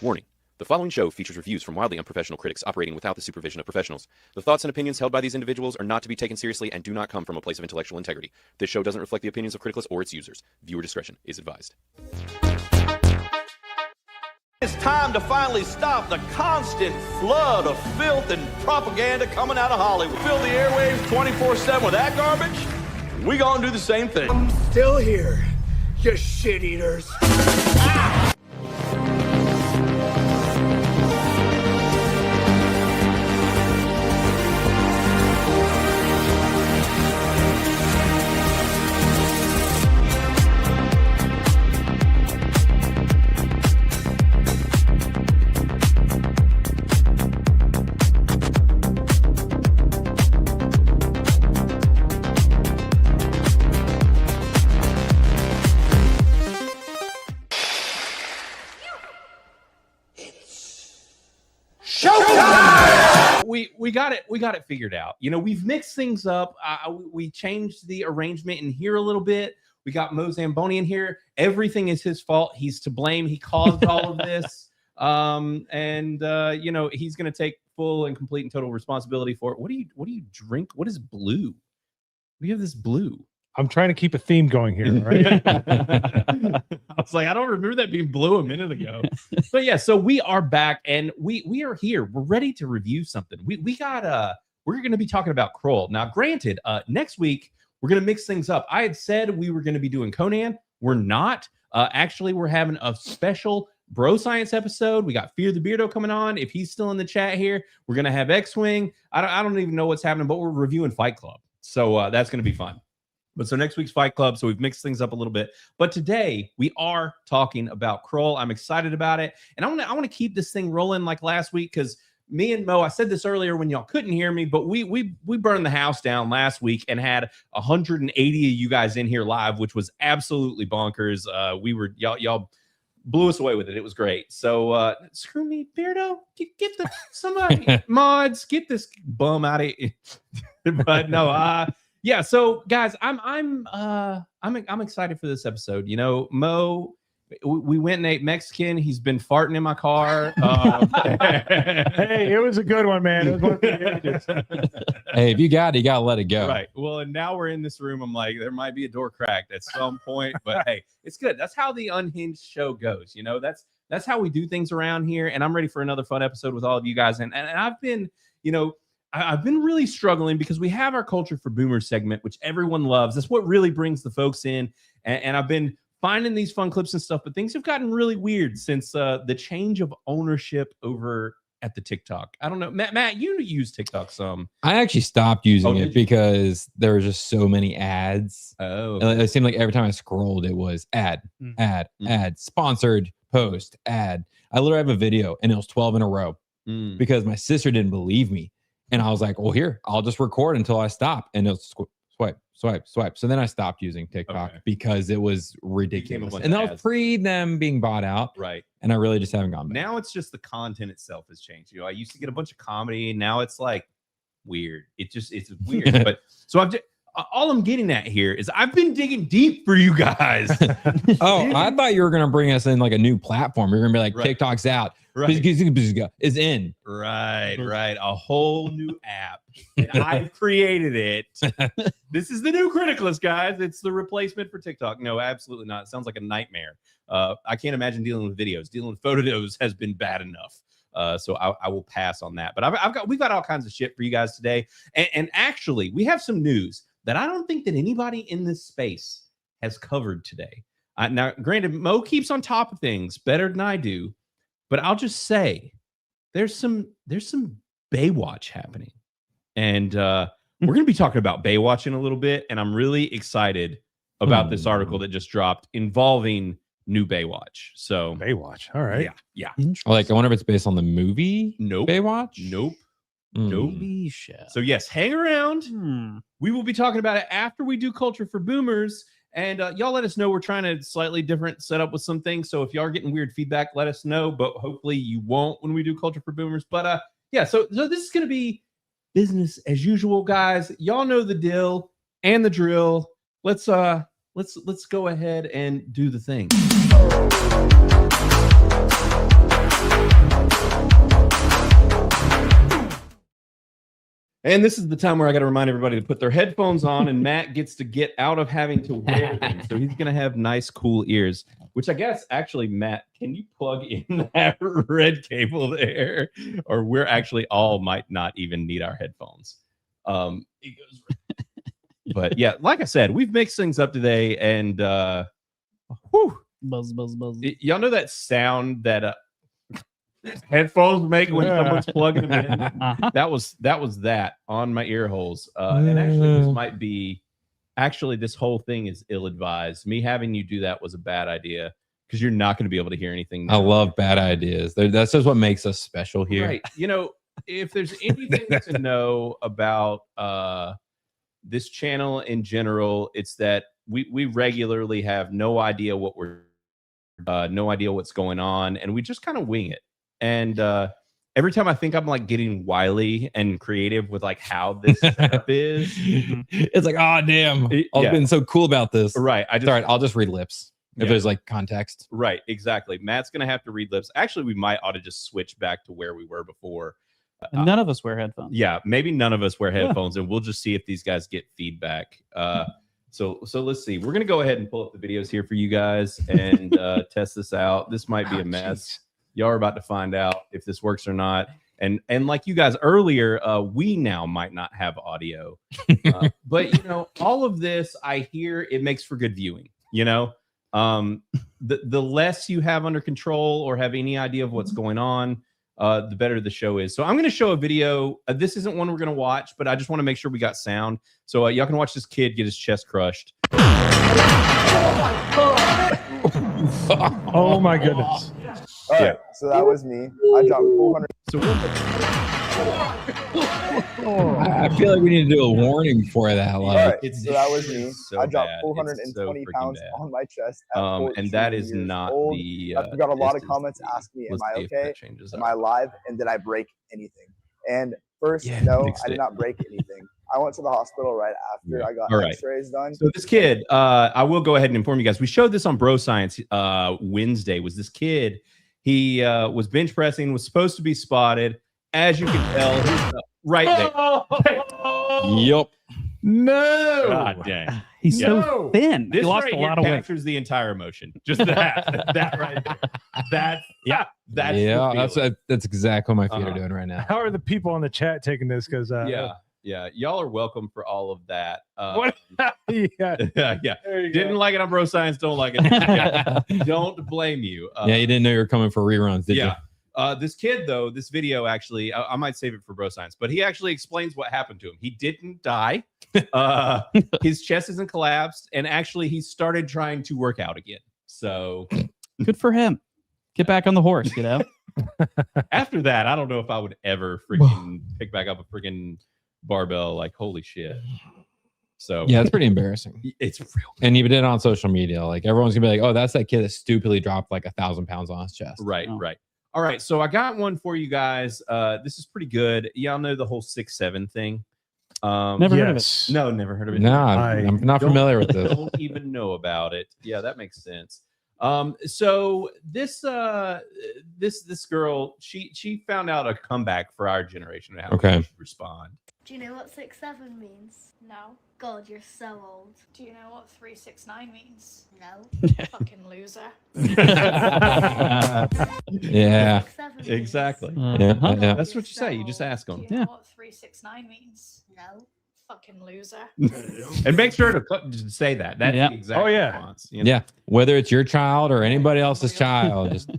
Warning. The following show features reviews from wildly unprofessional critics operating without the supervision of professionals. The thoughts and opinions held by these individuals are not to be taken seriously and do not come from a place of intellectual integrity. This show doesn't reflect the opinions of Criticless or its users. Viewer discretion is advised. It's time to finally stop the constant flood of filth and propaganda coming out of Hollywood. Fill the airwaves 24/7 with that garbage. We gonna do the same thing. I'm still here, you shit eaters. Ah! We got it figured out. You know, we've mixed things up. We changed the arrangement in here a little bit. We got MoZamboni in here. Everything is his fault. He's to blame. He caused all of this. You know, he's going to take full and complete and total responsibility for it. What do you drink? What is blue? We have this blue. I'm trying to keep a theme going here, right? I was like, I don't remember that being blue a minute ago. But yeah, so we are back and we are here. We're ready to review something. We're going to be talking about Krull. Now, granted, next week we're going to mix things up. I had said we were going to be doing Conan. We're not. Actually, we're having a special Bro Science episode. We got Fear the Beardo coming on. If he's still in the chat here, we're going to have X-Wing. I don't even know what's happening, but we're reviewing Fight Club. So that's going to be fun. But so next week's Fight Club, so we've mixed things up a little bit. But today we are talking about Krull. I'm excited about it, and I want to keep this thing rolling like last week because me and Mo, I said this earlier when y'all couldn't hear me, but we burned the house down last week and had 180 of you guys in here live, which was absolutely bonkers. Y'all blew us away with it. It was great. So screw me, Beardo. Get somebody mods. Get this bum out of here. But no, yeah, so guys, I'm excited for this episode. You know, Mo, we went and ate Mexican. He's been farting in my car. Hey, it was a good one, man. It was one of the ages. Hey, if you got it, you gotta let it go. Right. Well, and now we're in this room. I'm like, there might be a door cracked at some point, but hey, it's good. That's how the Unhinged show goes. You know, that's how we do things around here. And I'm ready for another fun episode with all of you guys. And I've been, you know, I've been really struggling because we have our Culture for Boomers segment, which everyone loves. That's what really brings the folks in. And I've been finding these fun clips and stuff, but things have gotten really weird since the change of ownership over at the TikTok. I don't know. Matt, you use TikTok some. I actually stopped using it because there were just so many ads. Oh. And it seemed like every time I scrolled, it was ad, sponsored post, ad. I literally have a video and it was 12 in a row because my sister didn't believe me. And I was like, well, here, I'll just record until I stop. And it'll swipe. So then I stopped using TikTok because it was ridiculous. And that was pre them being bought out. Right. And I really just haven't gone back. Now it's just the content itself has changed. You know, I used to get a bunch of comedy. And now it's like weird. It's weird. But so all I'm getting at here is I've been digging deep for you guys. Oh, I thought you were going to bring us in like a new platform. You're going to be like, TikTok's out. Right. Is in. Right. A whole new app. And I've created it. This is the new Criticless, guys. It's the replacement for TikTok. No, absolutely not. It sounds like a nightmare. I can't imagine dealing with videos. Dealing with photos has been bad enough. So I will pass on that. But we've got all kinds of shit for you guys today. And actually, we have some news that I don't think that anybody in this space has covered today. Now, granted, Mo keeps on top of things better than I do. But I'll just say there's some Baywatch happening. And we're going to be talking about Baywatch in a little bit. And I'm really excited about this article that just dropped involving new Baywatch. So Baywatch. All right. Yeah. Like, I wonder if it's based on the movie Baywatch? Nope. So yes, hang around. We will be talking about it after we do Culture for Boomers. And y'all let us know. We're trying to slightly different setup with some things. So if y'all are getting weird feedback, let us know. But hopefully you won't when we do Culture for Boomers. But yeah, so this is going to be business as usual, guys. Y'all know the deal and the drill. Let's go ahead and do the thing. And this is the time where I got to remind everybody to put their headphones on, and Matt gets to get out of having to wear them. So he's going to have nice, cool ears, which I guess actually, Matt, can you plug in that red cable there? Or we're actually all might not even need our headphones. It goes but yeah, like I said, we've mixed things up today, and whew, Buzz. y'all know that sound that headphones make when someone's plugging them in? That was that on my ear holes. And actually, this might be this whole thing is ill-advised. Me having you do that was a bad idea because you're not going to be able to hear anything now. I love bad ideas. That's just what makes us special here. Right. You know, if there's anything to know about this channel in general, it's that we regularly have no idea what no idea what's going on, and we just kind of wing it. And every time I think I'm like getting wily and creative with like how this setup is, it's like, oh damn, I've been so cool about this. Right. All right, I'll just read lips if there's like context. Right. Exactly. Matt's gonna have to read lips. Actually, we might ought to just switch back to where we were before. And none of us wear headphones. Yeah, maybe none of us wear headphones, and we'll just see if these guys get feedback. So let's see. We're gonna go ahead and pull up the videos here for you guys and test this out. This might be a mess. Y'all are about to find out if this works or not. And like you guys earlier, we now might not have audio, but you know, all of this I hear it makes for good viewing. You know, the less you have under control or have any idea of what's going on, the better the show is. So I'm going to show a video. This isn't one we're going to watch, but I just want to make sure we got sound. So y'all can watch this kid get his chest crushed. Oh my goodness. All right, so that was me. I dropped 400. So I feel like we need to do a warning for that. Like, Right, so that was me. so I dropped bad. 420 It's so pounds freaking bad. on my chest. At And that 14 is years not old. the. I've got a lot of this is comments the- asking me, "Am let's I see if okay? that changes Am up. I live? And did I break anything?" And first, Yeah, no, fixed I did it. not break anything. I went to the hospital right after I got All right. X-rays done. So this kid, I will go ahead and inform you guys. We showed this on Bro Science Wednesday. Was this kid? He was bench pressing, was supposed to be spotted. As you can tell, he's right there. yup. No. God dang. He's Yeah. so thin. This He lost right a here lot of weight. captures the entire emotion. Just that right there. That's the Yeah, feeling. that's exactly what my feet Uh-huh. are doing right now. How are the people in the chat taking this? Because yeah. Y'all are welcome for all of that. What? Yeah. yeah. There you Didn't go. like it on Bro Science. Don't like it. Don't blame you. Yeah, you didn't know you were coming for reruns, did Yeah. This kid, though, this video actually, I might save it for Bro Science, but he actually explains what happened to him. He didn't die. His chest isn't collapsed, and actually, he started trying to work out again. So Good for him. Get back on the horse, you know? after that, I don't know if I would ever freaking pick back up a freaking barbell. Like, holy shit. So you? Yeah, it's pretty embarrassing. it's real. And you did it on social media. Like everyone's gonna be like, "Oh, that's that kid that stupidly dropped like 1,000 pounds on his chest." Right, Oh. right. All right, so I got one for you guys. This is pretty good. Y'all know the whole 6'7" thing. Never heard of it. Yes. No, never heard of it. No, I'm not Don't- familiar with this. Don't even know about it. Yeah, that makes sense. So this girl, she found out a comeback for our generation and how Okay. we should respond. Do you know what 6'7" means? No. God, you're so old. Do you know what 369 means? No. Fucking loser. Yeah. 6'7" means? Exactly. Yeah, yeah. That's what you say. You just ask Do them. you know Yeah. what 369 means? No. Fucking loser. And make sure to just say that. That's Yeah. the exact Oh, yeah. response. You know? Yeah. Whether it's your child or anybody else's child, just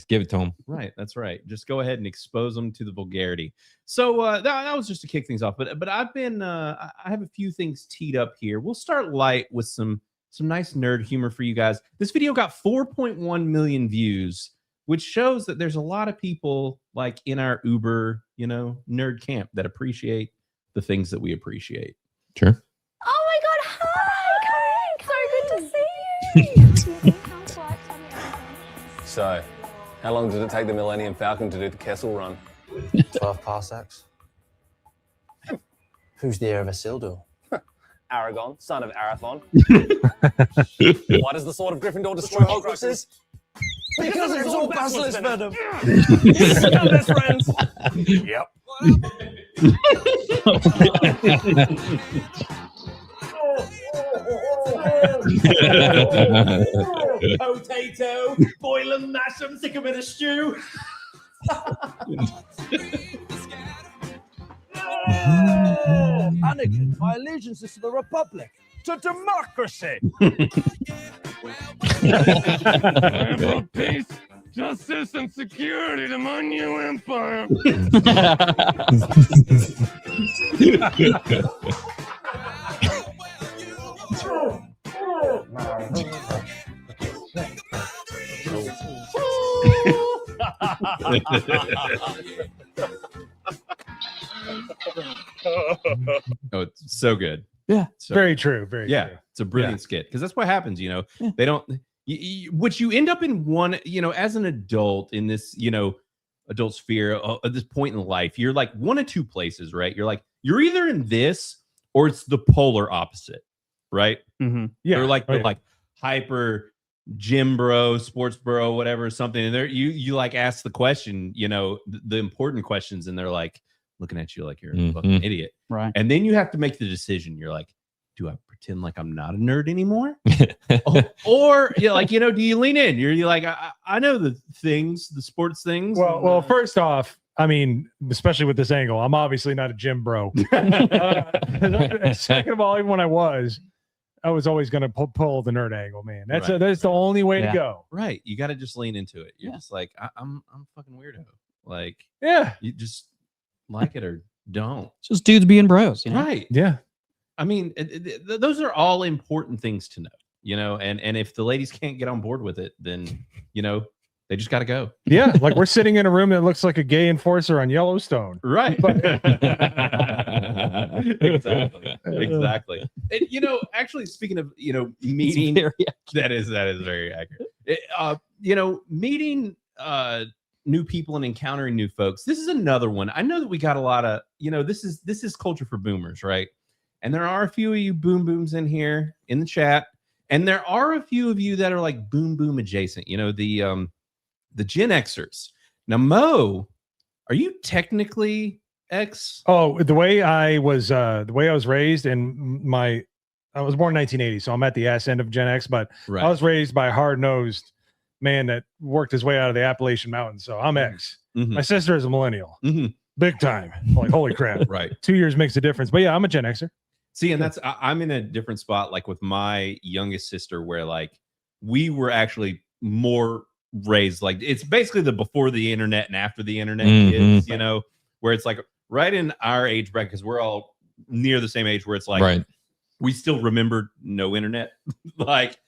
give it to them. Right, that's right. Just go ahead and expose them to the vulgarity. So that was just to kick things off. But I've been I have a few things teed up here. We'll start light with some nice nerd humor for you guys. This video got 4.1 million views, which shows that there's a lot of people like in our Uber, nerd camp that appreciate the things that we appreciate. Sure. Oh my God! Hi, Karen. So good to see you. So, how long did it take the Millennium Falcon to do the Kessel Run? 12 parsecs. Who's the heir of Isildur? Aragon, son of Arathon. Why does the sword of Gryffindor destroy Horcruxes? Because it's all basilisk venom. Still best friends. Yep. Potato, boil and mash them, stick them in a stew. Anakin, my allegiance is to the Republic, to democracy. Peace, justice, and security to my new empire. Oh, it's so good. Yeah. So, Very true. Very yeah, true. it's a brilliant skit because that's what happens. They don't. Which you end up in one. As an adult in this, adult sphere at this point in life, you're like one of two places, right? You're either in this or it's the polar opposite, right? Mm-hmm. Yeah. They're like right. the like hyper gym bro, sports bro, whatever, something. And you like ask the question, the important questions, and they're like looking at you like you're a fucking idiot. Right. And then you have to make the decision. You're like, do I pretend like I'm not a nerd anymore? Or do you lean in? You're like, I know the things, the sports things. Well, first off, I mean, especially with this angle, I'm obviously not a gym bro. Second of all, even when I was always going to pull the nerd angle, man. That's the only way to go. Right. You got to just lean into it. You're just like, I'm a fucking weirdo. Like, yeah, you just like it or don't. It's just dudes being bros, Right. Yeah. I mean, those are all important things to know, and if the ladies can't get on board with it, then, they just got to go. Yeah. Like we're sitting in a room that looks like a gay enforcer on Yellowstone. Right. Exactly. And, actually speaking of, meeting, that is very accurate. Meeting, new people and encountering new folks. This is another one. I know that we got a lot of, this is culture for boomers, right? And there are a few of you boom booms in here in the chat, and there are a few of you that are like boom boom adjacent. The Gen Xers. Now, Mo, are you technically X? Oh, the way I was raised, and I was born in 1980, so I'm at the ass end of Gen X, but I was raised by a hard-nosed man that worked his way out of the Appalachian Mountains, so I'm X. Mm-hmm. My sister is a millennial. Mm-hmm. Big time. Like, holy crap. Right. 2 years makes a difference. But yeah, I'm a Gen Xer. See, and I'm in a different spot, like with my youngest sister, where like we were actually more raised, like it's basically the before the internet and after the internet kids, where it's like right in our age bracket, because we're all near the same age, where it's like we still remember no internet, like,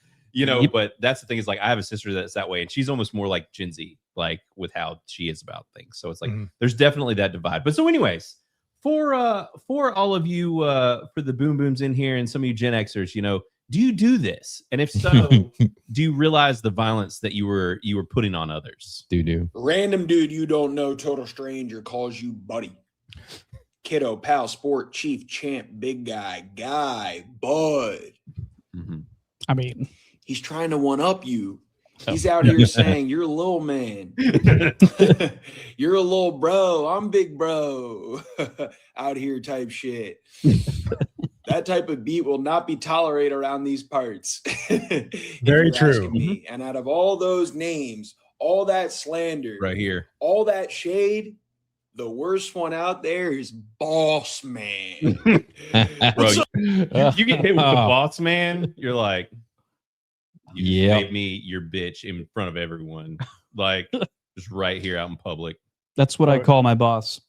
but that's the thing, is like I have a sister that's that way, and she's almost more like Gen Z, like with how she is about things. So it's like there's definitely that divide. But so anyways, for all of you, for the boom booms in here and some of you Gen Xers, do you do this? And if so, do you realize the violence that you were putting on others? Do. Random dude you don't know, total stranger, calls you buddy. Kiddo, pal, sport, chief, champ, big guy, bud. Mm-hmm. I mean, he's trying to one up you. He's out here saying, you're a little man. You're a little bro. I'm big bro. Out here type shit. That type of beat will not be tolerated around these parts. Very true. Me. And out of all those names, all that slander, right here, all that shade, the worst one out there is Boss Man. Bro, you get hit with the Boss Man, you're like, you just made me your bitch in front of everyone, like just right here out in public. That's what I call my boss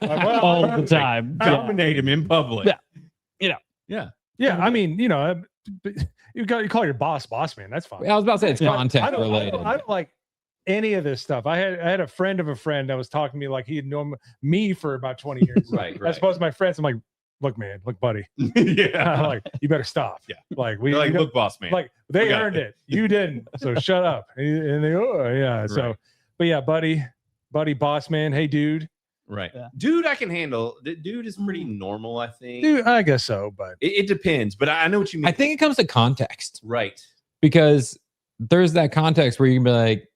all the time. Dominate him in public. Yeah. I mean, you call your boss man. That's fine. I was about to say it's content related. I don't like any of this stuff. I had a friend of a friend that was talking to me like he had known me for about 20 years. Right. I suppose my friends, I'm like, look, man, look, buddy. Yeah. Like, you better stop. Yeah. Like look, boss man. Like they earned it. You didn't. So shut up. And they, yeah. So, right. But yeah, buddy, boss man. Hey, dude. Right. Yeah. Dude, I can handle. Dude is pretty normal, I think. Dude, I guess so, but it depends. But I know what you mean. I think it comes to context. Right. Because there's that context where you can be like,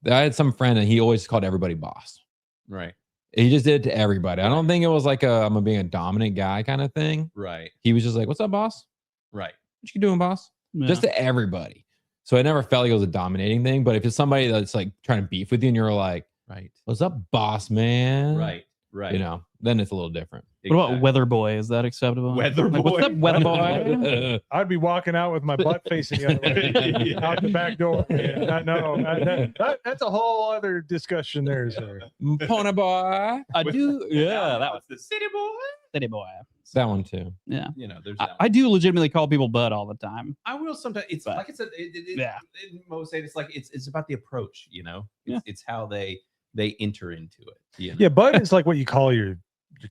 I had some friend and he always called everybody boss. Right. He just did it to everybody. I don't think it was like I'm being a dominant guy kind of thing. Right. He was just like, "What's up, boss? Right. What you doing, boss?" Yeah. Just to everybody. So I never felt like it was a dominating thing. But if it's somebody that's like trying to beef with you and you're like, right, "What's up, boss man?" Right. You know, then it's a little different. What about Weather Boy? Is that acceptable? Weather Like, Boy? what's up, Weather Boy? I'd be walking out with my butt facing the other way, out the back door. Yeah, no, that's a whole other discussion there, sir. Pony boy. I do. Yeah, that was the city boy. City Boy. That one too. Yeah. You know, there's I do legitimately call people bud all the time. I will sometimes. It's But- like it's Yeah. Most say it's like it's about the approach. You know, it's how they enter into it. You know? Yeah, bud is like what you call your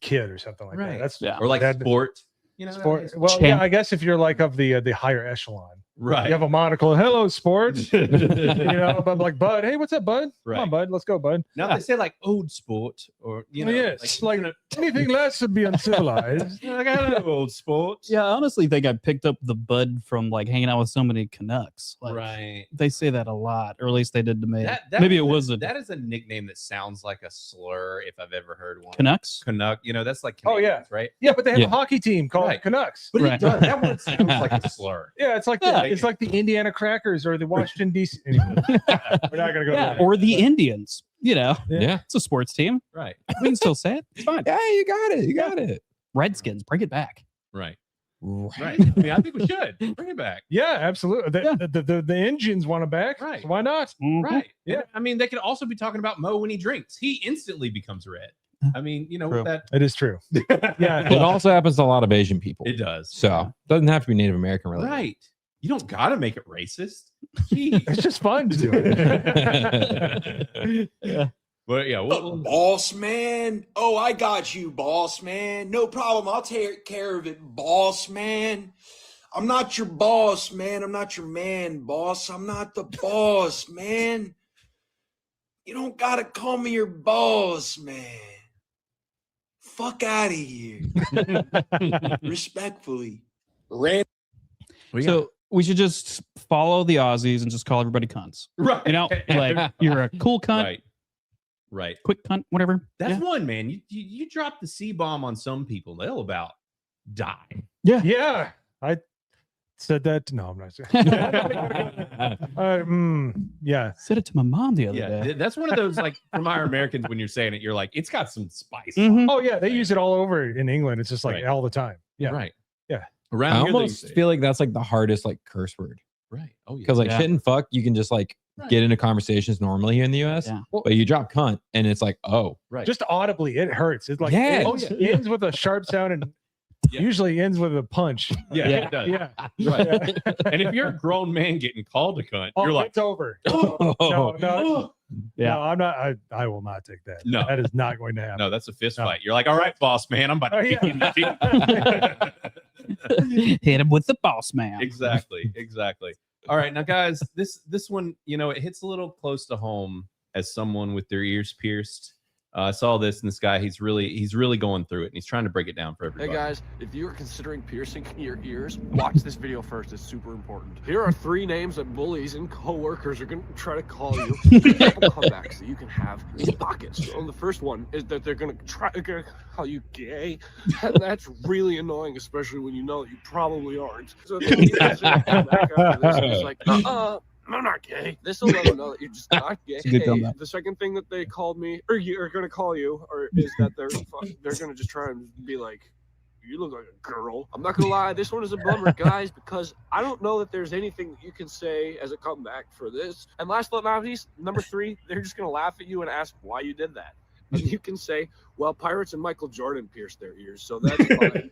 kid or something like Right. that. That's or like that, sport. You know, sport. that is- Well, yeah, I guess if you're like of the higher echelon, Right. You have a monocle. Hello, sports. You know, but like bud. Hey, what's up, bud? Come on, bud. Let's go, bud. Now they say like old sport or you know, yes, like anything less would be uncivilized. I got an old sport. Yeah, I honestly think I picked up the bud from like hanging out with so many Canucks. Like, Right. They say that a lot, or at least they did to me. That Maybe is it was a that is a nickname that sounds like a slur if I've ever heard one. Canucks. Canuck, you know, that's like Oh yeah, Canadians, right? Yeah, but they have Yeah. a hockey team called Right. Canucks. But Right. it does. That one sounds like a slur. Yeah, it's like it's like the Indiana Crackers or the Washington D.C. Anyway, we're not gonna go. Yeah, there. or the Indians. You know, Yeah. it's a sports team. Right. We can still say it. It's fine. Yeah, you got it. You got it. Redskins, bring it back. Right. Right. I mean, I think we should bring it back. Yeah, absolutely. The engines want it back. Right. So why not? Right. Yeah. And, I mean, they could also be talking about Mo when he drinks. He instantly becomes red. I mean, you know, True. with that. It is true. Yeah. It also happens to a lot of Asian people. It does. So it doesn't have to be Native American related. Right. You don't got to make it racist. Jeez. It's just fun to do it. Yeah. But yeah, Boss man. Oh, I got you, boss man. No problem. I'll take care of it, boss man. I'm not your boss, man. I'm not your man, boss. I'm not the boss, man. You don't gotta call me your boss, man. Fuck out of here. Respectfully. So we should just follow the Aussies and just call everybody cunts. Right. You know, like you're a cool cunt, Right. Right. quick cunt, whatever. That's Yeah. one, man. You drop the C-bomb on some people, they'll about die. Yeah. I said that. No, I'm not saying. Yeah. Said it to my mom the other Yeah. day. That's one of those, like, from our Americans, when you're saying it, you're like, it's got some spice. Mhm. Oh yeah, they use it all over in England. It's just like Right. all the time. Yeah. Right. Yeah. Around I here, they almost say it. feel like that's like the hardest like curse word. Right. Oh, yeah. Because like Yeah. shit and fuck, you can just like get into conversations normally here in the US. Yeah. But you drop cunt and it's like, oh, Right. Just audibly, it hurts. It's like Yeah. it ends with a sharp sound and Yeah. usually ends with a punch. Yeah, Yeah. it does. Yeah. Right. And if you're a grown man getting called a cunt, Oh, you're like, it's over. oh, No, Yeah. no, I'm not. I will not take that. No. That is not going to happen. no, that's a fist No. fight. You're like, all right, boss man, I'm about to Oh, kick you in the teeth. Hit him with the boss man. Exactly. All right, now guys, this one, you know, it hits a little close to home as someone with their ears pierced. I saw this, and this guy, he's really going through it, and he's trying to break it down for everybody. Hey guys, if you are considering piercing your ears, watch this video first. It's super important. Here are 3 names that bullies and co-workers are going to try to call you. Couple comebacks that you can have in pockets. So the first one is that they're going to call you gay, and that's really annoying, especially when you know that you probably aren't. So if you consider coming back after this, it's like, I'm not gay. This will let them know that you're just not gay. It's a good comeback. The second thing that they called me, or you are going to call you, or is that they're going to just try and be like, you look like a girl. I'm not going to lie, this one is a bummer, guys, because I don't know that there's anything that you can say as a comeback for this. And last but not least, number 3, they're just going to laugh at you and ask why you did that. And you can say, well, Pirates and Michael Jordan pierced their ears, so that's fine.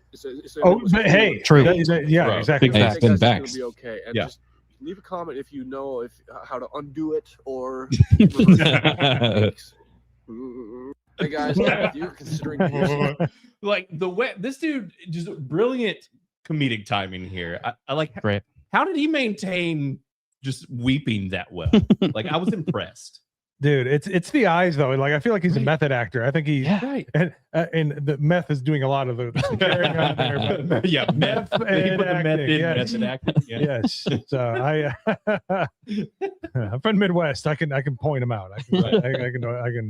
But hey, True. Yeah, Bro. exactly. Hey, I spin think that's facts. gonna be okay. And Yeah. just leave a comment if you know how to undo it or. Hey guys, if you're considering piercing, Like the way this dude, just brilliant comedic timing here. I like. Great. How did he maintain just weeping that well? Like I was impressed. Dude, it's the eyes though. Like I feel like he's a method actor. I think he's right. And the meth is doing a lot of the carrying on there. But Yeah, meth. and Put the meth acting, in, yes. method acting. Yeah. Yes. So I'm from Midwest. I can point him out. I can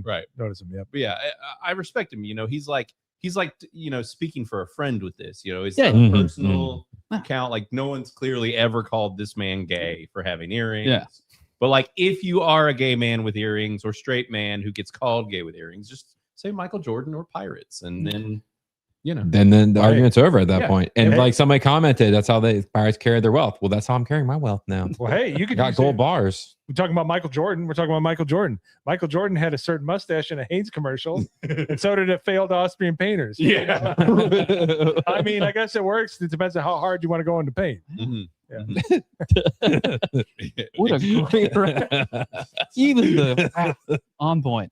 Right. notice him. Yep. But yeah, I respect him. You know, he's like you know, speaking for a friend with this. You know, it's Yeah. a personal account. Like no one's clearly ever called this man gay for having earrings. Yeah. But like, if you are a gay man with earrings or straight man who gets called gay with earrings, just say Michael Jordan or Pirates, and then you know, Then the argument's over at that Yeah. point. And Hey. like somebody commented, that's how the Pirates carry their wealth. Well, that's how I'm carrying my wealth now. Well, hey, you could Got use gold it. bars. We're talking about Michael Jordan. We're talking about Michael Jordan. Michael Jordan had a certain mustache in a Hanes commercial, and so did a failed Austrian painters. yeah. I mean, I guess it works. It depends on how hard you want to go into paint. Mhm. What a great even the on point.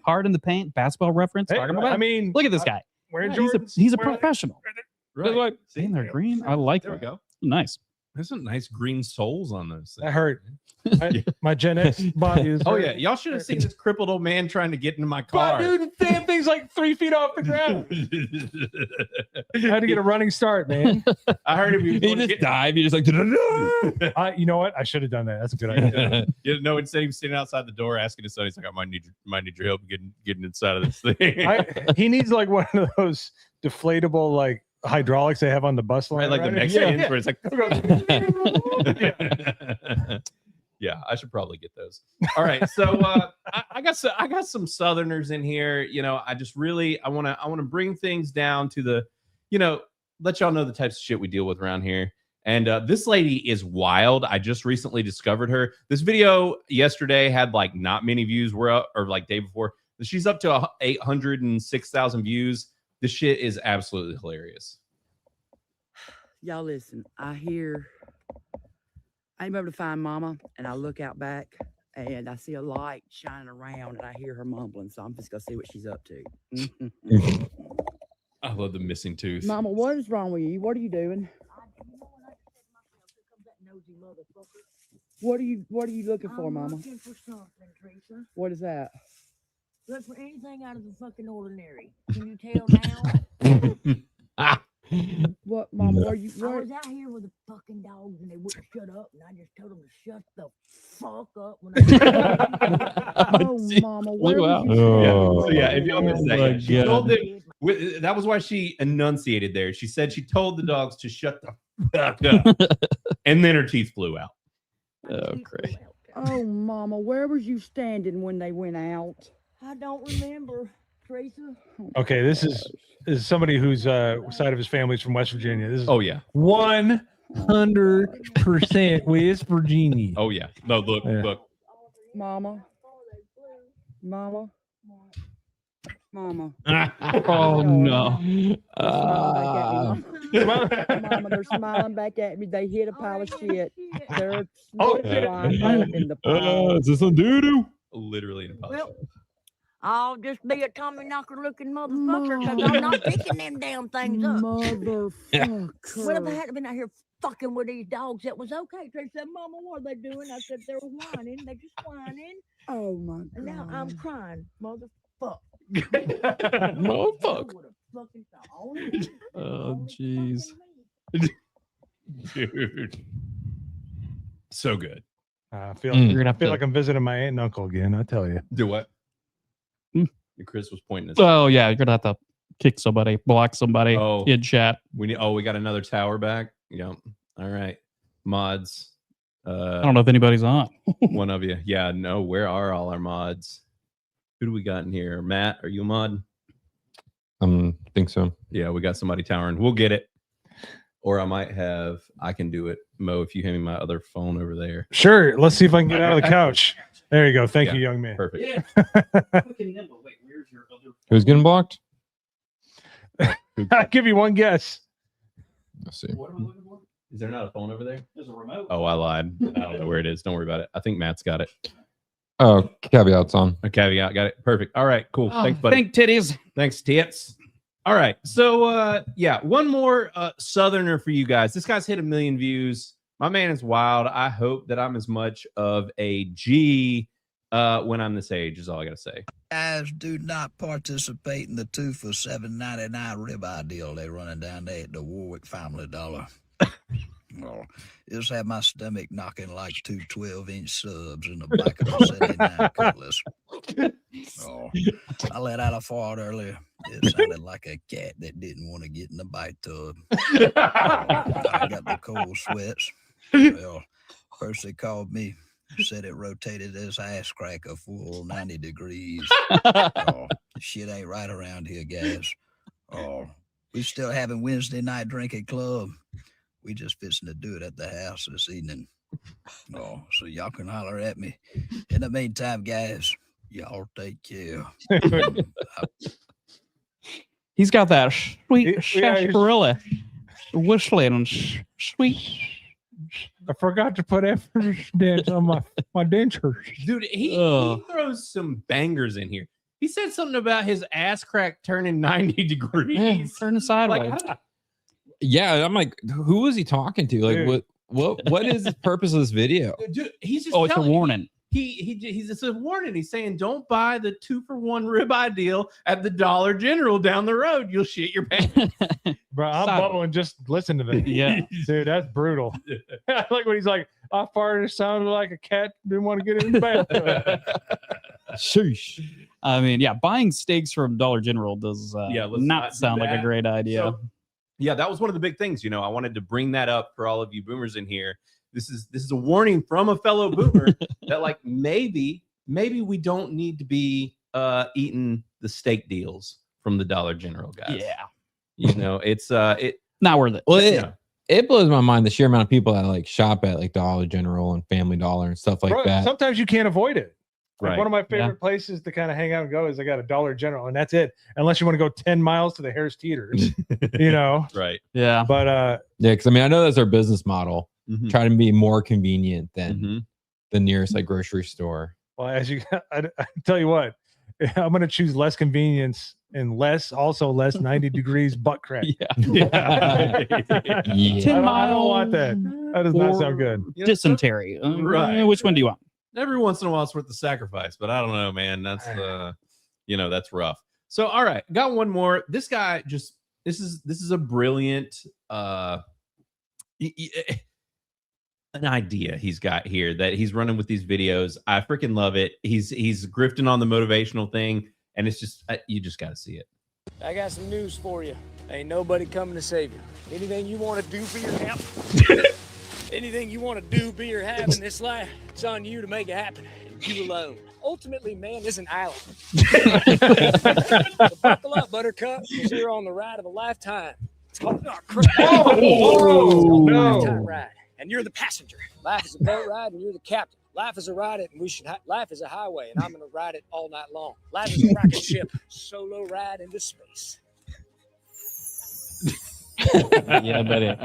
Hard in the paint, basketball reference. Hey, talking about. I mean, Look at this guy. wearing Yeah, Jordans. he's a wearing- professional. Right. And they're green. I like There we that. go. Nice. There's some nice green soles on those That things. hurt. My Gen X body is. Oh hurt. yeah, y'all should have seen this crippled old man trying to get into my But car. dude, damn thing's like 3 feet off the ground. I had to get a running start, man. I heard him. You just dive. You just like. You know what? I should have done that. That's a good idea. You know, instead he was sitting outside the door asking his son. He's like, "I might need your help getting inside of this thing." He needs like one of those deflatable like hydraulics they have on the bus line. Right, like the Mexicans, where it's like, yeah, I should probably get those. All right, so I got some Southerners in here. You know, I want to bring things down to the, you know, let y'all know the types of shit we deal with around here. And this lady is wild. I just recently discovered her. This video yesterday had like not many views, or like day before. She's up to 806,000 views. This shit is absolutely hilarious. Y'all listen, I'm able to find Mama, and I look out back, and I see a light shining around, and I hear her mumbling, so I'm just going to see what she's up to. I love the missing tooth. Mama, what is wrong with you? What are you doing? What are you looking for, Mama? Looking for something, Teresa. What is that? Look for anything out of the fucking ordinary. Can you tell now? What, Mama? Where you? I was out here with the fucking dogs and they wouldn't shut up, and I just told them to shut the fuck up. When Oh, Mama, where Wow. was you? So yeah, if y'all missed that, my she God. told them, that was why she enunciated there. She said she told the dogs to shut the fuck up, and then her teeth flew out. Oh, great. Oh, Mama, where was you standing when they went out? I don't remember, Teresa. Okay, this is somebody whose side of his family's from West Virginia. This is Oh yeah, 100% West Virginia. oh yeah. No, look, Yeah. look. Mama. Mama. Mama. Oh no. Mama, they're smiling back at me. They hit a pile of shit. They're Oh, flying back in the pile. Is this some doo-doo? Literally in a Well, I'll just be a Tommy knocker looking motherfucker because I'm not picking them damn things up. Motherfucker. Well, if I hadn't been out here fucking with these dogs, it was okay. Teresa said, Mama, what are they doing? I said, they're whining. They're just whining. Oh, my God. And now I'm crying. Motherfucker. Motherfucker. Oh jeez. dude. So good. I feel You're gonna I have feel to. like I'm visiting my aunt and uncle again. I tell you. Do what? Hmm. Chris was pointing at. Oh yeah, you're gonna have to kick somebody, block somebody Oh. in chat. We got another tower back. Yeah. All right. Mods. I don't know if anybody's on. One of you. Yeah. No. Where are all our mods? Who do we got in here? Matt, are you a mod? Think so. Yeah, we got somebody towering. We'll get it. Or I can do it. Mo, if you hand me my other phone over there. Sure. Let's see if I can get out of the couch. There you go. Thank you, young man. Perfect. Who's getting blocked? I'll give you one guess. Let's see. Is there not a phone over there? There's a remote. Oh, I lied. I don't know where it is. Don't worry about it. I think Matt's got it. Oh, caveats on. A caveat. Got it. Perfect. All right. Cool. Oh, Thanks, buddy. thank titties. Thanks, tits. All right. So, yeah, one more Southerner for you guys. This guy's hit 1 million views. My man is wild. I hope that I'm as much of a G when I'm this age is all I gotta say. Guys, do not participate in the 2 for $7.99 ribeye deal they're running down there at the Warwick Family Dollar. Well, just had my stomach knocking like 2 12-inch subs in the back of a 79 Cutlass. Oh, I let out a fart earlier. It sounded like a cat that didn't want to get in the bite tub. I got the cold sweats. Well, first they called me, said it rotated his ass crack a full 90 degrees. Oh, shit ain't right around here, guys. Oh, we still having Wednesday night drinking club. We just fixing to do it at the house this evening. Oh, so y'all can holler at me. In the meantime, guys, y'all take care. He's got that sweet sarsaparilla whistling sweet. I forgot to put evidence on my dentures. Dude, he throws some bangers in here. He said something about his ass crack turning 90 degrees. Yeah, turning sideways. Yeah, I'm like, who was he talking to? Like, Dude. what is the purpose of this video? Dude, he's just it's a telling you. warning. He's it's a warning. He's saying don't buy the 2-for-1 ribeye deal at the Dollar General down the road. You'll shit your pants. Bro, I'm bubbling just listen to that. Yeah. Dude, that's brutal. I like when he's like, I farted, it sounded like a cat didn't want to get in the bathroom. Sheesh. I mean, yeah, buying steaks from Dollar General does let's not sound like a great idea. So, yeah, that was one of the big things. I wanted to bring that up for all of you boomers in here. This is a warning from a fellow boomer that like maybe we don't need to be eating the steak deals from the Dollar General, guys. Yeah. It's not worth it. Well, it blows my mind the sheer amount of people that like shop at like Dollar General and Family Dollar and stuff like Bro, that. sometimes you can't avoid it. Like Right. one of my favorite places to kind of hang out and go is I got a Dollar General, and that's it. Unless you want to go 10 miles to the Harris Teeters, Right. Yeah. But yeah, because I mean, I know that's their business model. Mhm. Try to be more convenient than Mm-hmm. the nearest like grocery store. well, as you, I tell you what, I'm going to choose less convenience and less 90 degrees butt crack. Yeah. I don't want that. That does not sound good. Dysentery. Right. Which one do you want? Every once in a while it's worth the sacrifice, but I don't know, man. That's that's rough. So all right, got one more. This guy this is a brilliant an idea he's got here that he's running with these videos. I freaking love it. He's grifting on the motivational thing, and it's just you just got to see it. I got some news for you. Ain't nobody coming to save you. Anything you want to do for your anything you want to do, be or have in this life, it's on you to make it happen. You alone. Ultimately, man is an island. So buckle up, Buttercup, because you're on the ride of a lifetime. It's called lifetime ride, and you're the passenger. Life is a boat ride, and you're the captain. Life is a ride it, and life is a highway, and I'm gonna ride it all night long. Life is a rocket ship, solo ride into space. Yeah, buddy.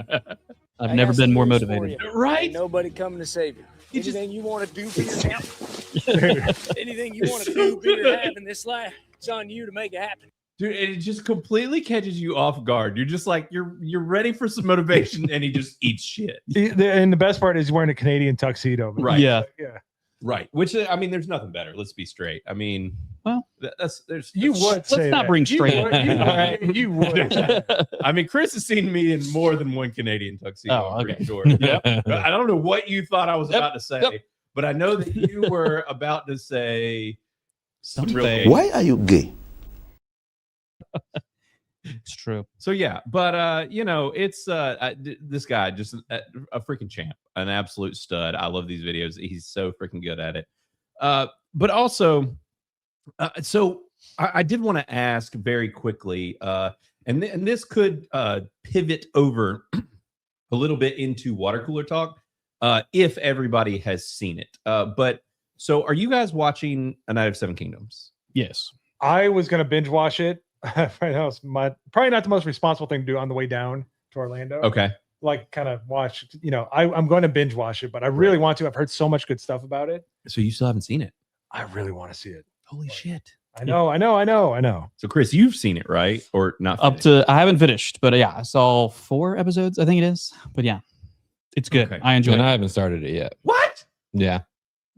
I've never been more motivated. Right? Ain't nobody coming to save you. Anything you want to do for yourself, anything you want to do, be or have in this life, it's on you to make it happen. Dude, it just completely catches you off guard. You're just like you're ready for some motivation, and he just eats shit. And the best part is he's wearing a Canadian tuxedo. Right. Yeah. Right. Which I mean, there's nothing better. Let's be straight. I mean, well, you would let's not bring straight. You would. I mean, Chris has seen me in more than one Canadian tuxedo. Oh, I'm pretty okay. sure. Yep. I don't know what you thought I was about to say, but I know that you were about to say something. Why are you gay? It's true. So yeah, but it's this guy just a freaking champ, an absolute stud. I love these videos. He's so freaking good at it. But also, so I did want to ask very quickly, and this could pivot over a little bit into Watercooler talk, if everybody has seen it. But so, are you guys watching A Night of Seven Kingdoms? Yes. I was going to binge watch it. Right now, it's probably not the most responsible thing to do on the way down to Orlando. Okay. Like, kind of watch, I'm going to binge watch it, but I really want to. I've heard so much good stuff about it. So you still haven't seen it? I really want to see it. Holy shit. I know. So Chris, you've seen it, right? Or not? I haven't finished, but yeah, I saw 4 episodes, I think it is. But yeah, it's good. Okay. I enjoy And it. I haven't started it yet. What? Yeah.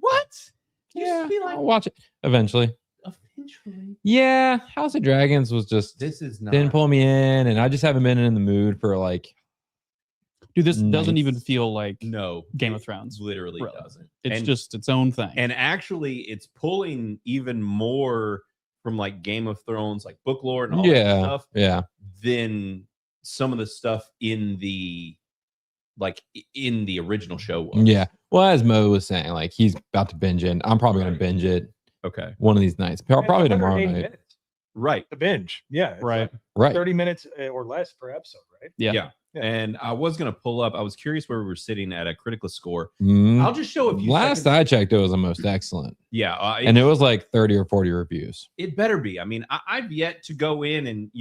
What? Yeah, be like, I'll watch it eventually. Eventually. Yeah, House of Dragons was just This is not. didn't pull me in, and I just haven't been in the mood for like. Dude, this doesn't Nice. even feel like No, Game it of Thrones. Literally Really. doesn't. It's And- just its own thing. And actually, it's pulling even more from like Game of Thrones, like book lore and all that Yeah, stuff, yeah. than some of the stuff in the original show was. Yeah. Well, as Mo was saying, like he's about to binge it. I'm probably gonna binge it. Okay. One of these nights. Probably tomorrow 180 night. minutes Right. to binge. Yeah. it's Right. like Right. 30 minutes or less per episode, right? Yeah. And I was gonna pull up. I was curious where we were sitting at a Criticless score. Mm. I'll just show a few Last seconds. I checked, it was the most excellent. Yeah, And it was like 30 or 40 reviews. It better be. I mean, I've yet to go in and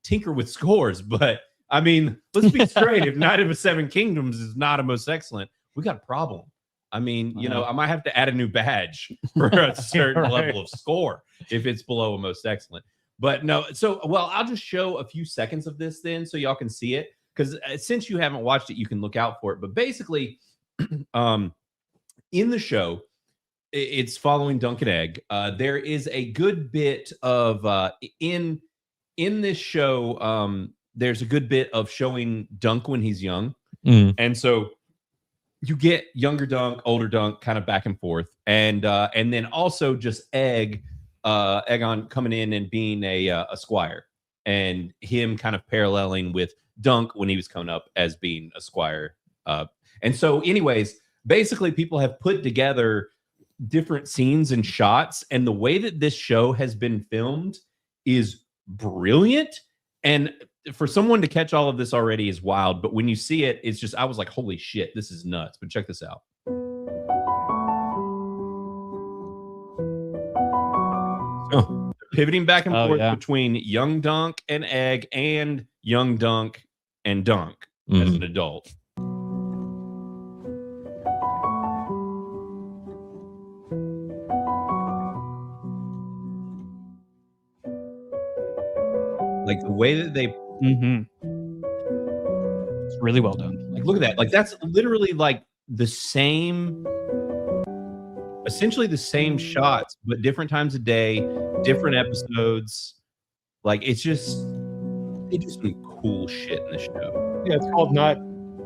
tinker with scores, but I mean, let's be straight. If Night of the Seven Kingdoms is not a most excellent, we got a problem. I mean, I might have to add a new badge for a certain Right. level of score if it's below a most excellent. But no, I'll just show a few seconds of this then so y'all can see it. Because since you haven't watched it, you can look out for it. But basically, in the show, it's following Dunk and Egg. There is a good bit of in this show. There's a good bit of showing Dunk when he's young, and so you get younger Dunk, older Dunk, kind of back and forth, and then also just Egon coming in and being a squire, and him kind of paralleling with Dunk when he was coming up as being a squire. And so, anyways, basically, people have put together different scenes and shots, and the way that this show has been filmed is brilliant. And for someone to catch all of this already is wild, but when you see it, it's just, I was like, holy shit, this is nuts. But check this out. So, pivoting back and forth between young Dunk and Egg and young Dunk and Dunk as an adult. Like the way that they It's really well done. Like, look at that. Like, that's literally like the same, essentially the same shots, but different times of day, different episodes. Like, they do some cool shit in the show. Yeah, it's called not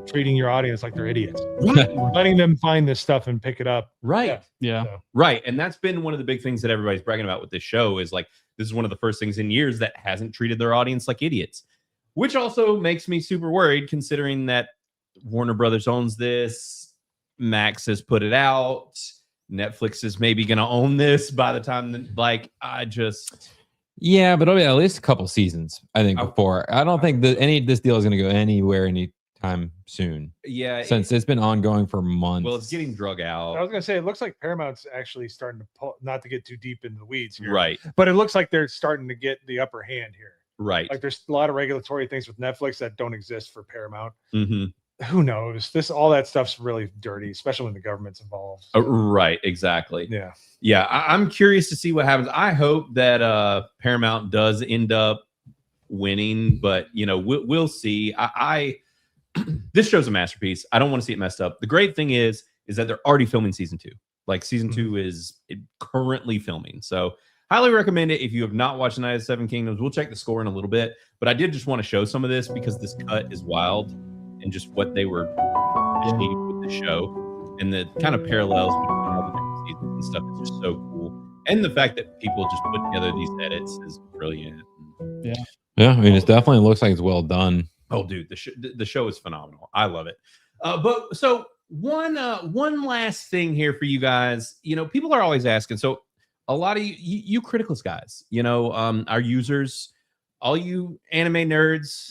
treating your audience like they're idiots. Right. Letting them find this stuff and pick it up. Right. Yeah. So, Right. And that's been one of the big things that everybody's bragging about with this show is like, this is one of the first things in years that hasn't treated their audience like idiots, which also makes me super worried considering that Warner Brothers owns this. Max has put it out. Netflix is maybe going to own this by the time that, Yeah, but it'll be at least a couple seasons, I think, before. I don't think that this deal is going to go anywhere anytime soon. Yeah. Since it's been ongoing for months. Well, it's getting drug out. I was gonna say it looks like Paramount's actually starting to pull, not to get too deep into the weeds here, Right. But it looks like they're starting to get the upper hand here. Right. Like there's a lot of regulatory things with Netflix that don't exist for Paramount. Mm-hmm. Who knows? All that stuff's really dirty, especially when the government's involved. Right. Exactly. Yeah. Yeah. I'm curious to see what happens. I hope that Paramount does end up winning, but we'll see. This show's a masterpiece. I don't want to see it messed up. The great thing is that they're already filming season 2. Like season 2 is currently filming. So highly recommend it if you have not watched Night of the Seven Kingdoms. We'll check the score in a little bit, but I did just want to show some of this because this cut is wild and just what they were achieved with the show and the kind of parallels between all the different seasons and stuff is just so cool. And the fact that people just put together these edits is brilliant. Yeah. Yeah, I mean, it definitely looks like it's well done. Oh, dude, the show is phenomenal. I love it. But so one last thing here for you guys. People are always asking. So a lot of you Criticless guys, our users, all you anime nerds,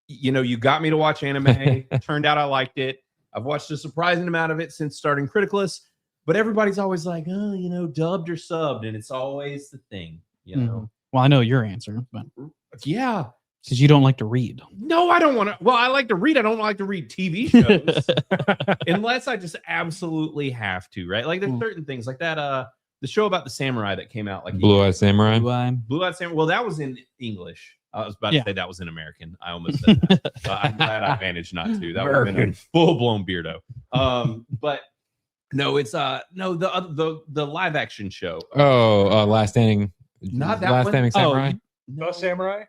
you got me to watch anime. Turned out I liked it. I've watched a surprising amount of it since starting Criticless. But everybody's always like, oh, dubbed or subbed, and it's always the thing, Well, I know your answer, but yeah. Because you don't like to read. No, I don't want to. Well, I like to read. I don't like to read TV shows unless I just absolutely have to, right? Like there's certain things like that. The show about the samurai that came out like Blue-Eyed Samurai. Blue-Eyed Samurai. Well, that was in English. I was about to say that was in American. I almost said that. I'm glad I managed not to. That would have been a full-blown beardo. But No, it's no the live action show. Last Standing. Not that Last one? Standing Samurai. The Samurai.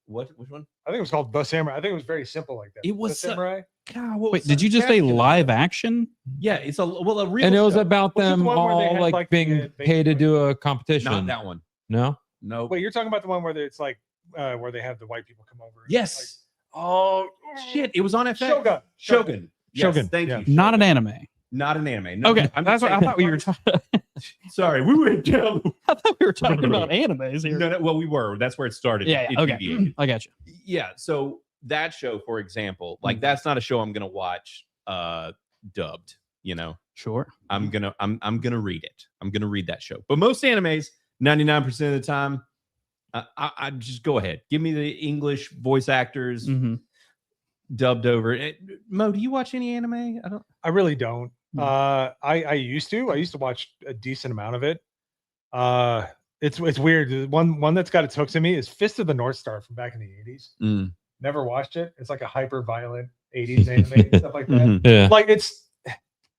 Which one? I think it was called The Samurai. I think it was very simple like that. It was The Samurai. God, what Wait, was did you just say live action? Yeah, it's a real And it was show. about Was it the them one where they all had, like like, being the paid to do a competition. Not that one. No. No. Wait, you're talking about the one where it's like where they have the white people come over. Yes. Oh Shit! It was on FX. Shogun. Shogun. Yes, Shogun, thank yeah. you. Not an anime. Not an anime. No, Okay, I'm that's just what I saying- thought we were talking. Sorry, we went down. I thought we were talking about animes here. No, well, we were. That's where it started. Yeah, It okay. deviated. I got you. Yeah. So that show, for example, like that's not a show I'm gonna watch dubbed. You know, Sure. I'm gonna read it. I'm gonna read that show. But most animes, 99% of the time, I just go ahead. Give me the English voice actors dubbed over. Mo, do you watch any anime? I really don't. Hmm. I used to. I used to watch a decent amount of it. It's weird. The one that's got its hooks in me is Fist of the North Star from back in the 80s. Mm. Never watched it. It's like a hyper violent 80s anime stuff like that. Mhm. Yeah. Like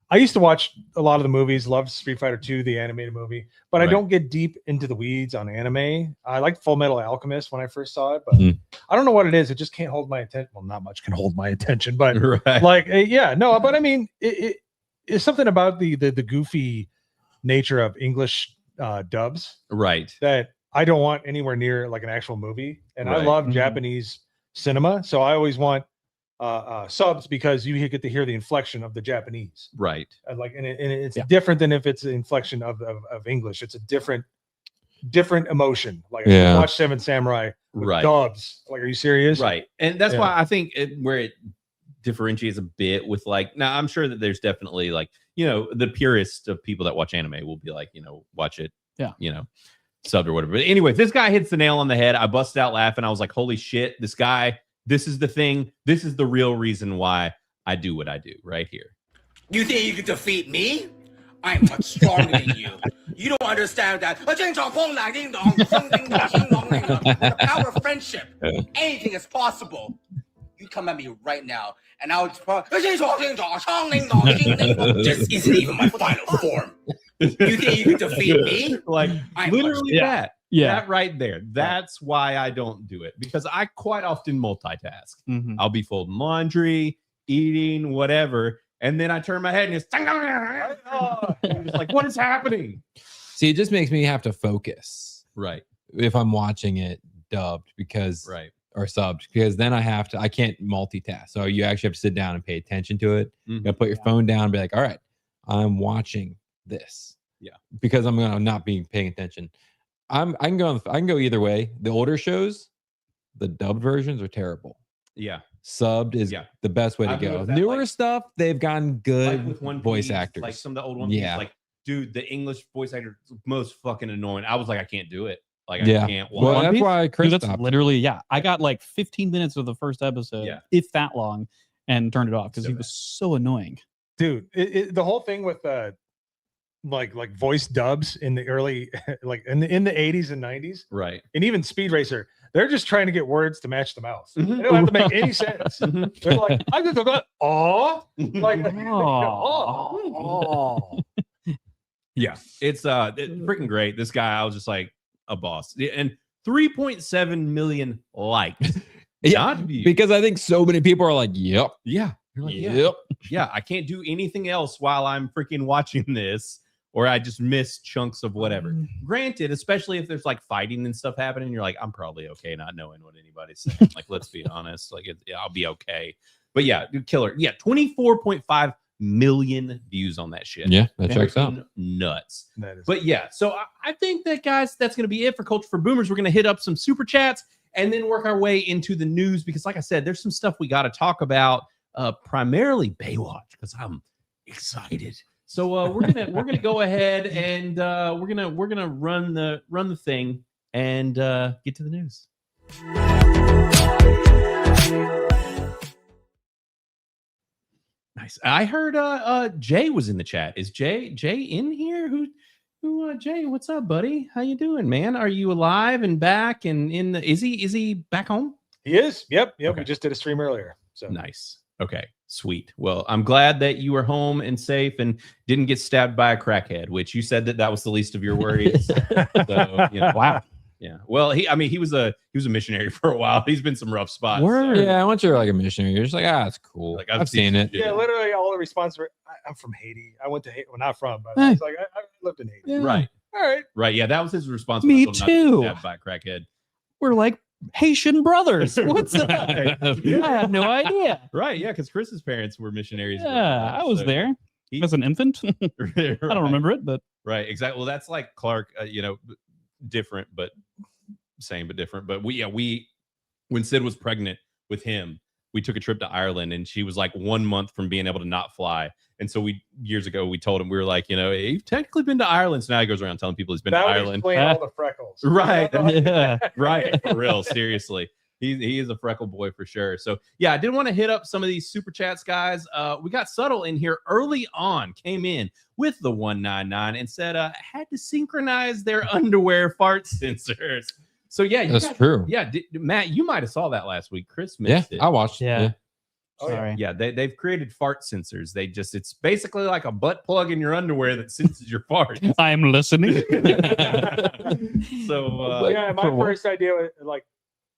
I used to watch a lot of the movies, loved Street Fighter 2, the animated movie, but I Right. don't get deep into the weeds on anime. I liked Full Metal Alchemist when I first saw it, but Mhm. I don't know what it is. It just can't hold my attention. Well, not much can hold my attention, but Right. like, yeah, no, but I mean, it's something about the goofy nature of English dubs Right. that I don't want anywhere near like an actual movie. And I Right. love Mhm. Japanese cinema, so I always want subs because you get to hear the inflection of the Japanese. Right. And it's Yeah. different than if it's the inflection of English. It's a different emotion. Like Yeah. I watch Seven Samurai with Right. dubs. Like, are you serious? Right. And that's Yeah. why I think where it differentiates a bit with like, now I'm sure that there's definitely like, you know, the purest of people that watch anime will be like, you know, watch it, Yeah. you know, subbed or whatever. But anyway, this guy hits the nail on the head. I busted out laughing. I was like, holy shit, this guy, this is the thing. This is the real reason why I do what I do right here. You think you can defeat me? I'm much stronger than you. You don't understand that. With the power of friendship, anything is possible. You come at me right now, and I'll this isn't even my final form. You think you can defeat me? Like I'm literally Yeah. that. Yeah. That right there. That's why I don't do it, because I quite often multitask. Mhm. I'll be folding laundry, eating, whatever. And then I turn my head and it's like, what is happening? See, it just makes me have to focus Right. if I'm watching it dubbed because Right. or subbed, because then I can't multitask. So you actually have to sit down and pay attention to it. You gotta put your phone down and be like, all right, I'm watching this. Yeah. Because I'm gonna not be paying attention. I can go either way. The older shows, the dubbed versions are terrible. Yeah. Subbed is Yeah. the best way to I've go. noticed that, Newer like- stuff, they've gotten good Like with One voice Piece, actors. like some of the old ones. Yeah. Like, dude, the English voice actor is most fucking annoying. I was like, I can't do it. Like, I Yeah. can't watch. Well, One that's Piece? why Chris Dude, that's stopped. literally, yeah. I got like 15 minutes of the first episode, Yeah. if that long, and turned it off because So he was so annoying. Dude, the whole thing with like voice dubs in the early like in the 80s and 90s, Right. and even Speed Racer, they're just trying to get words to match the mouth. Mhm. They don't have to make any sense. They're like, I just got oh, like oh. Yeah. It's freaking great. This guy, I was just like a boss. And 3.7 million likes. Yeah, Not views. because I think so many people are like, yep. Yeah. You're like, yeah. Yep. Yeah, I can't do anything else while I'm freaking watching this, or I just miss chunks of whatever. Granted, especially if there's like fighting and stuff happening, you're like, I'm probably okay not knowing what anybody's saying. Like, let's be honest, like I'll be okay. But yeah, dude, killer. Yeah, 24.5 million views on that shit. Yeah, that checks out. Freaking nuts. That is But yeah, so I think that, guys, that's going to be it for Culture for Boomers. We're going to hit up some super chats and then work our way into the news, because like I said, there's some stuff we got to talk about, primarily Baywatch, because I'm excited. So we're gonna go ahead and we're gonna run the thing and get to the news. Nice. I heard Jay was in the chat. Is Jay in here? Who Jay, what's up, buddy? How you doing, man? Are you alive and back and is he back home? He is. Yep. Okay. We just did a stream earlier. So Nice. Okay. Sweet. Well, I'm glad that you were home and safe and didn't get stabbed by a crackhead, which you said that was the least of your worries. So, Wow. Yeah. Well, he was a missionary for a while. He's been some rough spots. Yeah, once you're like a missionary, you're just like, it's cool. Like, I've seen it. Yeah, literally all the responses were, I'm from Haiti. I went to Haiti. Well, not from, but I was like, I lived in Haiti. Yeah. Right. All right. Right. Yeah, that was his response. Me was not to too. be stabbed by a crackhead. We're like Haitian brothers. What's that? I had no idea. Right. Yeah, because Chris's parents were missionaries. Yeah, I was there as an infant. I don't remember it, but right. Exactly. Well, that's like Clark. Different, but same but different. But when Sid was pregnant with him, we took a trip to Ireland, and she was like 1 month from being able to not fly. And so years ago, we told him, we were like, you've technically been to Ireland. So now he goes around telling people he's been to Ireland. Explain all the freckles. Right. Yeah. Right. For real. Seriously. He is a freckle boy for sure. So yeah, I did want to hit up some of these super chats, guys. We got Subtle in here early on, came in with the 199 and said, had to synchronize their underwear fart sensors. So yeah, That's true. Yeah, Matt, you might have saw that last week. Chris missed it. I watched. Yeah. Sorry. Yeah, they've created fart sensors. It's basically like a butt plug in your underwear that senses your farts. I'm listening. So yeah, my first idea was like,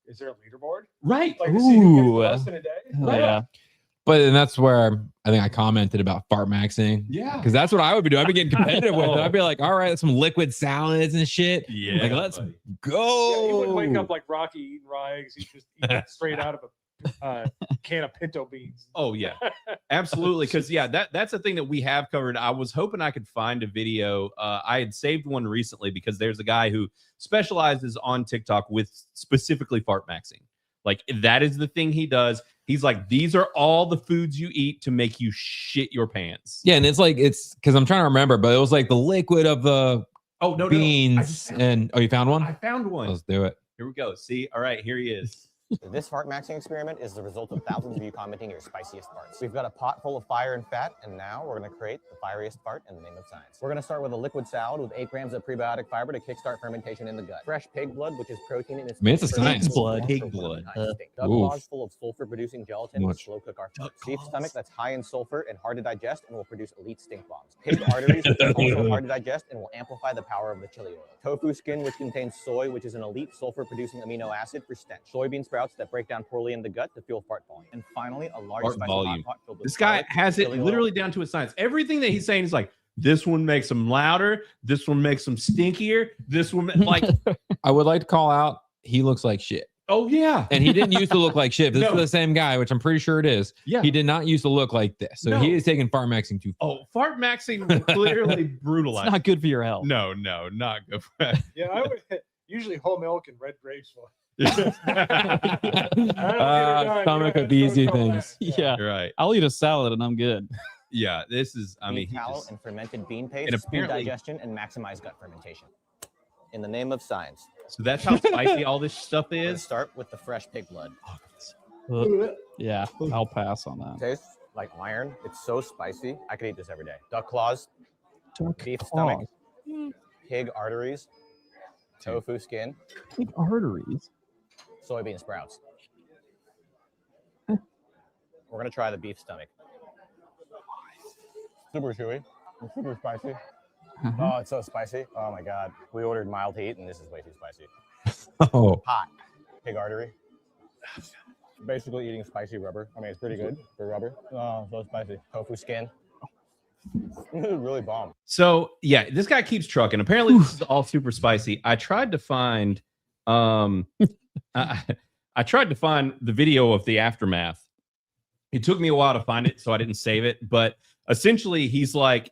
is there a leaderboard? Right. Like to see who gets the most in a day. Yeah. But that's where I think I commented about fart maxing. Yeah. Because that's what I would be doing. I'd be getting competitive with it. I'd be like, all right, some liquid salads and shit. Yeah. Like, let's Yeah, go. he wouldn't wake up like Rocky eating raw eggs. He's just eating straight out of a can of pinto beans. Oh yeah, absolutely. Because that's the thing that we have covered. I was hoping I could find a video. I had saved one recently because there's a guy who specializes on TikTok with specifically fart maxing. Like that is the thing he does. He's like, these are all the foods you eat to make you shit your pants. Yeah, and it's because I'm trying to remember, but it was like the liquid of the beans. You found one? I found one. Let's do it. Here we go. See, all right, here he is. This fart maxing experiment is the result of thousands of you commenting your spiciest farts. We've got a pot full of fire and fat, and now we're going to create the fieriest fart in the name of science. We're going to start with a liquid salad with 8 grams of prebiotic fiber to kickstart fermentation in the gut. Fresh pig blood, which is protein in its Man, it's a science. blood. Pig blood. Duck claws full of sulfur-producing gelatin to slow cook our farts. Beef stomach that's high in sulfur and hard to digest and will produce elite stink bombs. Pig arteries, which are also hard to digest and will amplify the power of the chili oil. Tofu skin, which contains soy, which is an elite sulfur-producing amino acid for stench. Soybean sprouts that break down poorly in the gut to fuel fart volume. And finally, a large Fart spicy volume. hot pot filled with This guy garlic, has it chili oil, literally down to a science. Everything that he's saying is like, this one makes them louder. This one makes them stinkier. This one, like, I would like to call out, he looks like shit. oh yeah. And he didn't used to look like shit. This No. is the same guy, which I'm pretty sure it is. Yeah. He did not used to look like this. So No. he is taking fart maxing too far. Oh, fart maxing will clearly brutalize. It's not good for your health. No, not good for that. Yeah, I would usually whole milk and red grapes. Stomach of easy things. Yeah. You're right. I'll eat a salad and I'm good. Yeah, this is, I mean, bean tallow and fermented bean paste, and speed apparently- digestion, and maximize gut fermentation. In the name of science. so that's how spicy all this stuff We're gonna is. start with the fresh pig blood. Yeah, I'll pass on that. Tastes like iron. It's so spicy. I could eat this every day. Duck claws, beef claws. stomach, pig arteries, tofu skin, Pig arteries. soybean sprouts. We're gonna try the beef stomach. Super chewy and super spicy. Oh, it's so spicy. Oh my god. We ordered mild heat and this is way too spicy. Oh. Hot. Pig artery. Basically eating spicy rubber. I mean, it's pretty good for rubber. Oh, so spicy. Tofu skin. This is really bomb. So yeah, this guy keeps trucking. Apparently, this is all super spicy. I tried to find, I tried to find the video of the aftermath. It took me a while to find it, so I didn't save it. But essentially, he's like,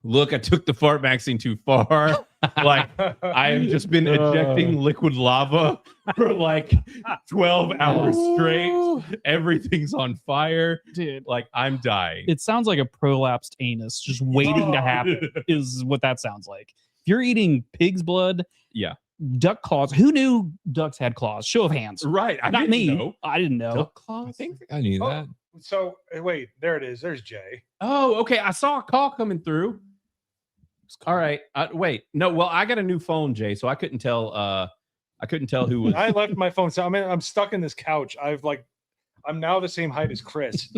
"Look, I took the fart maxing too far. Like, I have just been ejecting liquid lava for like 12 hours straight. Everything's on fire, dude. Like, I'm dying." It sounds like a prolapsed anus just waiting to happen is what that sounds like. If you're eating pig's blood, yeah, duck claws. Who knew ducks had claws? Show of hands. Right. I Not didn't me. know. I didn't know. Duck claws? I think I knew that. So wait, there it is. There's Jay. Oh, okay. I saw a call coming through. All right. Wait. No. Well, I got a new phone, Jay, so I couldn't tell. I couldn't tell who was. I left my phone. So I'm stuck in this couch. I I'm now the same height as Chris.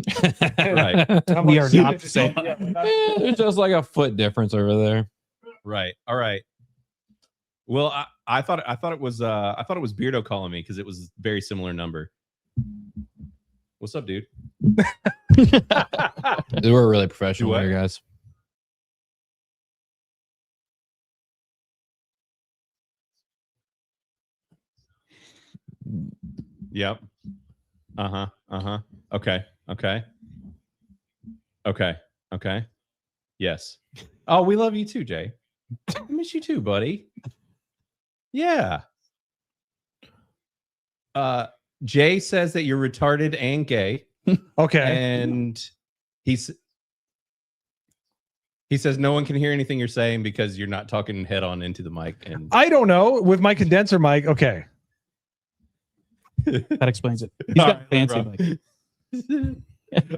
Right. We are not the same. There's just like a foot difference over there. Right. All right. Well, I thought it was Beardo calling me because it was a very similar number. What's up, dude? We're really professional here, guys. Yep. Okay. Yes. Oh, we love you too, Jay. I miss you too, buddy. Yeah. Jay says that you're retarded and gay. Okay. And he says no one can hear anything you're saying because you're not talking head on into the mic. And I don't know. With my condenser mic, okay. That explains it. He's got fancy mic.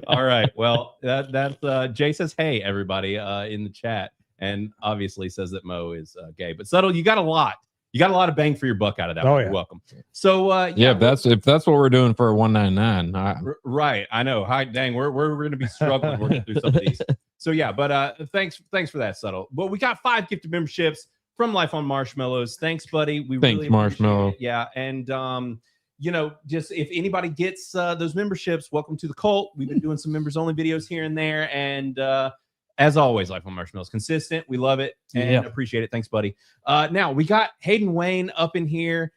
All right. Well, that's Jay says hey everybody in the chat, and obviously says that Mo is gay. But Subtle, you got a lot. You got a lot of bang for your buck out of that. Oh, one. yeah. You're welcome. So if that's what we're doing for $199. Right. I know. Hi, dang, we're going to be struggling working through some of these. So yeah, but thanks for that, Subtle. Well, we got 5 gifted memberships from Life on Marshmallows. Thanks, buddy. We Thanks, really Marshmallow. appreciate it. Yeah, and you know, just if anybody gets those memberships, welcome to the cult. We've been doing some members only videos here and there, and as always, Life on Marshmallows consistent. We love it and appreciate it. Thanks, buddy. Now we got Hayden Wayne up in here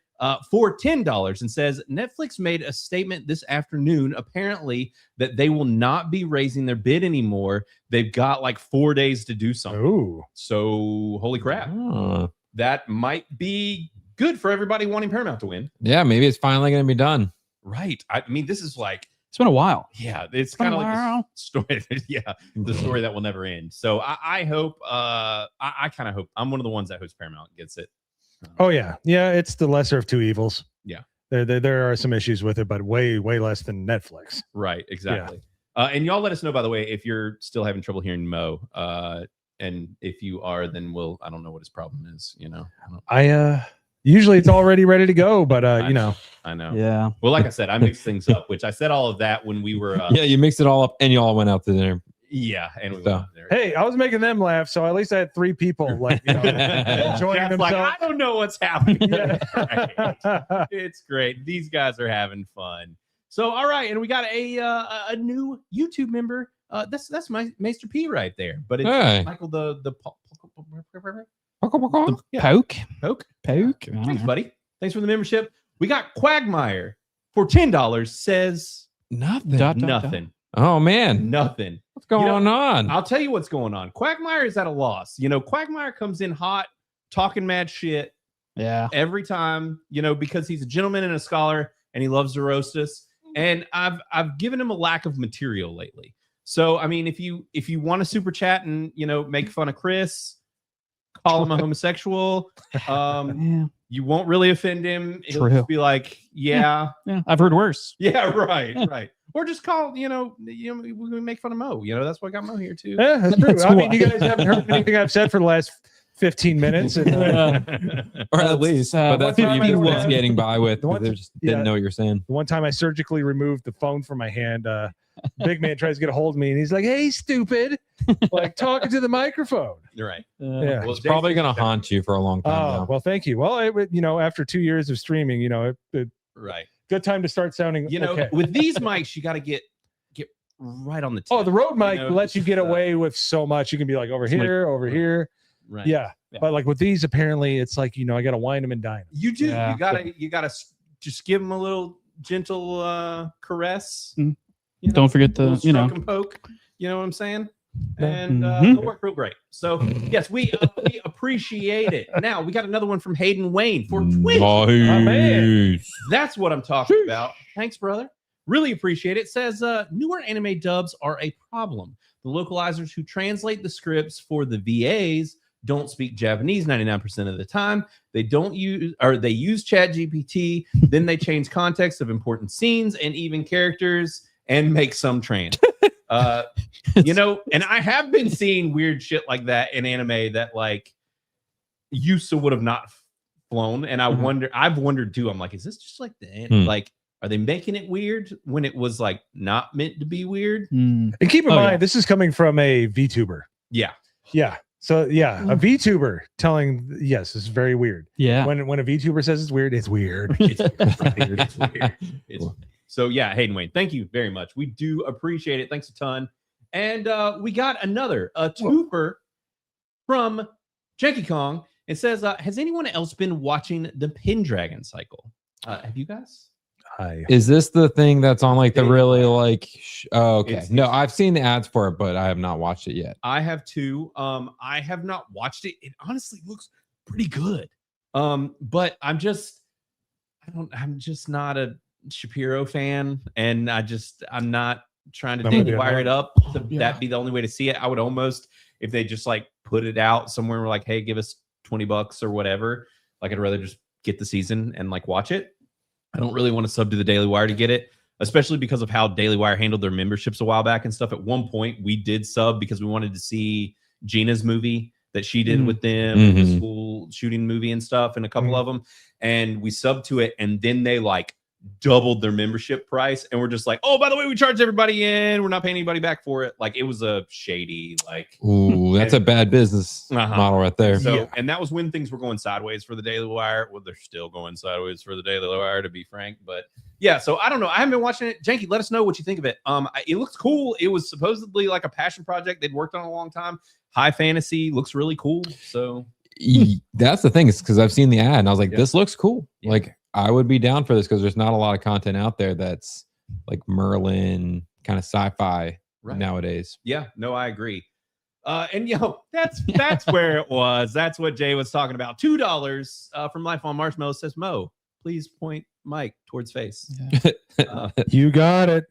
for $10 and says Netflix made a statement this afternoon, apparently, that they will not be raising their bid anymore. They've got like 4 days to do something. Ooh. So holy crap. That might be good for everybody wanting Paramount to win. Yeah, maybe it's finally going to be done. Right. I mean, this is like, it's been a while. Yeah, it's kind of like a story. Yeah, the story that will never end. So I hope. I kind of hope I'm one of the ones that hopes Paramount gets it. Oh yeah, it's the lesser of two evils. Yeah, there are some issues with it, but way less than Netflix. Right. Exactly. And y'all let us know, by the way, if you're still having trouble hearing Mo. And if you are, then I don't know what his problem is. You know. Usually it's already ready to go, but you know. I know. Yeah. Well, like I said, I mixed things up, which I said all of that when we were. Yeah, you mixed it all up, and you all went out to dinner. Yeah, and we went out there. Hey, I was making them laugh, so at least I had 3 people like enjoying themselves. Like, I don't know what's happening. Right. It's great. These guys are having fun. So, all right, and we got a new YouTube member. That's my Maester P right there, but it's Michael the Poke. Thanks, buddy. Thanks for the membership. We got Quagmire for $10. Says nothing. Oh man, nothing. What's going on? I'll tell you what's going on. Quagmire is at a loss. You know, Quagmire comes in hot, talking mad shit. Yeah. Every time, you know, because he's a gentleman and a scholar, and he loves to roast us. And I've given him a lack of material lately. So I mean, if you want to super chat and make fun of Chris, call him a homosexual, you won't really offend him. He'll just be like, yeah, I've heard worse. Yeah, right. Or just call, we make fun of Mo. That's why I got Mo here too. Yeah, that's true. I mean, you guys haven't heard anything I've said for the last 15 minutes. Or at least, but that's what you've been getting by with. They just didn't know what you're saying. The one time I surgically removed the phone from my hand, big man tries to get a hold of me and he's like, hey, stupid, like talking to the microphone. You're right. Yeah. Well, it's probably going to haunt you for a long time now. Well, thank you. Well, after 2 years of streaming, right. Good time to start sounding okay. With these mics, you got to get right on the tip. Oh, the Rode mic lets you get away with so much. You can be like over here. Right. Yeah. But like with these, apparently it's like, I got to wind them and dine them. You do. Yeah. You gotta just give them a little gentle caress. Don't forget the, stroke and poke. You know what I'm saying? And it'll work real great. So yes, we appreciate it. Now we got another one from Hayden Wayne for 20. Oh, man. That's what I'm talking about. Thanks, brother. Really appreciate it. It says newer anime dubs are a problem. The localizers who translate the scripts for the VAs don't speak Japanese 99% of the time. They use ChatGPT. Then they change context of important scenes and even characters and make some trans. And I have been seeing weird shit like that in anime that like used to would have not flown. And I've wondered too. I'm like, is this just like the end? Like Are they making it weird when it was like not meant to be weird? And keep in mind, this is coming from a VTuber. Yeah. Yeah. So yeah, a VTuber telling yes, it's very weird. Yeah. When a VTuber says it's weird, it's weird. It's weird. It's weird. So yeah, Hayden Wayne, thank you very much. We do appreciate it. Thanks a ton. And we got a twofer from Janky Kong. It says, has anyone else been watching the Pendragon cycle? Have you guys? Is this the thing that's on like the really like? Oh, okay. No, I've seen the ads for it, but I have not watched it yet. I have too. I have not watched it. It honestly looks pretty good. But I'm just not a Shapiro fan, and I'm not trying to daily wire it up to that be the only way to see it. I would almost, if they just like put it out somewhere, we're like, hey, give us $20 or whatever. Like, I'd rather just get the season and like watch it. I don't really want to sub to the Daily Wire to get it, especially because of how Daily Wire handled their memberships a while back and stuff. At one point, we did sub because we wanted to see Gina's movie that she did with them, the school shooting movie and stuff, and a couple of them. And we subbed to it, and then they like doubled their membership price, and we're just like, oh, by the way, we charged everybody in, we're not paying anybody back for it. Like, it was a shady, like, ooh, that's a bad business model right there. So and that was when things were going sideways for the Daily Wire. Well, they're still going sideways for the Daily Wire, to be frank. But yeah, so I don't know, I haven't been watching it. Janky, let us know what you think of it. It looks cool. It was supposedly like a passion project they'd worked on a long time. High fantasy, looks really cool. So that's the thing, is because I've seen the ad and I was like, this looks cool. Like, I would be down for this because there's not a lot of content out there that's like Merlin kind of sci-fi nowadays. Yeah, no, I agree. And that's where it was. That's what Jay was talking about. $2 from Life on Marshmallow says, Mo, please point Mike towards face. You got it.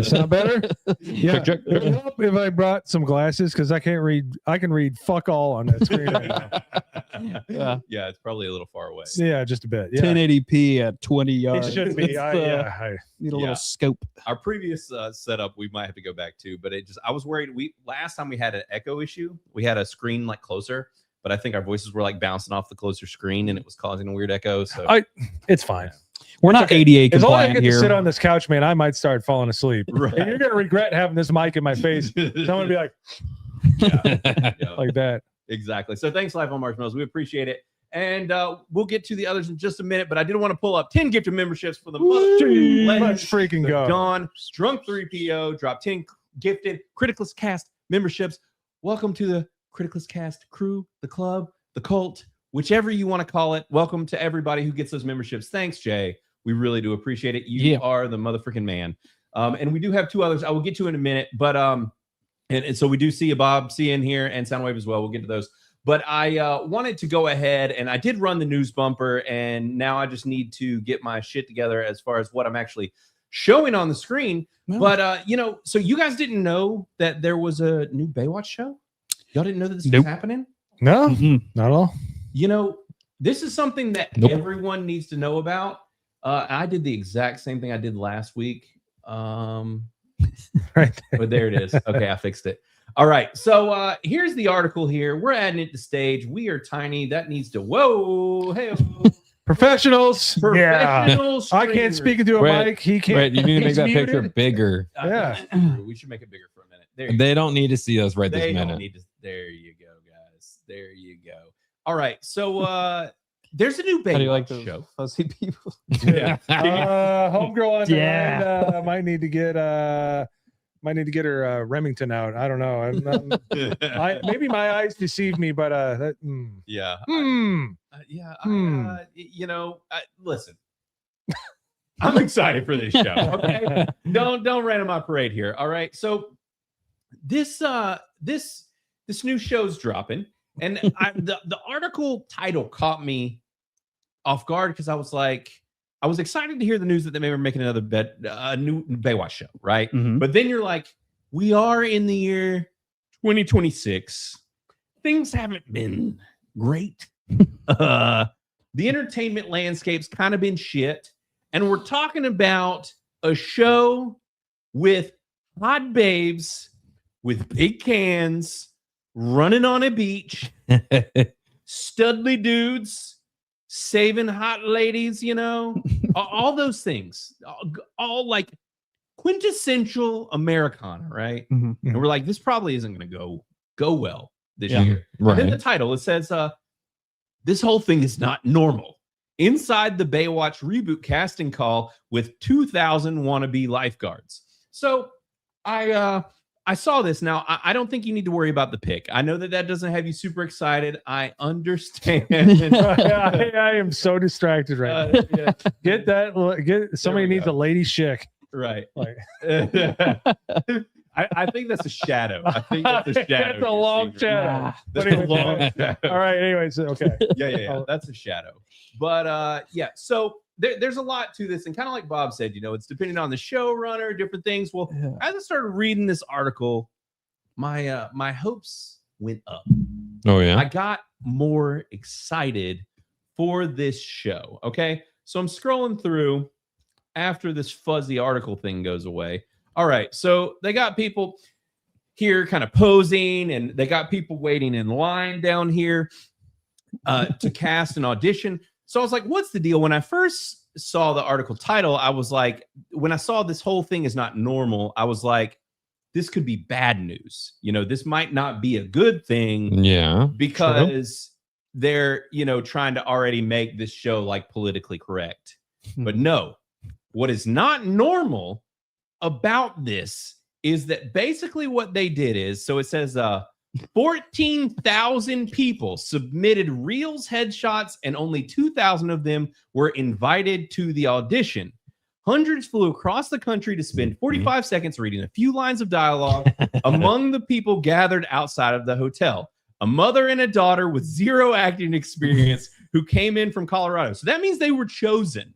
Sound better? Yeah. Check. It would help if I brought some glasses because I can't read. I can read fuck all on that screen right now. Yeah, it's probably a little far away. Yeah, just a bit. Yeah. 1080p at 20 yards. It should be. I need a little scope. Our previous setup, we might have to go back to, but I was worried. Last time we had an echo issue. We had a screen like closer, but I think our voices were like bouncing off the closer screen, and it was causing a weird echo. So it's fine. We're not ADA As long as I compliant get to here. sit on this couch, man, I might start falling asleep. Right. And you're gonna regret having this mic in my face. Someone be like, like that. Exactly. So thanks, Life on Marshmallows. We appreciate it. And we'll get to the others in just a minute, but I did want to pull up 10 gifted memberships for the Let's freaking go. Dawn, Drunk 3PO, drop 10 gifted Criticless Cast memberships. Welcome to the Criticless Cast crew, the club, the cult, whichever you want to call it. Welcome to everybody who gets those memberships. Thanks, Jay. We really do appreciate it. You are the motherfucking man. And we do have two others I will get to in a minute, but and so we do see a Bob C in here and Soundwave as well. We'll get to those. But I wanted to go ahead, and I did run the news bumper, and now I just need to get my shit together as far as what I'm actually showing on the screen. Well, but so you guys didn't know that there was a new Baywatch show? Y'all didn't know that this was happening? No, not at all. You know, this is something that everyone needs to know about. I did the exact same thing I did last week. Right there. But there it is. Okay, I fixed it. All right. So here's the article here. We're adding it to stage. We are tiny. That needs to hey. Professionals. Professionals. I can't speak into a mic. He can't. Wait, you need to make that muted. picture bigger. Yeah. We should make it bigger for a minute. There you They don't need to see us right They this don't minute. need to. There you go, guys. There you go. All right. So there's a new Baywatch How do you like those show. fuzzy people? Yeah. Homegirl on the Yeah. line, might need to get her Remington out. I don't know. Maybe my eyes deceive me, but Yeah. Listen. I'm excited for this show. Okay. Don't rain on my parade here. All right. So this new show's dropping, and the article title caught me off guard because I was excited to hear the news that they were making a new Baywatch show, right? Mhm. But then you're like, we are in the year 2026. Things haven't been great. The entertainment landscape's kind of been shit. And we're talking about a show with hot babes with big cans running on a beach, studly dudes saving hot ladies, you know, all those things, all like quintessential Americana, right? And we're like, this probably isn't going to go well this year. Right. And then the title, it says, this whole thing is not normal. Inside the Baywatch reboot casting call with 2,000 wannabe lifeguards. So I saw this. Now, I don't think you need to worry about the pick. I know that doesn't have you super excited. I understand. I am so distracted right now. Yeah. Get somebody needs a lady chick. Right. Like, I think that's a shadow. I think that's a shadow. That's a long shadow. That's a long shadow. All right. Anyways, okay. Yeah. That's a shadow. But yeah, so there's a lot to this, and kind of like Bob said, you know, it's depending on the showrunner, different things. Well, as I started reading this article, my hopes went up. Oh yeah. I got more excited for this show. Okay, so I'm scrolling through after this fuzzy article thing goes away. All right, so they got people here kind of posing, and they got people waiting in line down here to cast an audition. So I was like, what's the deal? When I first saw the article title, I was like, when I saw this whole thing is not normal, I was like, this could be bad news. You know, this might not be a good thing. Yeah. Because they're, you know, trying to already make this show like politically correct. But no, what is not normal about this is that basically what they did is, so it says 14,000 people submitted reels, headshots, and only 2,000 of them were invited to the audition. Hundreds flew across the country to spend 45 seconds reading a few lines of dialogue among the people gathered outside of the hotel. A mother and a daughter with zero acting experience who came in from Colorado. So that means they were chosen.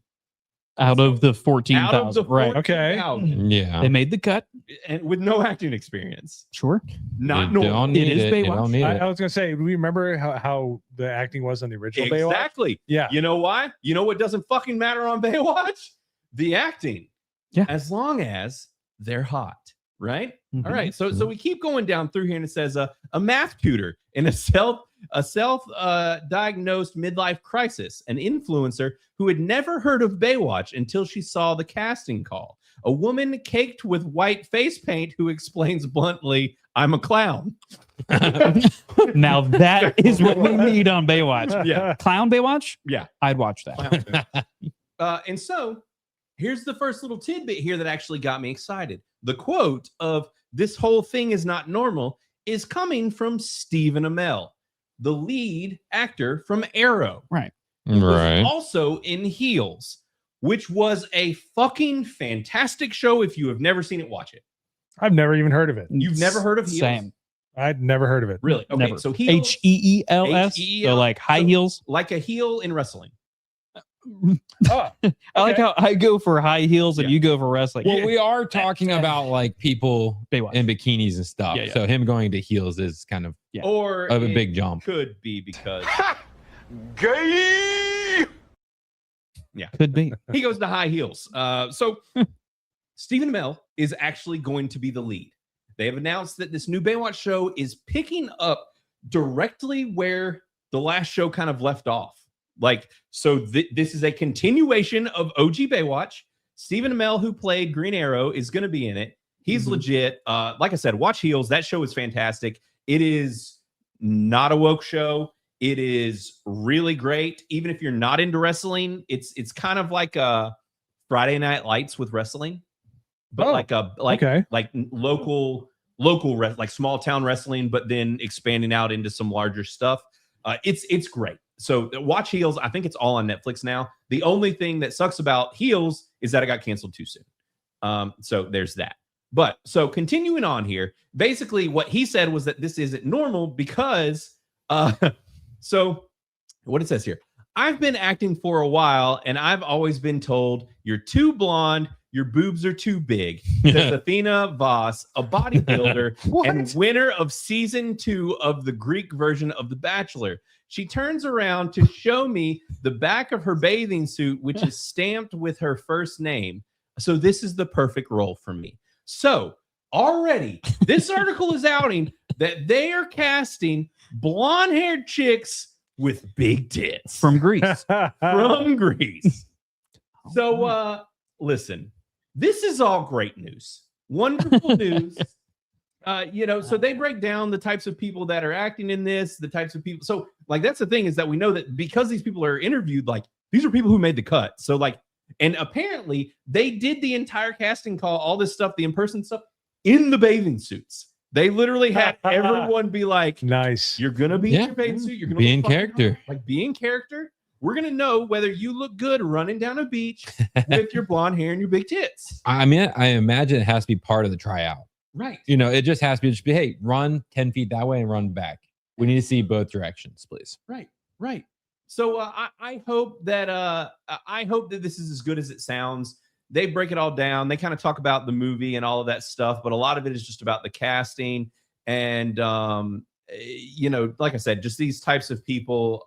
Out of the 14,000. Right. Okay. Yeah. They made the cut. And with no acting experience. Sure. Not They normal. don't need It is it. They Baywatch. don't need it. I was gonna say, do we remember how the acting was on the original Baywatch? Exactly. Yeah. You know why? You know what doesn't fucking matter on Baywatch? The acting. Yeah. As long as they're hot, right? Mhm. All right. So we keep going down through here, and it says a math tutor in a self diagnosed midlife crisis, an influencer who had never heard of Baywatch until she saw the casting call, a woman caked with white face paint who explains bluntly, "I'm a clown." Now that is what we need on Baywatch. Yeah. Clown Baywatch? Yeah. I'd watch that. And so here's the first little tidbit here that actually got me excited. The quote of "this whole thing is not normal" is coming from Stephen Amell, the lead actor from Arrow. Right. Right. Also in Heels, which was a fucking fantastic show. If you have never seen it, watch it. I've never even heard of it. You've never heard of Heels? Same. I'd never heard of it. Really? Okay. Never. So Heels, Heels. So like high heels. like a heel in wrestling. Oh, I like how I go for high heels and you go for wrestling. Well, we are talking about like people Baywatch. in bikinis and stuff. Yeah, yeah. So him going to heels is kind of Or of a it big jump. Could be because Gay. Could be. he goes to high heels. So Stephen Amell is actually going to be the lead. They have announced that this new Baywatch show is picking up directly where the last show kind of left off. Like, so this is a continuation of OG Baywatch. Stephen Amell, who played Green Arrow, is going to be in it. He's legit. Like I said, watch Heels. That show is fantastic. It is not a woke show. It is really great. Even if you're not into wrestling, it's kind of like a Friday Night Lights with wrestling, but like local like small town wrestling, but then expanding out into some larger stuff. It's great. So watch Heels. I think it's all on Netflix now. The only thing that sucks about Heels is that it got canceled too soon. So there's that. But so continuing on here, basically what he said was that this isn't normal because so what it says here, I've been acting for a while and I've always been told you're too blonde, your boobs are too big. Says Athena Voss, a bodybuilder and winner of season 2 of the Greek version of The Bachelor. She turns around to show me the back of her bathing suit, which is stamped with her first name. So this is the perfect role for me. So already this article is outing that they are casting blonde-haired chicks with big tits from Greece. From Greece. So, listen, this is all great news. Wonderful news. So they break down the types of people that are acting in this, the types of people. So, like, that's the thing is that we know that because these people are interviewed, like, these are people who made the cut. So, like, and apparently they did the entire casting call, all this stuff, the in-person stuff, in the bathing suits. They literally had everyone be like, nice. You're going to be in your bathing suit. You're going to be in character. Like, be in character. We're going to know whether you look good running down a beach with your blonde hair and your big tits. I mean, I imagine it has to be part of the tryout. Right. You know, it just has to be, hey, run 10 feet that way and run back. We need to see both directions, please. Right. Right. So I hope that this is as good as it sounds. They break it all down. They kind of talk about the movie and all of that stuff, but a lot of it is just about the casting and like I said, just these types of people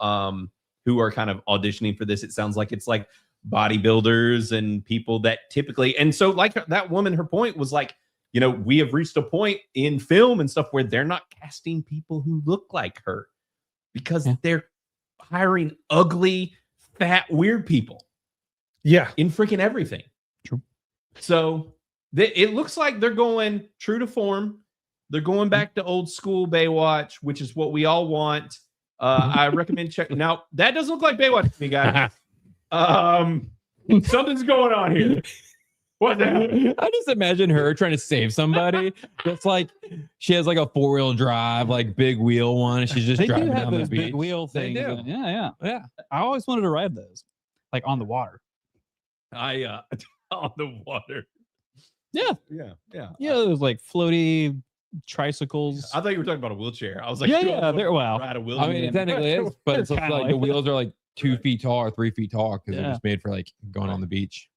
who are kind of auditioning for this. It sounds like it's like bodybuilders and people that typically, and so like that woman, her point was like, we have reached a point in film and stuff where they're not casting people who look like her because they're hiring ugly, fat, weird people. Yeah. In freaking everything. True. So it looks like they're going true to form. They're going back to old school Baywatch, which is what we all want. I recommend checking. Now, that doesn't look like Baywatch to me, guys. Something's going on here. What the hell? I just imagine her trying to save somebody. It's like she has like a 4-wheel drive, like big wheel one. And she's just They driving do have down the those big beach. wheel things. They do. Yeah. I always wanted to ride those, like on the water. On the water. Yeah. Those like floaty tricycles. I thought you were talking about a wheelchair. I was like, they're well. Ride a wheelchair. I mean, it technically is, but it's kinda like the wheels are like 2 feet tall or 3 feet tall because they're just made for like going on the beach.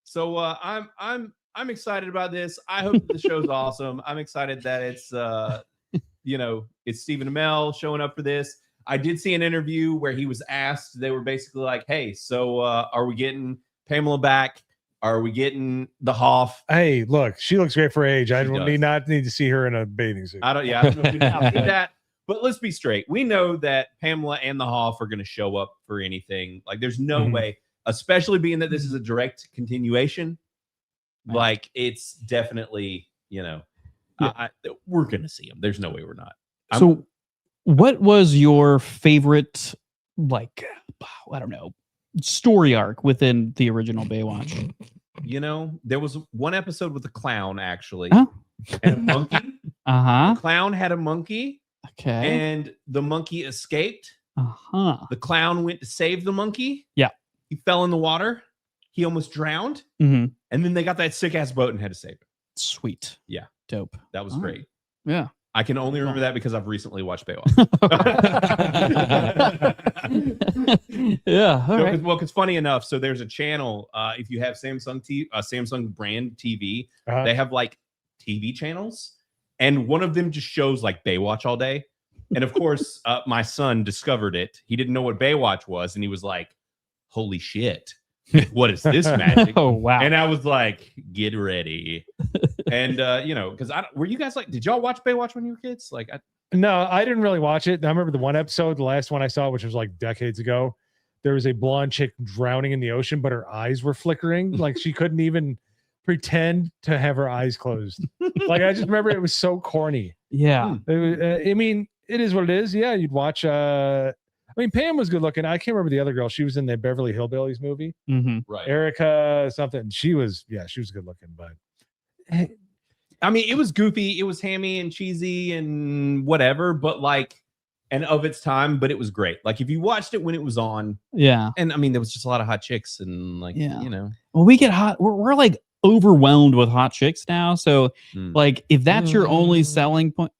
So I'm excited about this. I hope that the show's awesome. I'm excited that it's it's Stephen Amell showing up for this. I did see an interview where he was asked, they were basically like, hey, so are we getting Pamela back? Are we getting the Hoff? Hey, look, she looks great for her age. I don't not need to see her in a bathing suit. I don't know if we need that. But let's be straight. We know that Pamela and the Hoff are going to show up for anything. Like, there's no way, especially being that this is a direct continuation. Like, it's definitely, we're going to see them. There's no way we're not. So what was your favorite, like, I don't know, story arc within the original Baywatch? There was one episode with a clown, actually, and a monkey. The clown had a monkey. Okay. And the monkey escaped. The clown went to save the monkey. Yeah. He fell in the water. He almost drowned. Mhm. And then they got that sick ass boat and had to save it. Sweet. Yeah. Dope. That was great. Yeah. I can only remember that because I've recently watched Baywatch. Yeah. All right. Well, because funny enough, so there's a channel. If you have Samsung brand TV, they have like TV channels, and one of them just shows like Baywatch all day. And of course, my son discovered it. He didn't know what Baywatch was, and he was like, "Holy shit, what is this magic?" Oh wow! And I was like, "Get ready." And because were you guys like, did y'all watch Baywatch when you were kids? Like, no, I didn't really watch it. I remember the one episode, the last one I saw, which was like decades ago. There was a blonde chick drowning in the ocean, but her eyes were flickering. Like she couldn't even pretend to have her eyes closed. Like I just remember it was so corny. Yeah. It was, I mean, it is what it is. Yeah, you'd watch. I mean, Pam was good looking. I can't remember the other girl. She was in the Beverly Hillbillies movie. Right. Erica something. She was good looking, but. I mean, it was goofy, it was hammy and cheesy and whatever, but like, and of its time, but it was great. Like, if you watched it when it was on, yeah. And I mean, there was just a lot of hot chicks and like, Well, we get hot. We're like overwhelmed with hot chicks now. So, like, if that's your only selling point,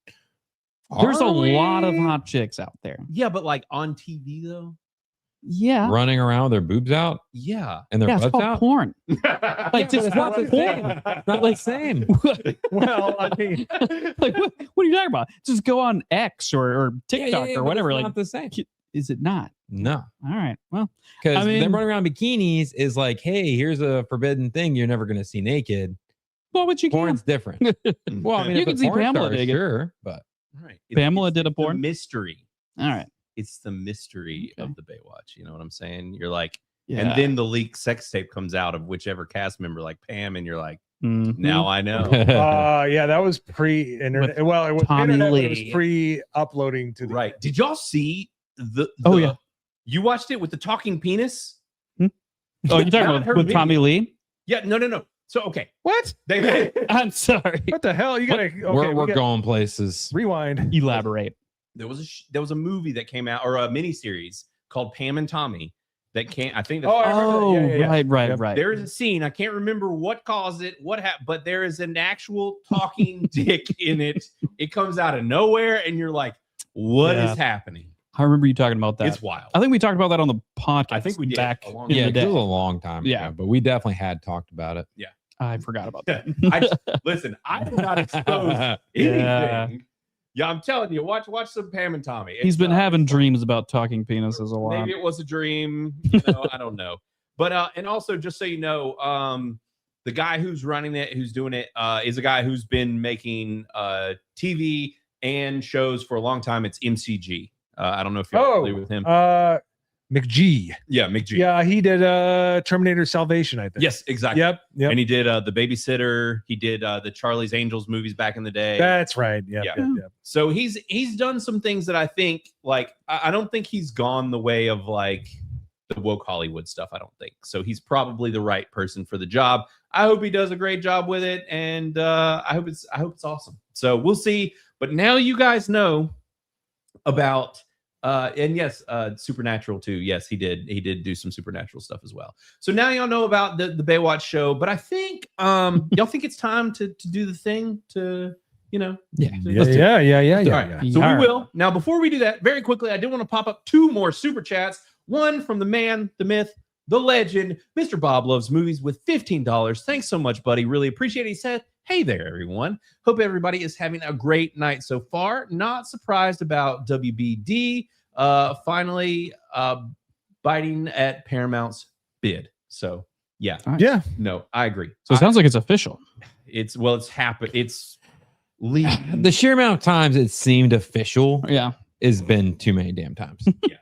there's a lot of hot chicks out there. Yeah, but like on TV though. Yeah. Running around with their boobs out. Yeah. And their it's butts called out. porn. Like, it's not the same. It's not like same. Well, I mean, like, what are you talking about? Just go on X or TikTok or whatever. It's like, not the same. Is it not? No. All right. Well, because I mean, them running around bikinis is like, hey, here's a forbidden thing you're never going to see naked. Well, but you Porn's different. Well, I mean, you if can a see porn Pamela star, naked. sure, but right. Pamela did a porn mystery. All right. it's the mystery of the Baywatch. You know what I'm saying? You're like, Yeah. and then the leaked sex tape comes out of whichever cast member, like Pam, and you're like, now I know. Yeah, that was pre-internet. Well, it was Tommy internet, but it Lee. was pre-uploading to the Right. Did y'all see the Oh, yeah. You watched it with the talking penis? Oh, you're talking Not about her with video. Tommy Lee? Yeah, no. So okay. What? They I'm sorry. What the hell? You gotta okay, we're going places. Rewind. Elaborate. there was a movie that came out, or a miniseries called Pam and Tommy that came. I think. That's, Oh, I remember that. Yeah. Right. There is a scene. I can't remember what caused it, what happened, but there is an actual talking dick in it. It comes out of nowhere, and you're like, "What is happening?" I remember you talking about that. It's wild. I think we talked about that on the podcast. I think we did back a long in Yeah, the it day. was a long time Yeah. ago, but we definitely had talked about it. Yeah. I forgot about that. Listen, I did not expose anything. Yeah, I'm telling you, watch some Pam and Tommy. He's been having dreams about talking penises a lot. Maybe it was a dream. I don't know. But and also, just so you know, the guy who's running it, who's doing it, is a guy who's been making TV and shows for a long time. It's MCG. I don't know if you're familiar with him. McG. Yeah, McG. Yeah, he did Terminator Salvation, I think. Yes, exactly. Yep. And he did The Babysitter. He did the Charlie's Angels movies back in the day. That's right. Yep. So he's done some things that I think, like, I don't think he's gone the way of like the woke Hollywood stuff. I don't think so. He's probably the right person for the job. I hope he does a great job with it, and I hope it's awesome. So we'll see. But now you guys know about. And yes, Supernatural too. Yes, he did do some Supernatural stuff as well. So now y'all know about the Baywatch show, but I think y'all think it's time to do the thing to, you know. Yeah. All right. So we will. Now, before we do that, very quickly, I did want to pop up 2 more super chats. One from the man, the myth, the legend, Mr. Bob Loves Movies with $15. Thanks so much, buddy. Really appreciate it. He said, "Hey there, everyone. Hope everybody is having a great night so far. Not surprised about WBD finally biting at Paramount's bid." So yeah. Yeah. No, I agree. So it sounds like it's official. It's happened. It's leaving. The sheer amount of times it seemed official, has been too many damn times. Yeah,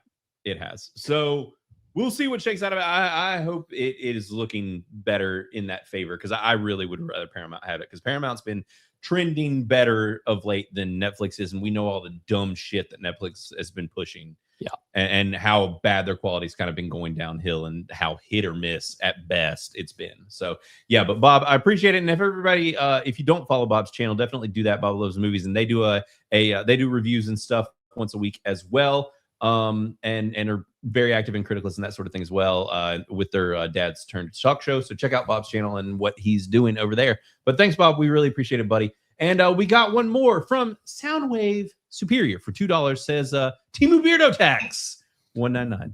it has. So we'll see what shakes out of it. I hope it is looking better in that favor, because I really would rather Paramount have it, because Paramount's been trending better of late than Netflix is, and we know all the dumb shit that Netflix has been pushing. Yeah, and how bad their quality's kind of been going downhill, and how hit or miss at best it's been. So yeah, but Bob, I appreciate it. And if everybody, if you don't follow Bob's channel, definitely do that. Bob Loves Movies, and they do they do reviews and stuff once a week as well. And are very active in Criticless and that sort of thing as well, with their Dad's Turn talk show. So check out Bob's channel and what he's doing over there. But thanks, Bob. We really appreciate it, buddy. And we got one more from Soundwave Superior for $2. Says Timu Beardo Tax $199.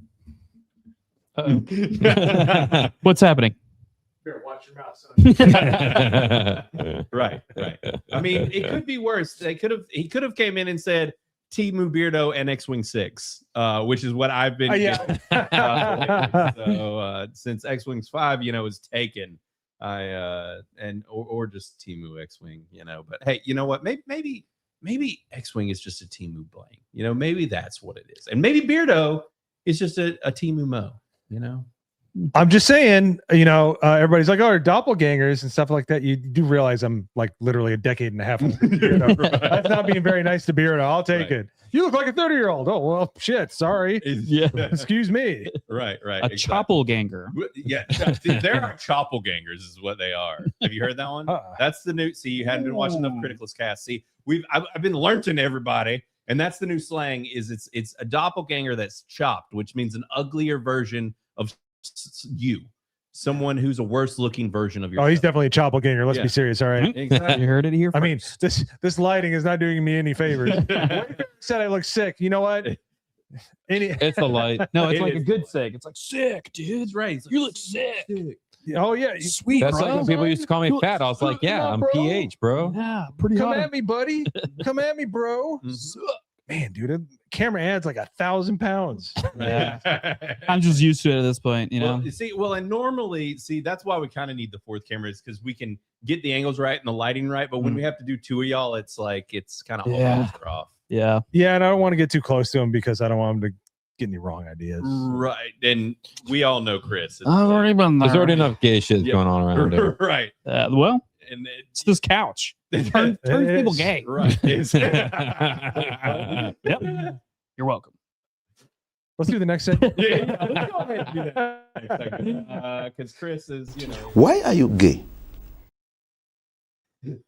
What's happening? Better watch your mouth, son. Right. I mean, it could be worse. He could have came in and said Timu Beardo and X-Wing 6, which is what I've been getting. So since X-Wing's 5, is taken, or just Timu X-Wing, But hey, you know what? Maybe X-Wing is just a Timu Blaine. Maybe that's what it is, and maybe Beardo is just a Timu Mo. I'm just saying, everybody's like, oh, doppelgangers and stuff like that. You do realize I'm like literally a decade and a half. That's not being very nice to Beardo. I'll take it. You look like a 30-year-old. Oh, well, shit. Sorry. Yeah. Excuse me. Right. A choppelganger. Yeah. There are choppelgangers is what they are. Have you heard that one? That's the new. See, you hadn't been watching enough Criticless Cast. See, I've been learning everybody. And that's the new slang. Is it's a doppelganger that's chopped, which means an uglier version of you, someone who's a worse looking version of yourself. Oh, he's definitely a choppelganger. Let's be serious. All right. Exactly. You heard it here. I mean, this lighting is not doing me any favors. Said I look sick. You know what? It's the light. No, it's like a good sick. It's like sick, dude. That's right. You look sick. Oh yeah, sweet. That's bro. like when people used to call me fat. I was like, yeah, I'm pH, bro. Yeah, pretty Come hot. at me, buddy. Come at me, bro. Man, dude, a camera adds like 1,000 pounds. Yeah. I'm just used to it at this point, And normally, that's why we kind of need the fourth camera, is because we can get the angles right and the lighting right. But when we have to do 2 of y'all, it's like it's kind of all off. Yeah. Yeah, and I don't want to get too close to him because I don't want him to get any wrong ideas. Right. And we all know Chris. I've already been there. There's already enough gay shit going on around here. Right. Well, and it's this couch. Turns people gay. Right. Yep. You're welcome. Let's do the next segment. Let's go ahead and do that next segment. Because Chris is, Why are you gay?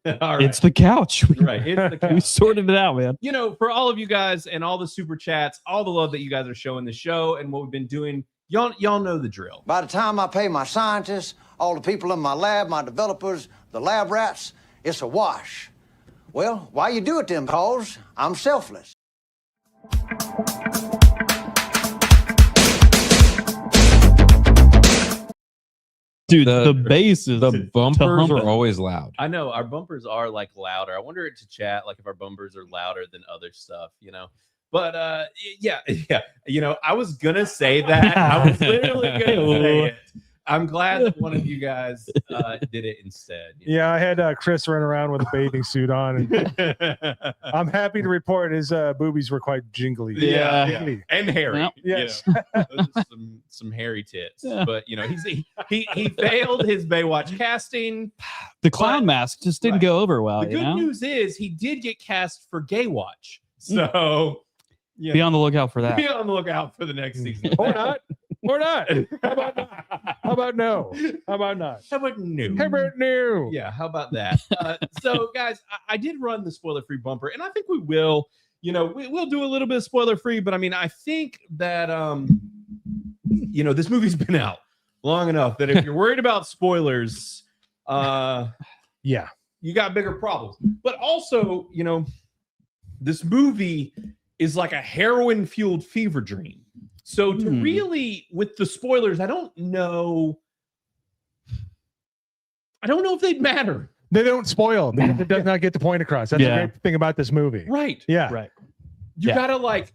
All right. It's the couch. Right. It's the couch. We sorted it out, man. For all of you guys and all the super chats, all the love that you guys are showing the show and what we've been doing, y'all know the drill. By the time I pay my scientists, all the people in my lab, my developers, the lab rats, it's a wash. Well, why you do it then? Because I'm selfless. Dude, the bass is the bumpers are always loud. I know our bumpers are like louder. I wonder to chat like if our bumpers are louder than other stuff, But yeah. I was gonna say that. I was literally gonna say it. I'm glad that one of you guys did it instead. Yeah, I had Chris run around with a bathing suit on. And I'm happy to report his boobies were quite jingly. Yeah. Jingly. And hairy. Yep. Yes. Those are some hairy tits. Yeah. But he failed his Baywatch casting. The clown mask just didn't go over well. The good news is he did get cast for Gaywatch. So be on the lookout for that. Be on the lookout for the next season. Or not. Or not. How about not? How about no? How about not? How about no? How about no? Yeah, how about that? So, guys, I did run the spoiler-free bumper, and I think we will. We'll do a little bit of spoiler-free, but I mean, I think that this movie's been out long enough that if you're worried about spoilers, yeah, you got bigger problems. But also, this movie is like a heroin-fueled fever dream. So to really, with the spoilers, I don't know if they'd matter. They don't spoil. It does not get the point across. That's the great thing about this movie. Right. Yeah. Right. You gotta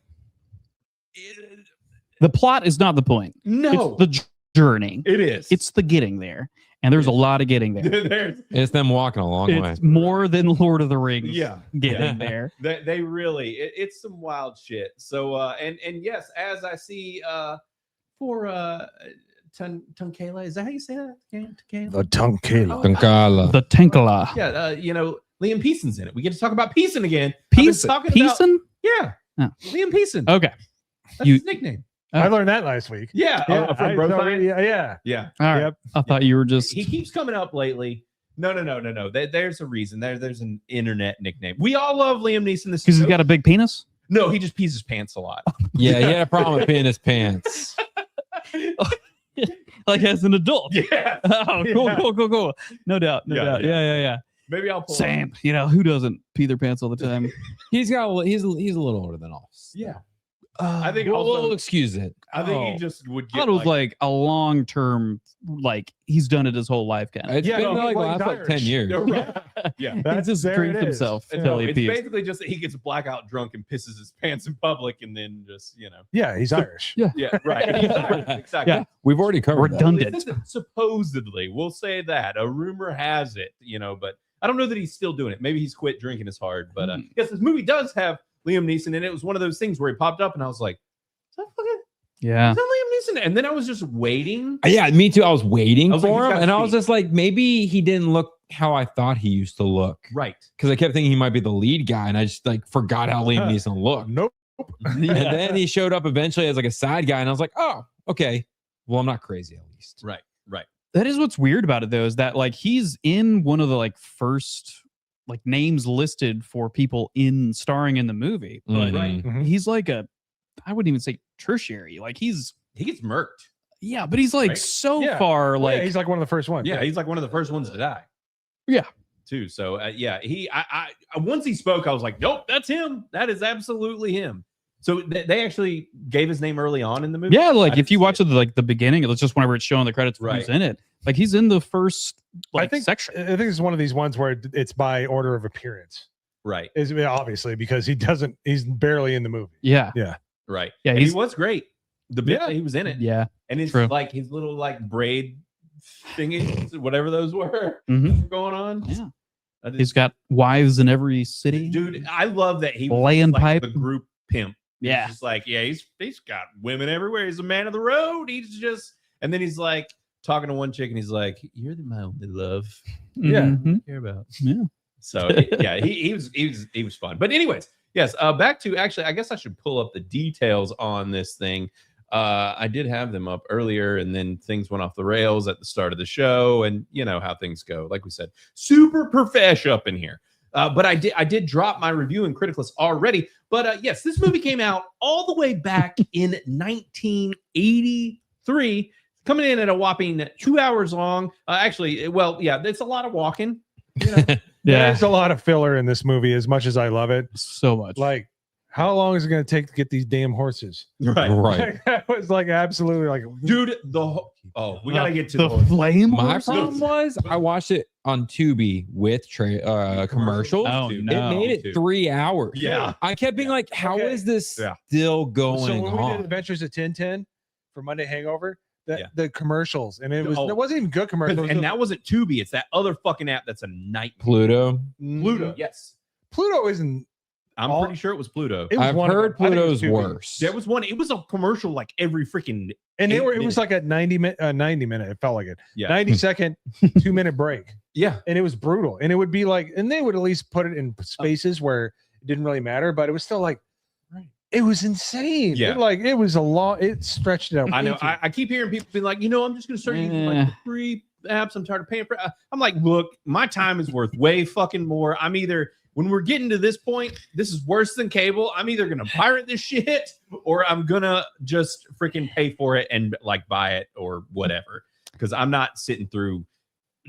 the plot is not the point. No. It's the journey. It is. It's the getting there. And there's a lot of getting there. It's them walking a long way. It's more than Lord of the Rings. Yeah. Getting there. They really, it's some wild shit. So, and yes, as I see, for Tunkala, is that how you say that? Tunkala? The Tunkala. Tunkala. The Tunkala. Yeah, Liam Peason's in it. We get to talk about Peason again. Peason? Yeah. Oh. Liam Peason. Okay. That's his nickname. I learned that last week. Yeah. From Bro Science? Yeah. All right. Yep. I thought you were just. He keeps coming up lately. No. There's a reason. There's an internet nickname. We all love Liam Neeson. Because he's got a big penis? No, he just pees his pants a lot. Yeah, he had a problem with peeing his pants. Like as an adult. Yeah. Oh, cool. No doubt. Yeah. Maybe I'll pull Sam, who doesn't pee their pants all the time? He's a little older than us. Yeah. I think we'll excuse it. I think he just would I get thought it was like a long term, like he's done it his whole life kind of. It's been like last like 10 years. Yeah. He just drinks himself until he it's pees. basically just that he gets blackout drunk and pisses his pants in public and then just, Yeah, he's Irish. Yeah. Yeah, right. He's Irish. Exactly. Yeah. We've already covered redundant. Supposedly, we'll say that. A rumor has it, but I don't know that he's still doing it. Maybe he's quit drinking as hard. But yes, this movie does have Liam Neeson, and it was one of those things where he popped up and I was like, yeah. Is that Liam Neeson? And then I was just waiting. Yeah, me too. I was waiting for like, him, and I was just like, maybe he didn't look how I thought he used to look. Right. Because I kept thinking he might be the lead guy, and I just forgot how Liam Neeson looked. Nope. And then he showed up eventually as like a side guy, and I was like, oh, okay. Well, I'm not crazy at least. Right. That is what's weird about it though, is that like he's in one of the first names listed for people starring in the movie. But he's like I wouldn't even say tertiary. Like he gets murked. Yeah, but he's so far he's like one of the first ones. Yeah, he's like one of the first ones to die. Yeah. Too. So I once he spoke, I was like, nope, that's him. That is absolutely him. So they actually gave his name early on in the movie. Yeah, if you watch the beginning, it's just whenever it's showing the credits for who's in it. Like he's in the first section. I think it's one of these ones where it's by order of appearance. Right. Obviously, because he's barely in the movie. Yeah. Yeah. Right. Yeah, he was great. The bit that he was in it. Yeah. And it's like his little braid thingies, whatever those were Mhm. going on. Yeah. He's got wives in every city. Dude, I love that he was laying like pipe. the group pimp. Yeah. He's just like, yeah, he's got women everywhere. He's a man of the road. He's just, and then he's like talking to one chick and he's like, you're my only love. Yeah. Mm-hmm. I care about. Yeah. So yeah, he was fun. But anyways, yes, back to actually, I guess I should pull up the details on this thing. I did have them up earlier, and then things went off the rails at the start of the show, and you know how things go. Like we said, super profesh up in here. But I did drop my review in Criticless already. But yes, this movie came out all the way back in 1983, coming in at a whopping 2 hours long. Actually, well, yeah, it's a lot of walking. You know? There's a lot of filler in this movie, as much as I love it. So much. Like, how long is it going to take to get these damn horses? Right. That was like absolutely like, dude. We gotta get to the flame. My problem was I watched it on Tubi with commercials. Oh, It no. made it 3 hours. Yeah. I kept being like, how is this still going so when we did on? Adventures at 1010 for Monday Hangover, the commercials, and it wasn't even good commercials. And that wasn't Tubi. It's that other fucking app that's a nightmare. Pluto. Pluto. Yes. Pluto isn't. I'm pretty sure it was Pluto. It was I've one of heard them. I think it Pluto's was Tubi. worse. There was one. It was a commercial like every freaking. And it was minutes. like a 90 minute. It felt like it. Yeah. 90-second, 2-minute break. Yeah. And it was brutal. And it would be like, and they would at least put it in spaces where it didn't really matter, but it was still like, it was insane. Yeah. It was a long. It stretched it out. I know. I keep hearing people be like, I'm just gonna start using like the free apps. I'm tired of paying for. I'm like, look, my time is worth way fucking more. I'm either. When we're getting to this point, this is worse than cable. I'm either going to pirate this shit or I'm going to just freaking pay for it and like buy it or whatever. Because I'm not sitting through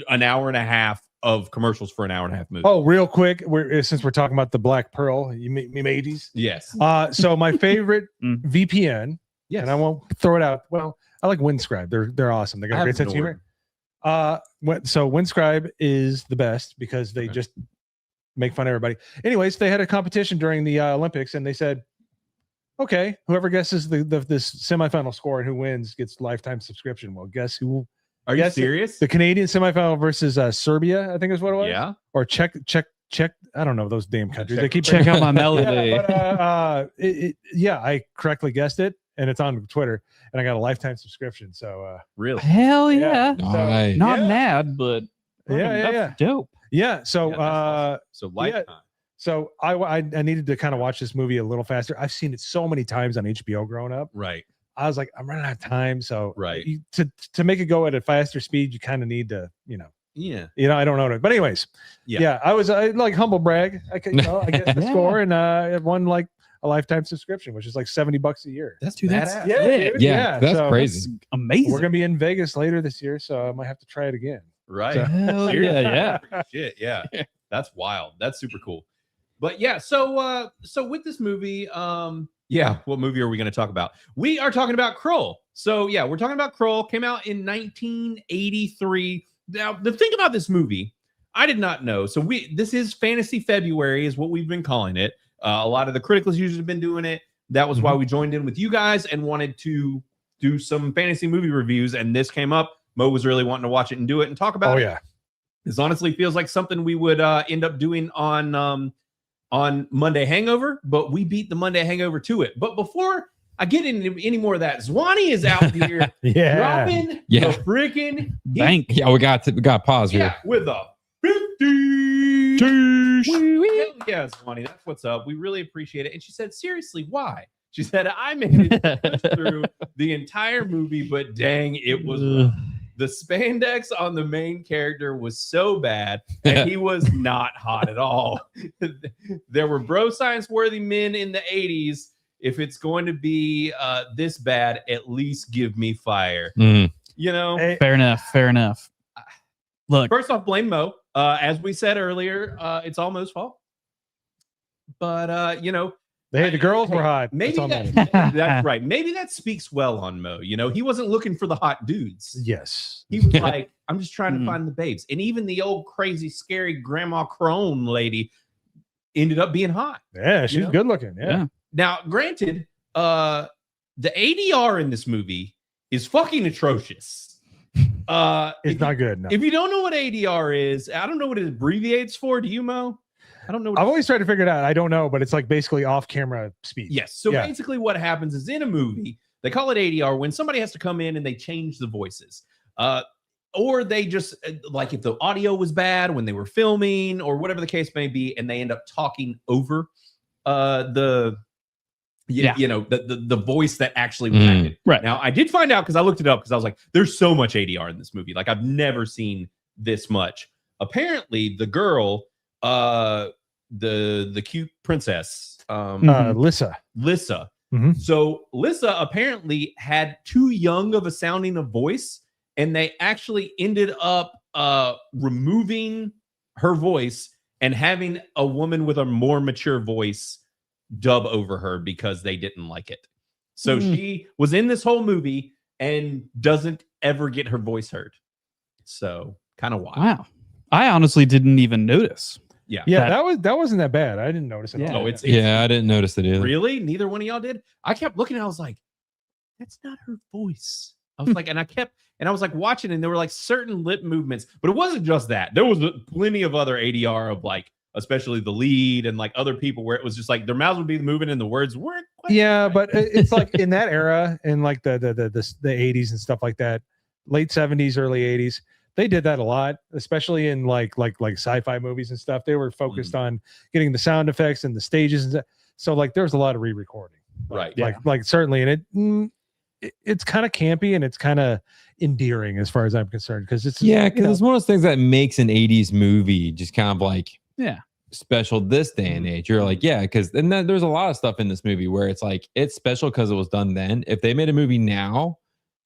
an hour and a half of commercials for an hour and a half movie. Oh, real quick, since we're talking about the Black Pearl, you mateys. Yes. So my favorite VPN, yes, and I won't throw it out. Well, I like Windscribe. They're awesome. They got a great sense of humor. So Windscribe is the best because they just make fun of everybody. Anyways, they had a competition during the Olympics, and they said, okay, whoever guesses this semifinal score and who wins gets lifetime subscription. Well, guess who? Are you serious? The Canadian semifinal versus Serbia, I think is what it was. Yeah. Or Czech. I don't know those damn countries. They keep check out my melody. Yeah, I correctly guessed it, and it's on Twitter, and I got a lifetime subscriction. So really, hell yeah. Nice. Not mad, but yeah. dope. Yeah. So awesome. So lifetime. Yeah, so I needed to kind of watch this movie a little faster. I've seen it so many times on HBO growing up. Right. I was like, I'm running out of time. So right. To make it go at a faster speed, you kind of need to, Yeah. I don't know. But anyways, I was like humble brag. I could, I get the score, and I won like a lifetime subscription, which is like $70 a year. That's badass. That's so crazy. That's amazing. We're gonna be in Vegas later this year, so I might have to try it again. Right. So, hell yeah. Shit. Yeah. That's wild. That's super cool. But yeah, so with this movie, what movie are we going to talk about? We are talking about Krull. So yeah, we're talking about Krull. Came out in 1983. Now, the thing about this movie, I did not know. So this is Fantasy February is what we've been calling it. A lot of the Criticless users have been doing it. That was why we joined in with you guys and wanted to do some fantasy movie reviews. And this came up. Mo was really wanting to watch it and do it and talk about it. Oh yeah. This honestly feels like something we would end up doing on Monday Hangover, but we beat the Monday Hangover to it. But before I get into any more of that, Zwani is out here dropping the freaking bank. Yeah, we got pause here. Yeah, with a 50. Yeah, Zwani, that's what's up. We really appreciate it. And she said, seriously, why? She said, I made it through the entire movie, but dang, it was rough. The spandex on the main character was so bad, and he was not hot at all. There were bro science worthy men in the 80s. If it's going to be this bad, at least give me fire. Fair enough. Look, first off, blame Mo. As we said earlier, it's all Mo's fault. But hey, the girls were hot. Maybe that's right. Maybe that speaks well on Mo. He wasn't looking for the hot dudes. Yes. He was like, I'm just trying to find the babes. And even the old crazy, scary Grandma Crone lady ended up being hot. Yeah, she's good looking. Yeah. Now, granted, the ADR in this movie is fucking atrocious. It's not good. No. If you don't know what ADR is, I don't know what it abbreviates for. Do you, Mo? I don't know. I've always tried to figure it out. I don't know, but it's like basically off-camera speech. Yes. So basically what happens is in a movie, they call it ADR when somebody has to come in and they change the voices. Or they just, like if the audio was bad when they were filming or whatever the case may be, and they end up talking over the voice that actually was acted. Right. Now, I did find out because I looked it up because I was like, there's so much ADR in this movie. Like, I've never seen this much. Apparently, the girl, the cute princess, Lissa. Mm-hmm. So Lissa apparently had too young of a sounding of voice, and they actually ended up removing her voice and having a woman with a more mature voice dub over her because they didn't like it. So she was in this whole movie and doesn't ever get her voice heard. So kind of wild. Wow. I honestly didn't even notice. Yeah. That wasn't that bad. I didn't notice it. Oh, it's I didn't notice it either. Really? Neither one of y'all did? I kept looking and I was like, that's not her voice. I was like, and I was like watching, and there were like certain lip movements, but it wasn't just that. There was plenty of other ADR of like, especially the lead and like other people where it was just like their mouths would be moving and the words weren't quite right. But it's like in that era, in like the 80s and stuff like that, late 70s, early 80s, they did that a lot, especially in like sci-fi movies and stuff. They were focused on getting the sound effects and the stages and so like there's a lot of re-recording. Right. Like certainly, and it's kind of campy and it's kind of endearing as far as I'm concerned because it's because it's one of those things that makes an 80s movie just kind of like special this day and age. You're like, because then there's a lot of stuff in this movie where it's like it's special because it was done then. If they made a movie now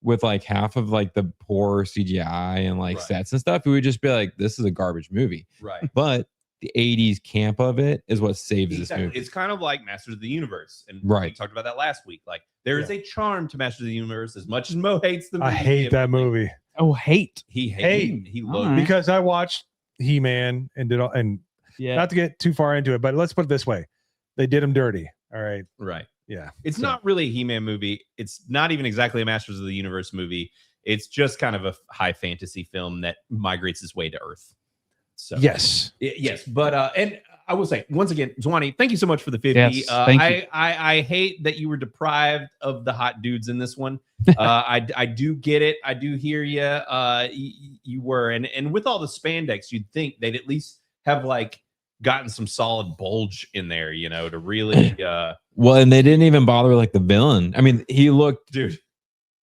with like half of like the poor CGI and like sets and stuff, it would just be like, this is a garbage movie. Right. But the 80s camp of it is what saves this movie. It's kind of like Masters of the Universe. And we talked about that last week. Like there is a charm to Masters of the Universe as much as Mo hates the movie. I hate that movie. Oh, hate. He loved because I watched He-Man and did all, and not to get too far into it, but let's put it this way. They did him dirty. All right. Right. Yeah. It's not really a He-Man movie. It's not even exactly a Masters of the Universe movie. It's just kind of a high fantasy film that migrates its way to Earth. So yes. But and I will say once again, Zwani, thank you so much for the 50. Yes, thank you. I hate that you were deprived of the hot dudes in this one. I do get it. I do hear you. You were, and with all the spandex, you'd think they'd at least have like gotten some solid bulge in there, to really. Well, and they didn't even bother like the villain. I mean, he looked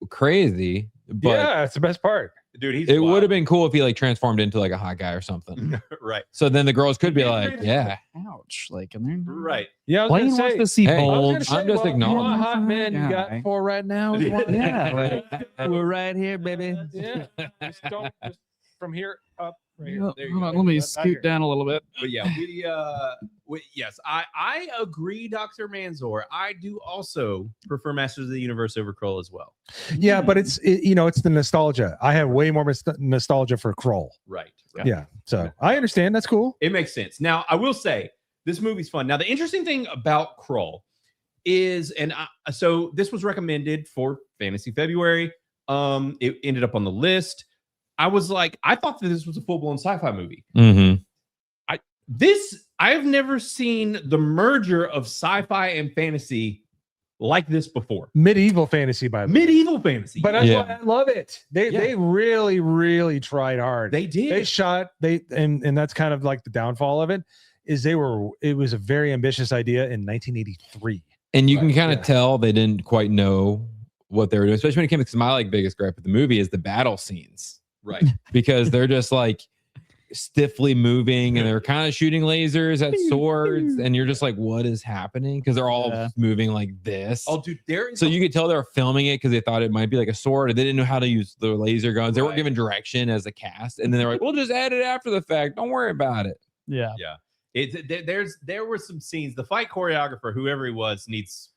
crazy, but it's the best part. Dude, it would have been cool if he like transformed into like a hot guy or something. Right. So then the girls could be like, ouch, like, and they're right. Yeah, Blaine wants to see bulge. I'm just acknowledging. Hot man you got for right now. We're right here, baby. Yeah. Just from here up. Right here. Hold on, let me scoot down a little bit. But yeah, yes, I agree, Dr. Manzor. I do also prefer Masters of the Universe over Krull as well. Yeah, but it's the nostalgia. I have way more nostalgia for Krull. Right. Yeah. So I understand. That's cool. It makes sense. Now, I will say this movie's fun. Now, the interesting thing about Krull is, so this was recommended for Fantasy February. It ended up on the list. I was like, I thought that this was a full-blown sci-fi movie. Mm-hmm. I've never seen the merger of sci-fi and fantasy like this before. Medieval fantasy, by the way. Medieval fantasy. But that's why I love it. They really, really tried hard. They did. And that's kind of like the downfall of it, is it was a very ambitious idea in 1983. And you can kind of tell they didn't quite know what they were doing, especially when it came to, because my biggest gripe with the movie is the battle scenes. Right. Because they're just like stiffly moving and they're kind of shooting lasers at swords. And you're just like, what is happening? Because they're all moving like this. Oh, dude, so you could tell they were filming it because they thought it might be like a sword. And they didn't know how to use the laser guns. They weren't given direction as a cast. And then they're like, we'll just add it after the fact. Don't worry about it. Yeah. Yeah. There were some scenes. The fight choreographer, whoever he was, needs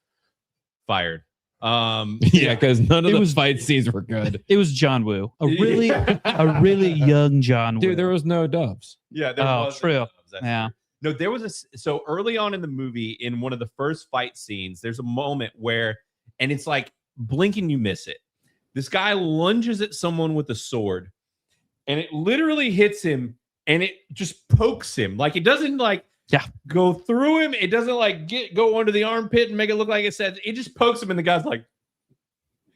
fired. Because none of the fight scenes were good. It was John Woo, a really young John Woo. Dude, there was no doves. Yeah, there was true. True. No, there was so early on in the movie, in one of the first fight scenes, there's a moment where, and it's like blink and you miss it. This guy lunges at someone with a sword, and it literally hits him, and it just pokes him. Like it doesn't like go through him. It doesn't like go under the armpit and make it look like it says. It just pokes him, and the guy's like,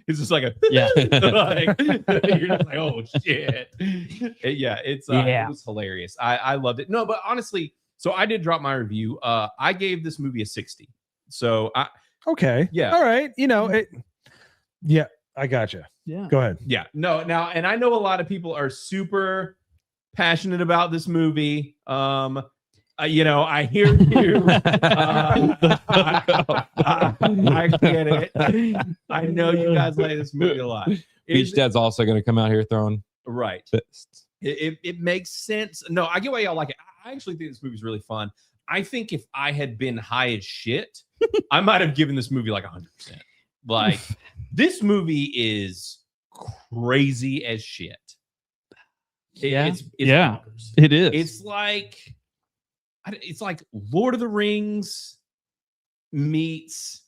it's just like a like, you're just like, oh shit. It was hilarious. I loved it. No, but honestly, so I did drop my review. I gave this movie a 60. So okay. Yeah. All right. You know it. Yeah, I gotcha. Yeah. Go ahead. Yeah. No, now, and I know a lot of people are super passionate about this movie. You know, I hear you. I get it. I know you guys like this movie a lot. Beach Dad's also going to come out here throwing right. fists. It makes sense. No, I get why y'all like it. I actually think this movie is really fun. I think if I had been high as shit, I might have given this movie like 100%. Like this movie is crazy as shit. It's bonkers. It is. It's like Lord of the Rings meets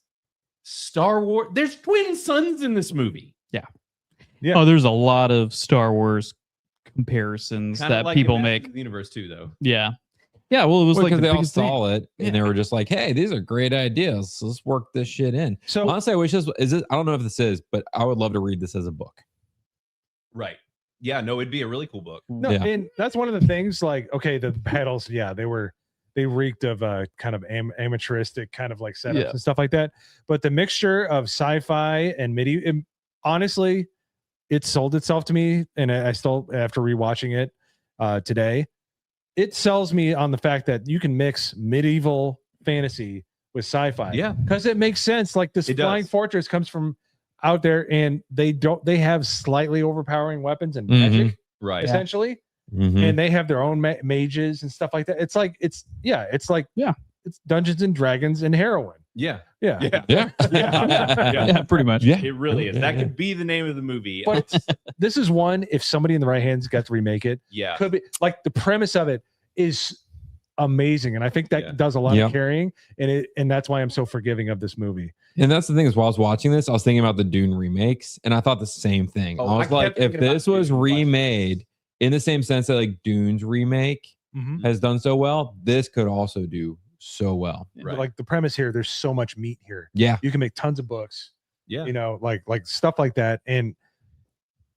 Star Wars. There's twin sons in this movie. Yeah. Oh, there's a lot of Star Wars comparisons Kinda that like people in make. the universe too, though. Yeah. Yeah. Well, it was like because the they all biggest thing. saw it and they were just like, "Hey, these are great ideas. So let's work this shit in." So honestly, I wish this is. I don't know if this is, but I would love to read this as a book. Right. Yeah. No, it'd be a really cool book. No, and that's one of the things. Like, okay, the battles, they reeked of kind of amateuristic kind of like setups and stuff like that. But the mixture of sci-fi and medieval, honestly, it sold itself to me, and I still, after rewatching it today, it sells me on the fact that you can mix medieval fantasy with sci-fi. Yeah, because it makes sense. Like this flying fortress comes from out there, and they have slightly overpowering weapons and magic, right? Essentially. And they have their own mages and stuff like that. It's Dungeons and Dragons and heroin. Yeah, pretty much. Yeah, it really is. That could be the name of the movie. But this is one. If somebody in the right hands got to remake it, could be like the premise of it is amazing, and I think that does a lot of carrying, and that's why I'm so forgiving of this movie. And that's the thing is, while I was watching this, I was thinking about the Dune remakes, and I thought the same thing. I was like, if this was remade in the same sense that like Dune's remake has done so well, this could also do so well. Right. Like the premise here, there's so much meat here. Yeah, you can make tons of books. Yeah, you know, like stuff like that, and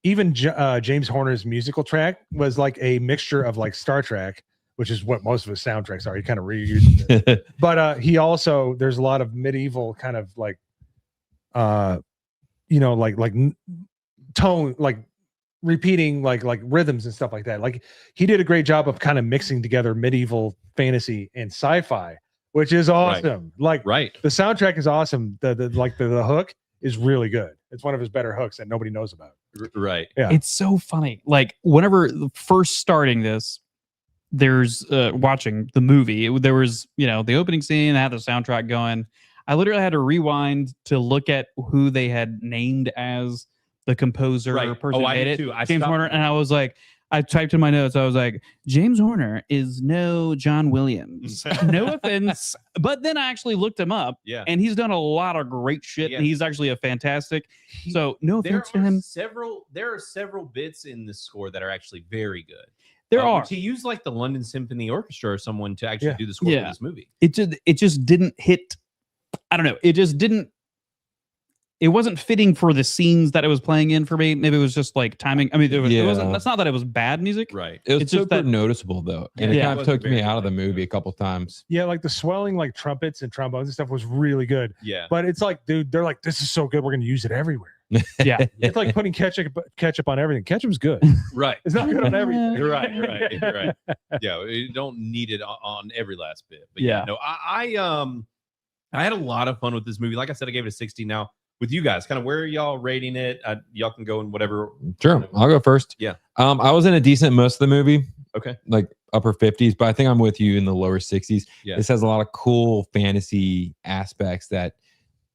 even James Horner's musical track was like a mixture of like Star Trek, which is what most of his soundtracks are. He kind of reused it. But he also, there's a lot of medieval kind of like like tone, like repeating like rhythms and stuff like that. Like he did a great job of kind of mixing together medieval fantasy and sci-fi, which is awesome. The soundtrack is awesome. The hook is really good. It's one of his better hooks that nobody knows about. Right. Yeah. It's so funny. Like whenever first starting this, there's watching the movie, there was, the opening scene, had the soundtrack going. I literally had to rewind to look at who they had named as the composer or person who made it. James Horner. And I was like, I typed in my notes, I was like, James Horner is no John Williams. No offense. But then I actually looked him up. Yeah. And he's done a lot of great shit. And he's actually a fantastic. So no offense to him. There are several bits in the score that are actually very good. There are. To use like the London Symphony Orchestra or someone to actually do the score for this movie. It just didn't hit. I don't know. It wasn't fitting for the scenes that it was playing in for me. Maybe it was just like timing. I mean, it wasn't. That's not that it was bad music. Right. It was it's super just that noticeable though, and it kind of took me out of the movie a couple times. Yeah, like the swelling, like trumpets and trombones and stuff was really good. Yeah. But it's like, dude, they're like, this is so good, we're gonna use it everywhere. Yeah. It's like putting ketchup on everything. Ketchup's good. Right. It's not good on everything. You're right. Yeah, you don't need it on every last bit. But no, I had a lot of fun with this movie. Like I said, I gave it a 60. Now, with you guys, kind of where are y'all rating it? Y'all can go in whatever. Sure, I'll go first. Yeah. I was in a decent most of the movie. Okay. Like upper 50s, but I think I'm with you in the lower 60s. Yeah. This has a lot of cool fantasy aspects that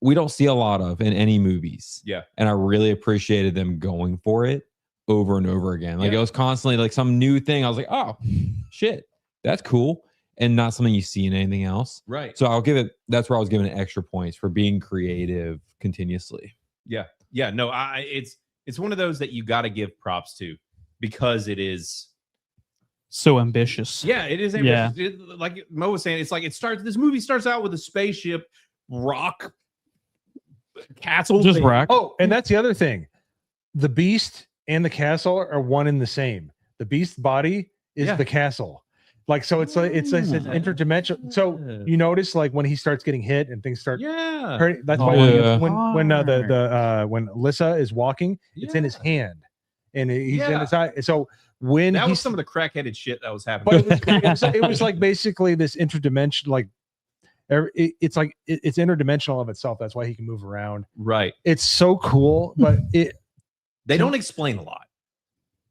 we don't see a lot of in any movies. Yeah. And I really appreciated them going for it over and over again. Like it was constantly like some new thing. I was like, oh shit, that's cool. And not something you see in anything else. Right. So that's where I was giving it extra points for being creative continuously. Yeah. Yeah. No, it's one of those that you got to give props to because it is so ambitious. Yeah, it is ambitious. Like Mo was saying, it's like this movie starts out with a spaceship, rock, castle, just rock. Oh, and that's the other thing. The beast and the castle are one and the same. The beast body is the castle. Like, so it's like it's an interdimensional. So you notice like when he starts getting hit and things start hurting, that's why when Alyssa is walking, it's in his hand and he's in his eye. So when that was some of the crackheaded shit that was happening. But it was like basically this interdimensional, like it's like it's interdimensional of itself. That's why he can move around. Right. It's so cool, but they don't explain a lot.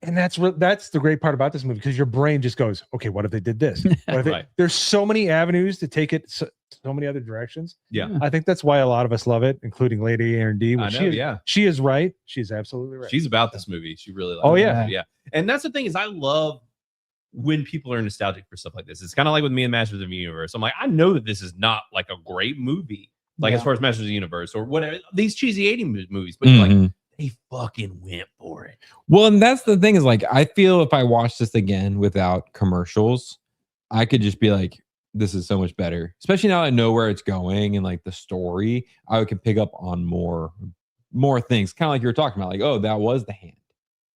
And that's the great part about this movie, because your brain just goes, okay, what if they did this? What if there's so many avenues to take it so many other directions. Yeah. I think that's why a lot of us love it, including Lady Aaron D. She is right. She's absolutely right. She's about this movie. She really likes it. Yeah. And that's the thing is I love when people are nostalgic for stuff like this. It's kind of like with me and Masters of the Universe. I'm like, I know that this is not like a great movie, like as far as Masters of the Universe or whatever, these cheesy 80s movies, but you're like, they fucking went for it. Well, and that's the thing is like, I feel if I watch this again without commercials, I could just be like, this is so much better. Especially now I know where it's going and like the story, I can pick up on more things. Kind of like you were talking about, like, oh, that was the hand.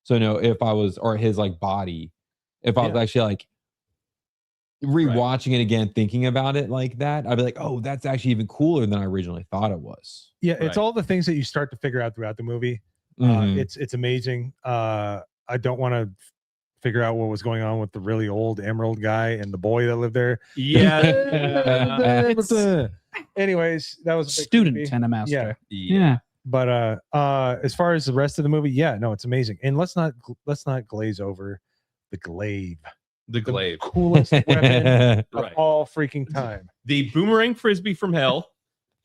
So no, if I was, or his like body, if I was actually like rewatching it again, thinking about it like that, I'd be like, oh, that's actually even cooler than I originally thought it was. Yeah, it's all the things that you start to figure out throughout the movie. It's amazing. I don't want to figure out what was going on with the really old Emerald guy and the boy that lived there. Yeah. Anyways, that was a big student movie. and a master. Yeah. But as far as the rest of the movie, no, it's amazing. And let's not glaze over the Glaive. The Glaive, coolest weapon of all freaking time. The boomerang frisbee from hell.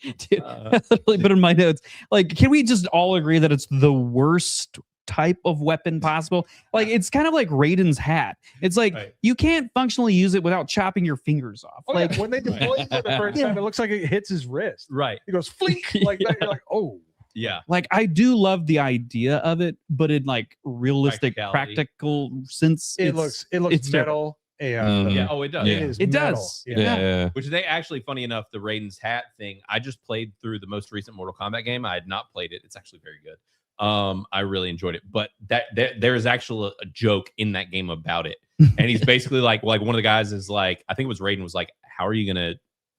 Dude, I literally put in my notes. Like, can we just all agree that it's the worst type of weapon possible? Like, it's kind of like Raiden's hat. It's like you can't functionally use it without chopping your fingers off. Like when they deploy it for the first time, it looks like it hits his wrist. Right. He goes flink like that. You're like, oh. Yeah. Like, I do love the idea of it, but in like realistic, practical sense, it looks metal. Yeah. Oh, it does. It does. Yeah. Which they actually, funny enough, the Raiden's hat thing, I just played through the most recent Mortal Kombat game. I had not played it. It's actually very good. I really enjoyed it. But there is actually a joke in that game about it. And he's basically like one of the guys is like, I think it was Raiden was like, how are you gonna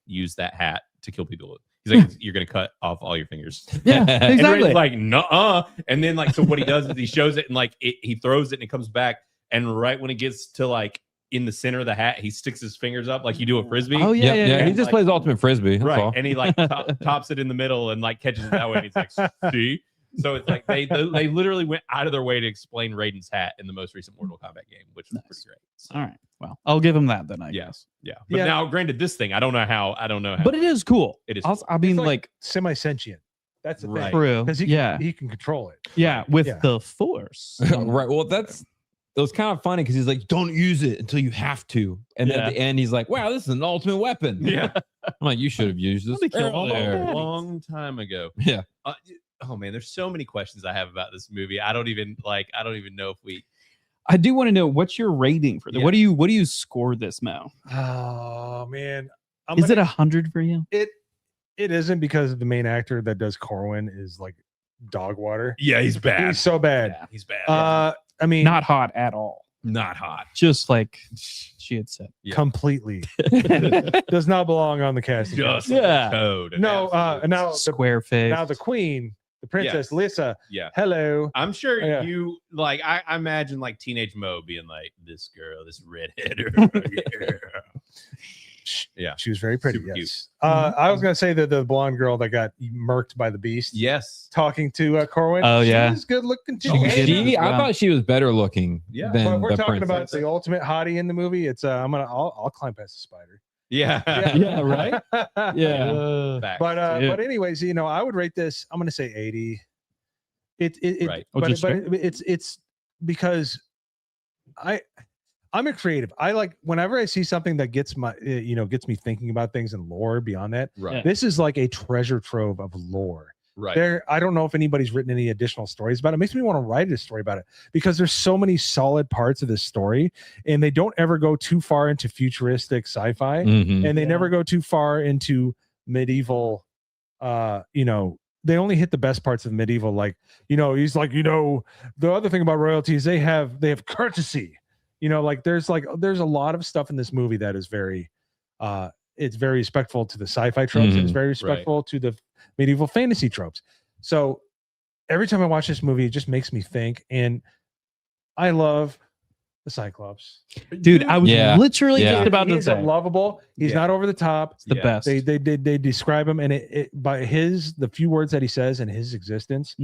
use that hat to kill people with? He's like, you're gonna cut off all your fingers. Yeah, exactly. And like, nuh-uh. And then like, so what he does is he shows it and like he throws it and it comes back. And right when it gets to like in the center of the hat, he sticks his fingers up like you do a frisbee. Oh yeah. He just plays ultimate frisbee. That's all. And he like tops it in the middle and like catches it that way. And he's like, see. So it's like they literally went out of their way to explain Raiden's hat in the most recent Mortal Kombat game, which was pretty great. All right. Well, I'll give him that then, I guess. Yeah. But now, granted, this thing, I don't know how. But it is cool. It is. I mean, it's like semi-sentient. That's the thing. True. Because he can control it. Yeah, with the Force. Right. Well, it was kind of funny because he's like, don't use it until you have to. And then at the end, he's like, wow, this is an ultimate weapon. Yeah. I'm like, you should have used this a earlier. long time ago. Yeah. Oh man, there's so many questions I have about this movie. I don't even know if we. I do want to know, what's your rating for this? What do you score this, Mo? Oh man, is it 100 for you? It isn't, because the main actor that does Corwin is like dog water. Yeah, he's bad. He's so bad. Yeah, he's bad. I mean, not hot at all. Not hot. Just like she had said. Completely. Does not belong on the casting. Just code. No, now square face. Now the queen, the princess Lissa. Yeah. Hello. I'm sure you like. I imagine like teenage Mo being like, this girl, this redhead. Yeah. She was very pretty. Super Yes. I was gonna say that the blonde girl that got murked by the beast. Yes. Talking to Corwin. Oh yeah. She's good looking too. I thought she was better looking. Yeah. Than But we're the talking princess. about the ultimate hottie in the movie. It's I'll climb past the spider. Yeah. Yeah. Right. Yeah. But anyways, I would rate this. I'm gonna say 80. Right. But it's because I'm a creative. I like whenever I see something that gets me thinking about things and lore beyond that. Right. This is like a treasure trove of lore. Right. I don't know if anybody's written any additional stories about it. It makes me want to write a story about it because there's so many solid parts of this story, and they don't ever go too far into futuristic sci-fi, and they never go too far into medieval. They only hit the best parts of medieval. Like, he's like, the other thing about royalty is they have courtesy. There's a lot of stuff in this movie that is very it's very respectful to the sci-fi tropes, and it's very respectful to the medieval fantasy tropes. So every time I watch this movie, it just makes me think, and I love the Cyclops. Dude, I was literally just about to he's say, lovable. He's not over the top. It's the best. They describe him, and it by the few words that he says and his existence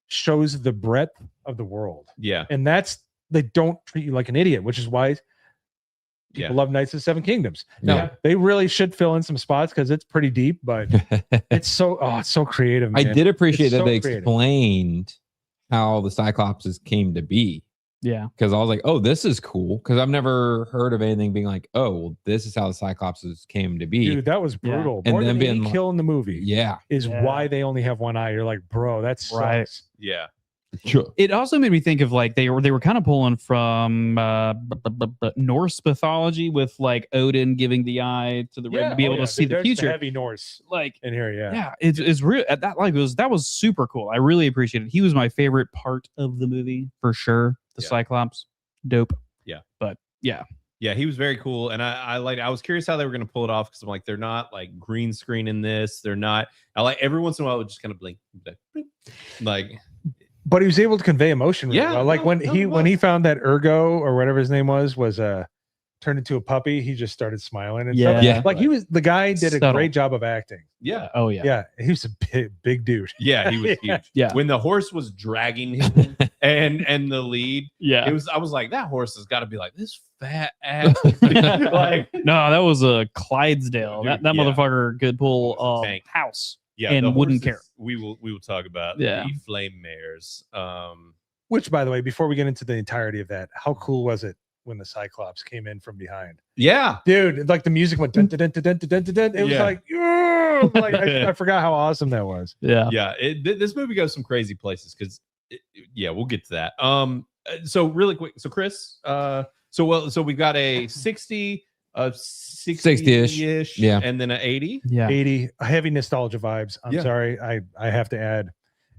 shows the breadth of the world. Yeah. And they don't treat you like an idiot, which is why people love Knights of the Seven Kingdoms. Now, they really should fill in some spots because it's pretty deep, but it's so creative, man. I did appreciate It's that so they creative. explained how the Cyclopses came to be. Yeah. Because I was like, oh, this is cool. Because I've never heard of anything being like, oh, well, this is how the Cyclopses came to be. Dude, that was brutal. And More then than any being kill in the movie is Yeah. why they only have one eye. You're like, bro, that sucks. Right. Yeah. It also made me think of like they were kind of pulling from Norse mythology with like Odin giving the eye to the ring to be able to see the There's future. heavy Norse like in here, Yeah, it's real. That was super cool. I really appreciated it. He was my favorite part of the movie for sure. The Cyclops, dope. Yeah, but yeah, he was very cool, and I was curious how they were going to pull it off because I'm like, they're not like green screen in this. They're not. I like every once in a while it would just kind of blink, like. But he was able to convey emotion really well. Like when he found that Ergo or whatever his name was turned into a puppy, he just started smiling and stuff. Yeah. Like the guy did a Subtle. great job of acting. Yeah. Oh yeah. Yeah. He was a big dude. Yeah, he was huge. Yeah. When the horse was dragging him and the lead, Yeah. I was like, that horse has got to be like this fat ass. Like, no, that was a Clydesdale. Dude, that motherfucker could pull a house. Yeah, and the wouldn't horses, care. We will talk about Yeah. the flame mares. Which, by the way, before we get into the entirety of that, how cool was it when the Cyclops came in from behind? Yeah, dude, like the music went dun, dun, dun, dun, dun, dun, dun, dun. It was like, yeah! Like I forgot how awesome that was. Yeah. This movie goes some crazy places because we'll get to that. So really quick, so Chris, so we've got a 60, 60-ish, and then an 80. 80, heavy nostalgia vibes. I'm Yeah. sorry, I have to add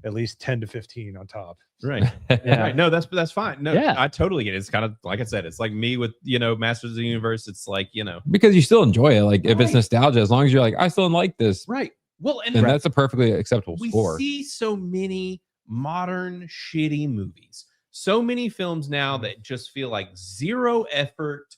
at least 10 to 15 on top. Right. Right. No, that's fine. No, Yeah. I totally get it. It's kind of like I said, it's like me with Masters of the Universe. It's like, Because you still enjoy it. Like if it's nostalgia, as long as you're like, I still like this. Right. Well, and then that's a perfectly acceptable we score. see so many modern shitty movies. So many films now that just feel like zero effort,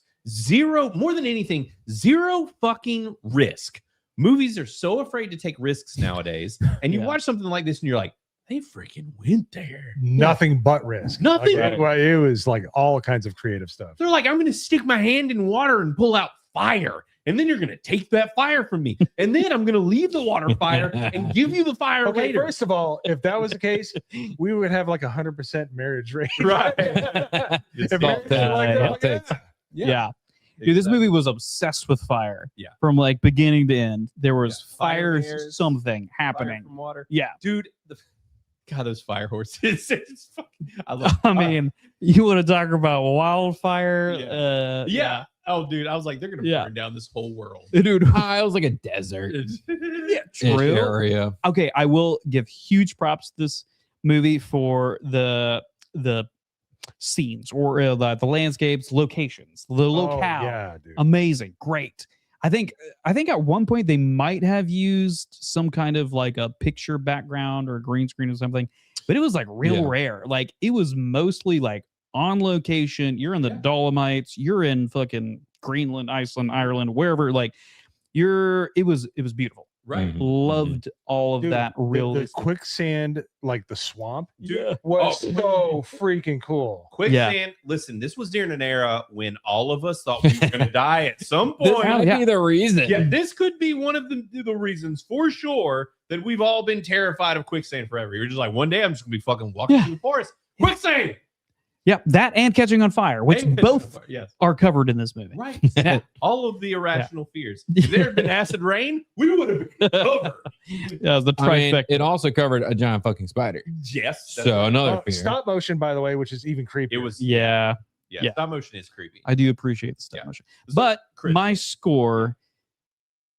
more than anything, zero fucking risk. Movies are so afraid to take risks nowadays. And you watch something like this and you're like, they freaking went there. Nothing but risk. Nothing. Like, it was like all kinds of creative stuff. They're like, I'm going to stick my hand in water and pull out fire. And then you're going to take that fire from me. And then I'm going to leave the water fire and give you the fire Okay, later. first of all, if that was the case, we would have like 100% marriage rate. Right. If marriage was like that, Yeah. Dude, this movie was obsessed with fire. Yeah. From like beginning to end. There was Fire fire mares, something Fire happening. from water. Yeah. Dude, God, those fire horses. It's fucking, I love I mean, you want to talk about wildfire? Yeah. Oh, dude, I was like, they're going to Yeah. burn down this whole world. Dude, it was like a desert. Yeah, true. area. Okay, I will give huge props to this movie for the scenes or the landscapes, locations, the locale. yeah, dude. Amazing, great. I think at one point they might have used some kind of like a picture background or a green screen or something, but it was like real rare. Like it was mostly like on location. You're in the Dolomites. You're in fucking Greenland, Iceland, Ireland, wherever. Like it was beautiful. Right. Loved all of Dude, that. the quicksand, like the swamp, Dude. was so freaking cool. Quicksand, listen, this was during an era when all of us thought we were going to die at some This point. might be the reason. Yeah, this could be one of the reasons for sure that we've all been terrified of quicksand forever. You're just like, one day I'm just going to be fucking walking through the forest. Quicksand! Yeah, that and Catching on Fire, which And both yes. are covered in this movie. Right. Yeah. All of the irrational fears. If there had been acid rain, we would have been covered. Yeah, the I mean, trifecta. it also covered a giant fucking spider. Yes. So another fear. Stop motion, by the way, which is even creepier. It was. Yeah. Yeah. Stop motion is creepy. I do appreciate the stop motion. So, But Chris. my score,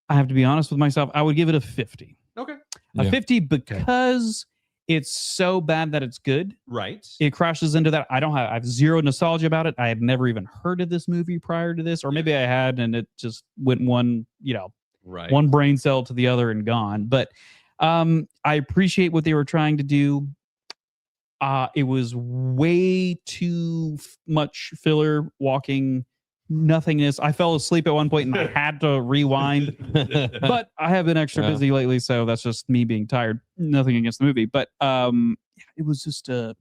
I have to be honest with myself, I would give it a 50. Okay. A 50 because it's so bad that it's good. Right. It crashes into that. I have zero nostalgia about it. I had never even heard of this movie prior to this, or maybe I had, and it just went one, Right. one brain cell to the other and gone. But I appreciate what they were trying to do. It was way too much filler, walking, nothingness. I fell asleep at one point and I had to rewind. But I have been extra busy lately, so that's just me being tired. Nothing against the movie, but it was just but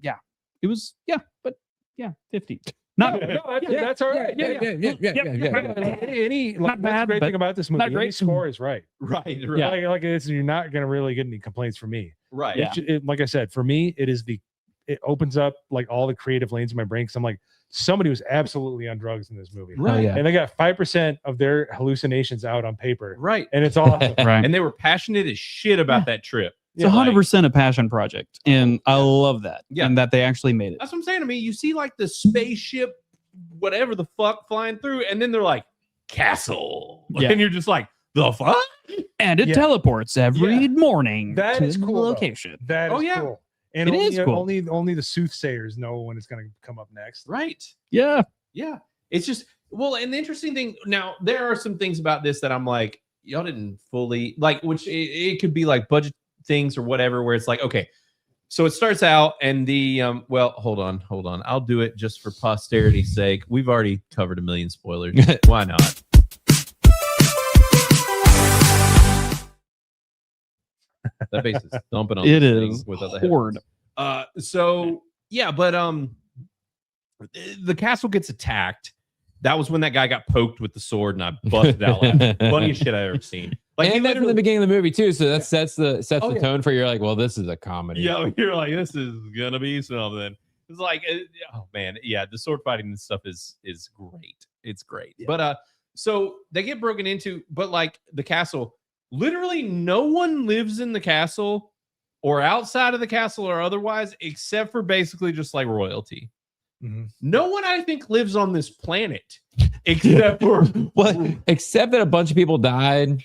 50. That's all right. Any Not that's bad, the great but thing about this movie. not Any great. score is right. Right. Yeah. Like it's, you're not gonna really get any complaints from me. Right. Like I said, for me, it opens up like all the creative lanes in my brain because I'm like, somebody was absolutely on drugs in this movie. Right. Oh, yeah. And they got 5% of their hallucinations out on paper. Right. And it's awesome. Right. And they were passionate as shit about that trip. It's 100% a passion project, and I love that. Yeah. And that they actually made it. That's what I'm saying. I mean, you see like the spaceship, whatever the fuck, flying through, and then they're like, castle. Yeah. And you're just like, the fuck? And it teleports every morning That to is the cool, though. location. That is cool. And It only, is cool. only the soothsayers know when it's going to come up next. Right. Yeah. Yeah. It's just, well, and the interesting thing, now, there are some things about this that I'm like, y'all didn't fully, like, which it could be like budget things or whatever, where it's like, okay, so it starts out and the, well, hold on. I'll do it just for posterity's sake. We've already covered a million spoilers. Why not? That bass is thumping on It this thing is with other horde. headphones. So yeah, but the castle gets attacked. That was when that guy got poked with the sword, and I busted out laughing. Funniest shit I've ever seen. Like, and that's in the beginning of the movie too, so that sets the Oh, tone for you're like, well, this is a comedy. Yeah, you're like, this is gonna be something. It's like, oh man, yeah, the sword fighting and stuff is great. It's great. Yeah. But so they get broken into, but like the castle, literally no one lives in the castle or outside of the castle or otherwise, except for basically just like royalty. Mm-hmm. No one, I think, lives on this planet except for except that a bunch of people died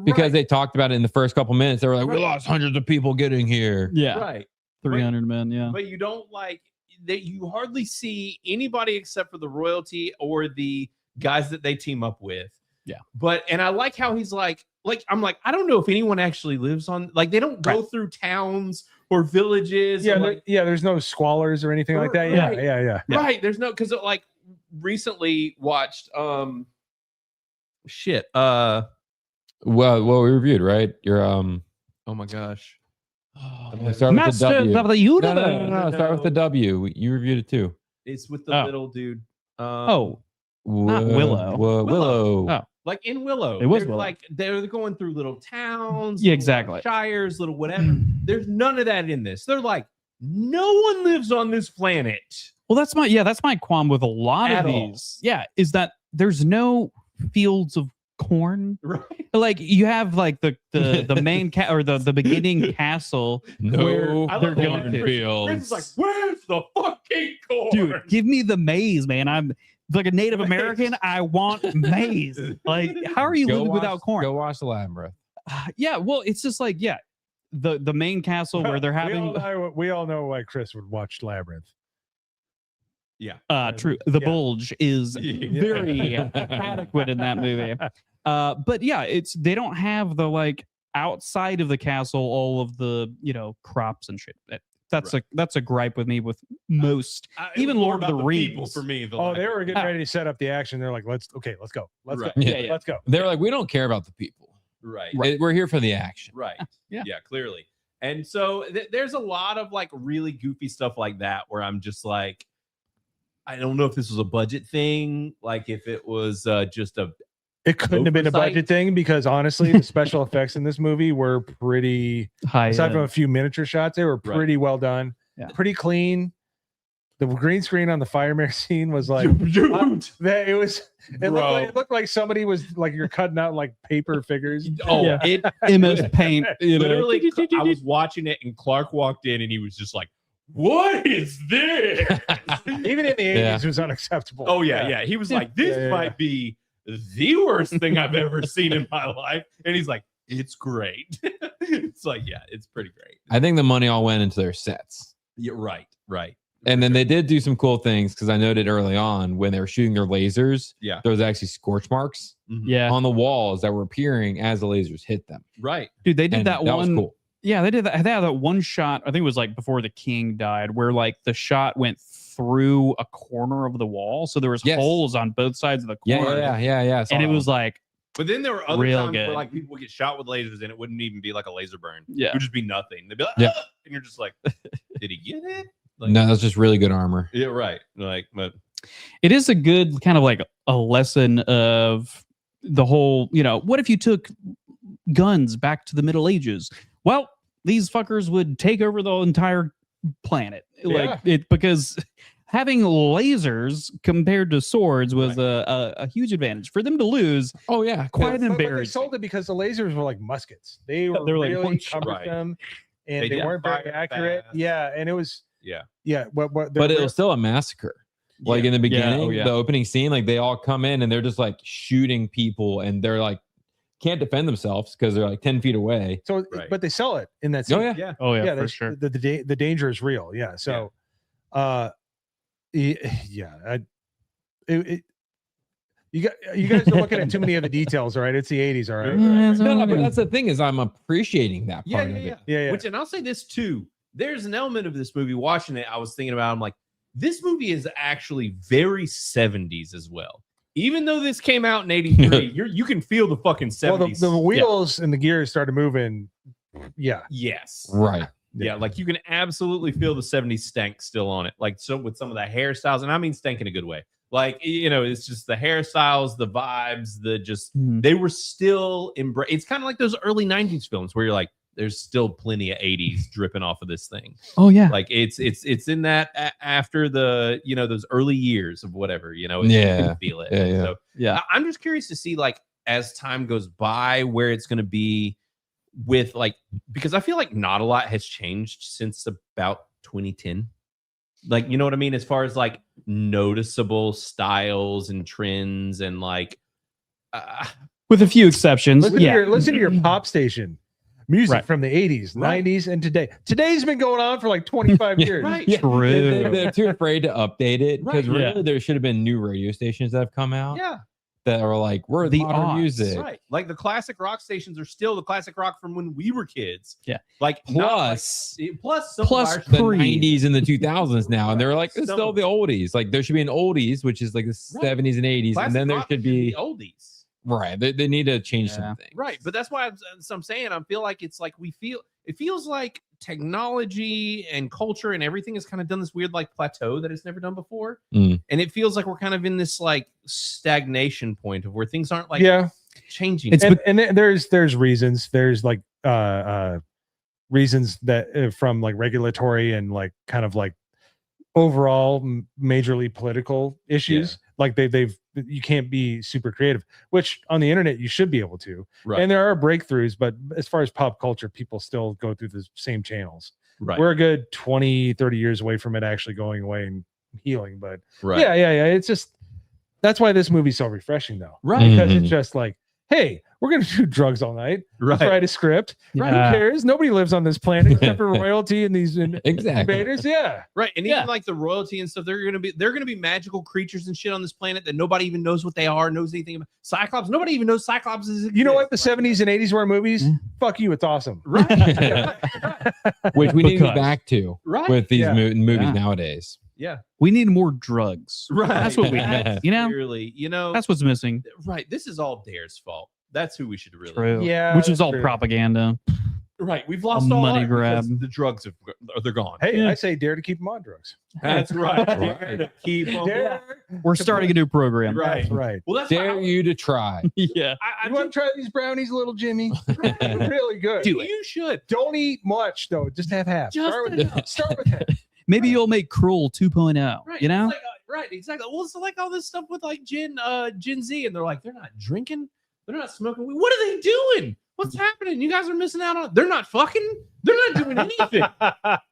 because right. they talked about it in the first couple minutes. They were like, we lost hundreds of people getting here. Yeah. Right. 300 men. Yeah. But you don't like that. You hardly see anybody except for the royalty or the guys that they team up with. Yeah. But, and I like how he's like, I'm like, I don't know if anyone actually lives on, like, they don't go through towns or villages. Yeah. Like, There's no squalors or anything like that. Right. Yeah. Right. There's no, because like recently watched, shit. Well, we reviewed, right? You're oh my gosh. start with the W. Masters of the Universe. No. Start with the W. You reviewed it too. It's with the little dude. Not Willow. Willow. Oh. Like in Willow, It was they're Willow. like they're going through little towns, Yeah, little exactly. shires, little whatever. There's none of that in this. They're like, no one lives on this planet. Well, that's my qualm with a lot At of all. these. Yeah, is that there's no fields of corn. Right. Like you have like the main or the beginning castle where they're going to. Chris is like, where's the fucking corn? Dude, give me the maize, man. I'm like a Native American. I want maize. Like, how are you living without corn? Go watch the Labyrinth. Yeah, well, it's just like, yeah, the main castle where they're having. We all know why Chris would watch Labyrinth. Yeah. True. The bulge is very adequate in that movie. But yeah, they don't have the like outside of the castle all of the crops and shit. That's a gripe with me with most, even Lord of the Rings. For me, they were getting ready to set up the action. They're like, let's go. Let's go. Yeah. Let's go. They're like, we don't care about the people. Right. We're here for the action. Right. Yeah. Yeah, clearly. And so there's a lot of like really goofy stuff like that where I'm just like, I don't know if this was a budget thing, like if it was just a. It couldn't have been a budget thing because honestly, the special effects in this movie were pretty high. Aside from a few miniature shots, they were pretty well done, pretty clean. the green screen on the fire scene was like it looked like somebody was like you're cutting out like paper figures. Oh, MS Paint. Literally, I was watching it and Clark walked in and he was just like, "What is this?" Even in the 80s, it was unacceptable. Oh yeah. He was like, "This might be the worst thing I've ever seen in my life," and he's like, "It's great." It's like, yeah, it's pretty great. I think the money all went into their sets. Yeah, right. And then they did do some cool things because I noted early on when they were shooting their lasers, Yeah. there was actually scorch marks on the walls that were appearing as the lasers hit them. Right. Dude, they did And that that one. was cool. Yeah, they did that. They had that one shot. I think it was like before the king died, where like the shot went through a corner of the wall, so there was holes on both sides of the corner. Yeah. And it was like, But then there were other Real times good. where like people would get shot with lasers and it wouldn't even be like a laser burn. Yeah. It would just be nothing. They'd be like, Yeah. "Ah!" And you're just like, did he get it? Like, No, that's just really good armor. Yeah, right. Like, but it is a good kind of like a lesson of the whole, what if you took guns back to the Middle Ages? Well, these fuckers would take over the entire planet. Like because having lasers compared to swords was a huge advantage for them to lose. Oh yeah, quite But they embarrassing. sold it because the lasers were like muskets. They were They're like really one shot. cumbersome, and They they didn't weren't very fire accurate. fast. Yeah, and it was yeah. What But it was still a massacre. Like in the beginning, Oh, yeah. the opening scene, like they all come in and they're just like shooting people and they're like can't defend themselves because they're like 10 feet away. So, but they sell it in that scene. Oh yeah. Oh yeah, they- for sure. The danger is real. Yeah. So, you guys are looking at too many of the details. All right, it's the 80s. All right. No, but that's the thing is I'm appreciating that part of it. Yeah. Which, and I'll say this too. There's an element of this movie, watching it, I was thinking about, I'm like, this movie is actually very 70s as well. Even though this came out in 83, you can feel the fucking 70s. Well, the wheels and the gears started moving. Yeah. Yes. Right. Yeah, like you can absolutely feel the 70s stank still on it. Like, so with some of the hairstyles, and I mean stank in a good way. Like, it's just the hairstyles, the vibes, they were still it's kind of like those early 90s films where you're like, there's still plenty of 80s dripping off of this thing. Oh yeah. Like it's in that after the, those early years of whatever, you can feel it. Yeah. So I'm just curious to see, like, as time goes by, where it's going to be with, like, because I feel like not a lot has changed since about 2010. Like, you know what I mean? As far as like noticeable styles and trends and like, with a few exceptions. Listen to your pop station. Music Right. from the 80s, 90s, and today. Today's been going on for like 25 years. Right. True. They're too afraid to update it because Right. really there should have been new radio stations that have come out yeah. that are like, we're The the modern aughts. music. Right. Like the classic rock stations are still the classic rock from when we were kids. Yeah. Like Plus, plus some Plus of the our, 90s and the 2000s now. And they're like, it's Some still of the oldies. Like there should be an oldies, which is like the Right. 70s and 80s. classic And then there rock should be, the oldies. right. They need to change Yeah. something. Right, but that's why I'm saying I feel like it's like it feels like technology and culture and everything has kind of done this weird like plateau that it's never done before, Mm. and it feels like we're kind of in this like stagnation point of where things aren't like changing. And there's reasons. There's like reasons that from like regulatory and like kind of like overall majorly political issues. Like you can't be super creative, which on the internet you should be able to. Right. And there are breakthroughs, but as far as pop culture, people still go through the same channels. Right. We're a good 20, 30 years away from it actually going away and healing. But Right. yeah. It's just, that's why this movie's so refreshing though. Right. Because Mhm. it's just like, hey, we're going to do drugs all night. Let's Right. write a script. Yeah. Who cares? Nobody lives on this planet except for royalty and these Exactly. invaders. Yeah. Right, and even like the royalty and stuff, they're gonna be magical creatures and shit on this planet that nobody even knows what they are, knows anything about. Cyclops, nobody even knows Cyclops is. You know what? The 70s and 80s were movies. Fuck you. It's awesome. Right. Which we need to Because- get back to Right. with these Yeah. movies Yeah. nowadays. Yeah. We need more drugs. Right. That's what we need. You know, Clearly, that's what's missing. right. This is all Dare's fault. That's who we should really. True. Yeah, Which is that's all true. propaganda. Right. We've lost A all money art because grab. the drugs they're gone. Hey, Yeah. I say dare to keep them on drugs. That's right. Right. To keep 'em- Dare. We're starting a new program. Right. That's right. Well, that's Dare why you to try. Yeah. I You want to try these brownies, little Jimmy? Really good. do you should. Don't eat much though. Just have half. Just Start with enough. Start with that. Maybe you'll make Krull 2.0. Right. You know? It's like, right, exactly. Well, it's like all this stuff with like Gen Z, and they're like, they're not drinking, they're not smoking. What are they doing? What's happening? You guys are missing out on. They're not fucking. They're not doing anything.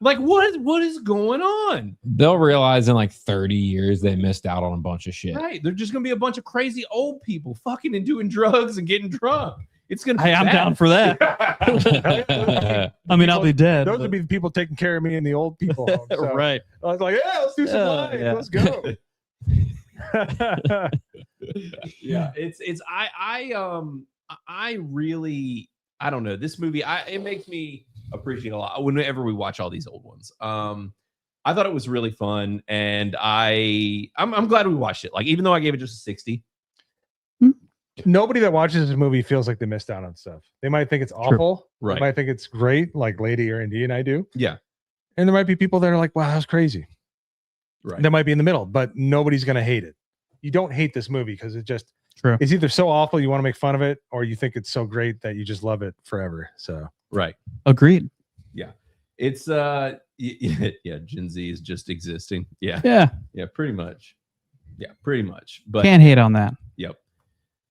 Like what is going on? They'll realize in like 30 years they missed out on a bunch of shit. Right. They're just gonna be a bunch of crazy old people fucking and doing drugs and getting drunk. It's gonna. Hey, I'm down for that. I mean, I'll be dead. Those would be the people taking care of me in the old people home. So Right. I was like, yeah, let's do some live. yeah. Let's go. Yeah. I really, I don't know, this movie, it makes me appreciate a lot whenever we watch all these old ones. I thought it was really fun, and I'm glad we watched it. Like, even though I gave it just a 60. Nobody that watches this movie feels like they missed out on stuff. They might think it's awful. Right. They might think it's great, like Lady or Indy and I do. Yeah. And there might be people that are like, wow, that was crazy. Right. That might be in the middle, but nobody's going to hate it. You don't hate this movie because it just, True. It's either so awful you want to make fun of it, or you think it's so great that you just love it forever. So, right. Agreed. Yeah. It's, yeah, Gen Z is just existing. Yeah. Yeah. Yeah, pretty much. Yeah, pretty much. But Can't hate on that. Yep.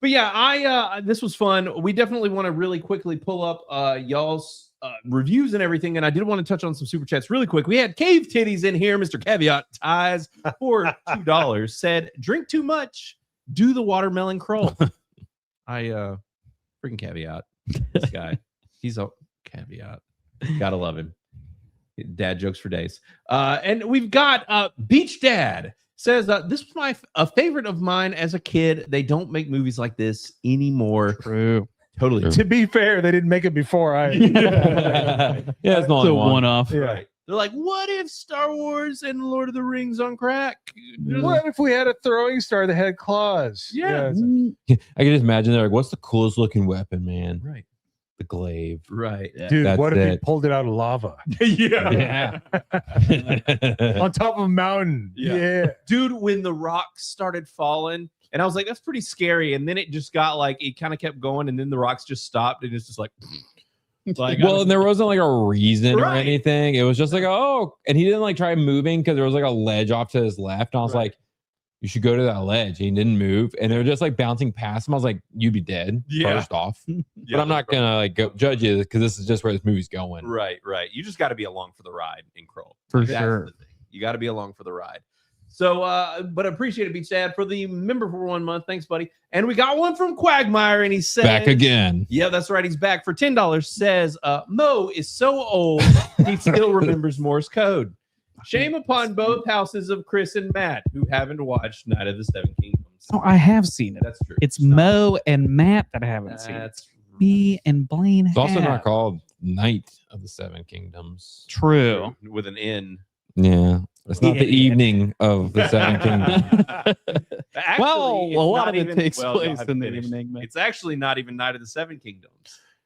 But yeah, this was fun. We definitely want to really quickly pull up y'all's reviews and everything. And I did want to touch on some super chats really quick. We had Cave Titties in here. Mr. Caveat Ties for $2 said, drink too much, do the watermelon Krull. I freaking Caveat. This guy. He's a Caveat. Gotta love him. Dad jokes for days. And we've got Beach Dad. Says, this was a favorite of mine as a kid. They don't make movies like this anymore. True. Totally. to be fair, they didn't make it before. Yeah, it's not a one-off. Yeah. Right. They're like, what if Star Wars and Lord of the Rings on crack? What if we had a throwing star that had claws? Yeah. I can just imagine they're like, what's the coolest looking weapon, man? Right. The glaive. Right. Dude, That's what if he it. pulled it out of lava? Yeah. On top of a mountain. Yeah. Dude, when the rocks started falling, and I was like, that's pretty scary. And then it just got like, it kind of kept going, and then the rocks just stopped, and it's just like, well, and there wasn't like a reason or Right. anything. It was just like, oh, and he didn't like try moving because there was like a ledge off to his left. And I was like, you should go to that ledge. He didn't move, and they were just like bouncing past him. I was like, you'd be dead first off. But I'm not gonna like go judge you because this is just where this movie's going. Right. You just got to be along for the ride in Krull. For That's sure. the thing. You got to be along for the ride. So, but appreciate it, Beach Dad, for the member for 1 month. Thanks, buddy. And we got one from Quagmire, and he says, Back again. Yeah, that's right. He's back for $10. Says, Mo is so old, he still remembers Morse code. Shame upon both houses of Chris and Matt, who haven't watched Night of the Seven Kingdoms. Oh, I have seen it. That's true. It's Mo and Matt that I haven't seen. That's Me and Blaine It's also have. not called Night of the Seven Kingdoms. True. with an N. Yeah. It's not the evening of the Seven Kingdoms. Actually, Well, it's a lot not of it even- takes well, no, I place haven't in the finished. evening. but- It's actually not even Night of the Seven Kingdoms.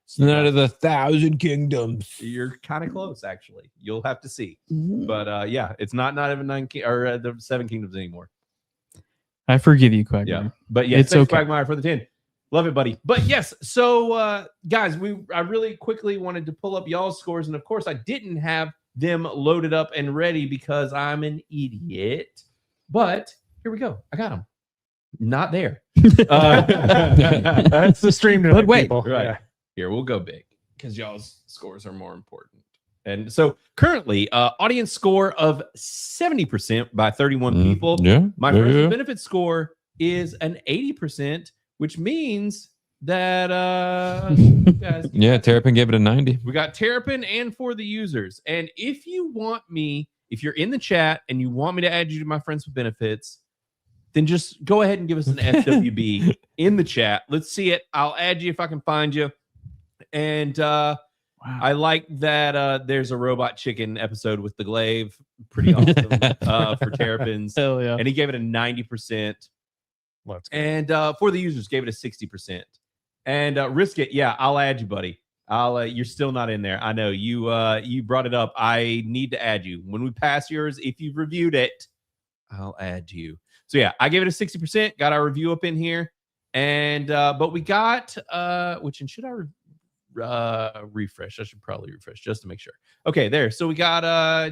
It's Night of the Thousand Kingdoms. You're kind of close, actually. You'll have to see. Mm-hmm. But yeah, it's not even the Seven Kingdoms anymore. I forgive you, Quagmire. Yeah, but yeah, It's thanks, okay. Quagmire, for the 10. Love it, buddy. But yes, so guys, I really quickly wanted to pull up y'all's scores, and of course, I didn't have them loaded up and ready because I'm an idiot. But here we go. I got them. Not there. That's the stream tonight, But wait. people. Right. Yeah. Here, we'll go big because y'all's scores are more important. And so currently, audience score of 70% by 31 people. Yeah. My yeah, friends yeah. with benefit score is an 80%, which means that guys, Yeah, Terrapin gave it a 90. we got Terrapin and for the users. And if you're in the chat and you want me to add you to my friends with benefits, then just go ahead and give us an FWB in the chat. Let's see it. I'll add you if I can find you. And I like that there's a robot chicken episode with the Glaive. Pretty awesome for Terrapins. Hell yeah. And he gave it a 90%. Let's go. And for the users, gave it a 60%. And Risk It, yeah, I'll add you, buddy. You're still not in there. I know you brought it up. I need to add you. When we pass yours, if you've reviewed it, I'll add you. So yeah, I gave it a 60%. Got our review up in here. And but we got should I refresh. I should probably refresh just to make sure. Okay, there. So we got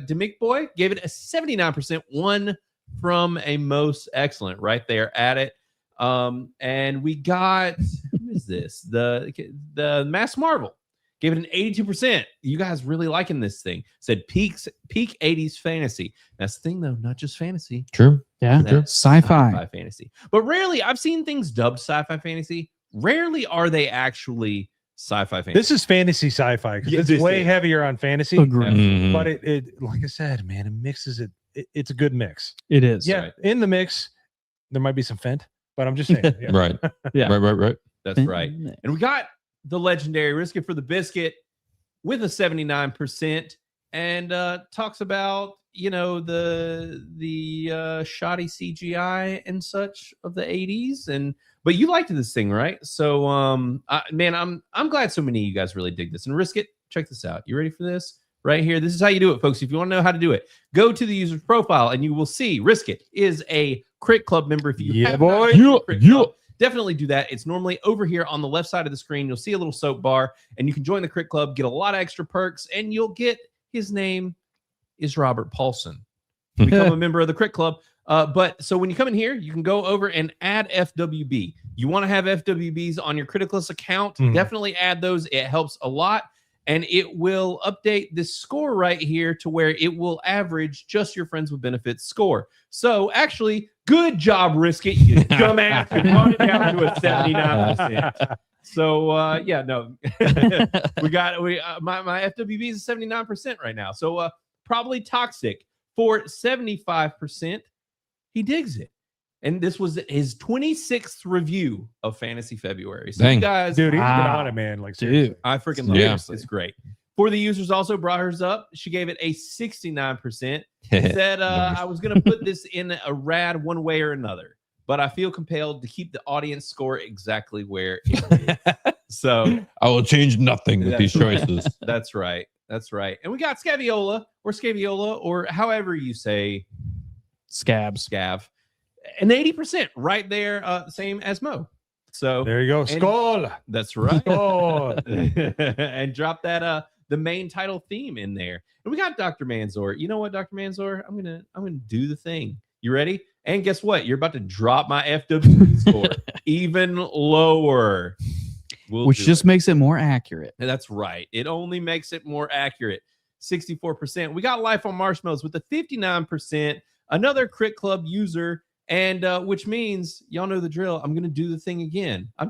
Demick Boy gave it a 79%, one from a most excellent right there at it. And we got who is this? The Mass Marvel gave it an 82%. You guys really liking this thing. Said peak 80s fantasy. That's the thing though, not just fantasy. True. Yeah. Sci-fi fantasy. But rarely I've seen things dubbed sci-fi fantasy. Rarely are they actually sci-fi fantasy. This is fantasy sci-fi because it's way heavier on fantasy. Agreed. But it like I said, man, it mixes it. It's a good mix. It is. Yeah. Right. In the mix, there might be some Fent, but I'm just saying. Yeah. Right. Yeah. Right. That's right. And we got the legendary Risk It for the Biscuit with a 79% and talks about, you know, the shoddy CGI and such of the 80s. But you liked this thing, right? So man, I'm glad so many of you guys really dig this. And Risk It, check this out. You ready for this? Right here. This is how you do it, folks. If you want to know how to do it, go to the user's profile and you will see Risk It is a Crit Club member. If you have not joined the Crit Club, definitely do that. It's normally over here on the left side of the screen. You'll see a little soap bar and you can join the Crit Club, get a lot of extra perks, and you'll get his name is Robert Paulson. Become a member of the Crit Club. But so when you come in here, you can go over and add FWB. You want to have FWBs on your Criticless account, definitely add those. It helps a lot. And it will update this score right here to where it will average just your friends with benefits score. So actually, good job, Risk It. You dumbass. You brought it down to a 79%. So yeah, no, my FWB is 79% right now. So probably toxic for 75%. He digs it. And this was his 26th review of Fantasy February. So you guys, dude, he's been on it, man. Like, dude, I freaking love it. It's great. For the users, also brought hers up. She gave it a 69%. Said I was going to put this in a rad one way or another, but I feel compelled to keep the audience score exactly where it is. So I will change nothing with these choices. That's right. That's right. And we got Scaviola or however you say Scav. And 80% right there, same as Mo. So there you go. Skull. That's right. Skull. And drop that the main title theme in there. And we got Dr. Manzor. You know what, Dr. Manzor? I'm gonna do the thing. You ready? And guess what? You're about to drop my FW score even lower. Which just makes it more accurate. That's right. It only makes it more accurate. 64%. We got Life on Marshmallows with the 59%. Another Crit Club user. And which means y'all know the drill. I'm gonna do the thing again. I'm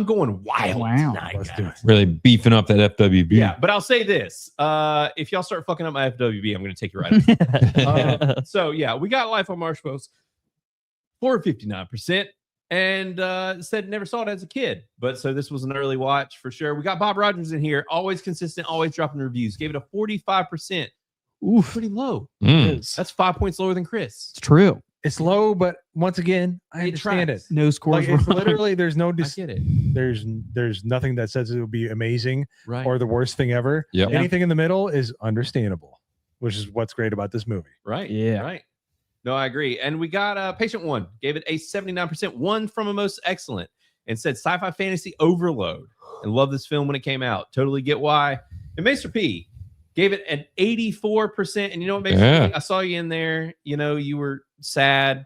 going wild tonight. Let's do it. Really beefing up that FWB. Yeah, but I'll say this: if y'all start fucking up my FWB, I'm gonna take you right out. So yeah, we got Life on Marshmallows for 59%, and said never saw it as a kid, but so this was an early watch for sure. We got Bob Rogers in here, always consistent, always dropping reviews. Gave it a 45%. Ooh, pretty low. That's 5 points lower than Chris. It's true. It's low, but once again, I understand it. No scores. Like, it's literally, there's no. I get it. There's nothing that says it will be amazing Right. or the worst thing ever. Yep. Anything in the middle is understandable, which is what's great about this movie. Right. Yeah. Right. No, I agree. And we got Patient One gave it a 79%, one from a most excellent, and said sci-fi fantasy overload. And love this film when it came out. Totally get why. And Mr. P gave it an 84%. And you know what, Mr. P? I saw you in there. You know, you were sad,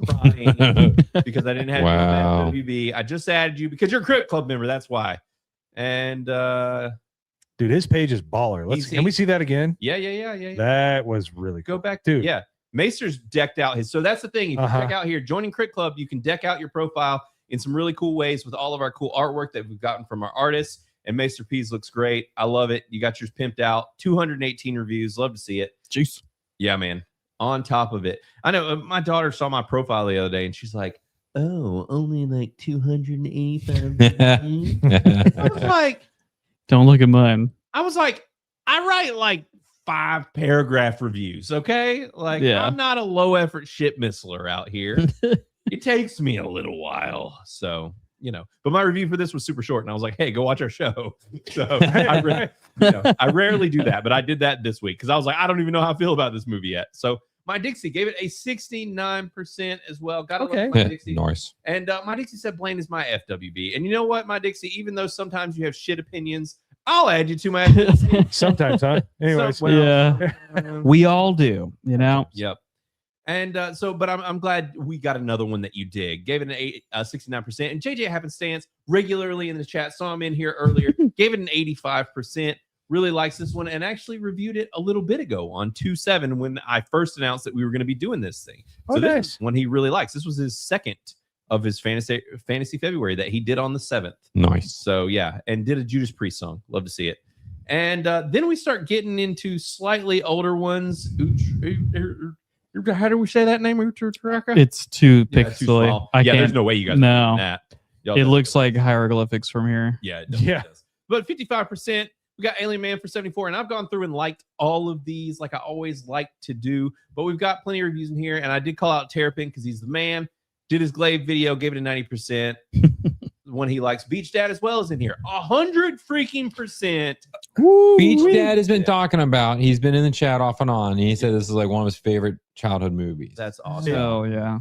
crying because I didn't have you on FWB. I just added you because you're a Crit Club member. That's why. And dude, his page is baller. Can we see that again? Yeah. That was really cool. Go back, dude. Yeah. Macer's decked out his. So that's the thing. If you check out here, joining Crit Club, you can deck out your profile in some really cool ways with all of our cool artwork that we've gotten from our artists. And Maester P's looks great. I love it. You got yours pimped out. 218 reviews. Love to see it. Jeez. Yeah, man. On top of it. I know my daughter saw my profile the other day and she's like, oh, only like 285. I was like, don't look at mine. I was like, I write like 5 paragraph reviews. Okay. Like, I'm not a low effort shit missiler out here. It takes me a little while. So, you know, but my review for this was super short and I was like, hey, go watch our show. So I rarely do that, but I did that this week because I was like, I don't even know how I feel about this movie yet. So My Dixie gave it a 69% as well. Gotta Okay. love My Dixie. Nice. And My Dixie said Blaine is my FWB. And you know what, My Dixie, even though sometimes you have shit opinions, I'll add you to my FWB. Sometimes, huh? Anyways. Yeah. We all do, you know? Yep. And but I'm glad we got another one that you dig. Gave it an 69%. And JJ Happenstance regularly in the chat, saw him in here earlier, gave it an 85%. Really likes this one and actually reviewed it a little bit ago on 2/7 when I first announced that we were going to be doing this thing. Oh, So this nice. is one he really likes. This was his second of his fantasy February that he did on the 7th. Nice. So yeah, and did a Judas Priest song. Love to see it. And then we start getting into slightly older ones. How do we say that name? It's too Yeah, pixely. too small. I Yeah, can't. there's no way you guys are No. doing that. Y'all It don't. looks like hieroglyphics from here. Yeah, it definitely does. But 55%, we got Alien Man for 74, and I've gone through and liked all of these like I always like to do. But we've got plenty of reviews in here, and I did call out Terrapin because he's the man. Did his Glaive video, gave it a 90%. The one he likes. Beach Dad as well is in here. 100% Beach Dad has been talking about. He's been in the chat off and on. And he said this is like one of his favorite childhood movies. That's awesome. Oh yeah.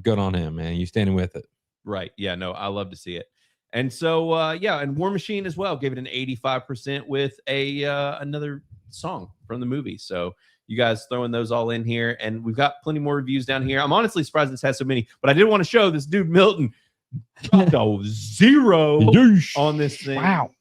Good on him, man. You standing with it. Right. Yeah, no, I love to see it. And so and War Machine as well gave it an 85% with another song from the movie. So you guys throwing those all in here, and we've got plenty more reviews down here. I'm honestly surprised this has so many, but I did want to show this dude Milton dropped a 0 on this thing. Wow.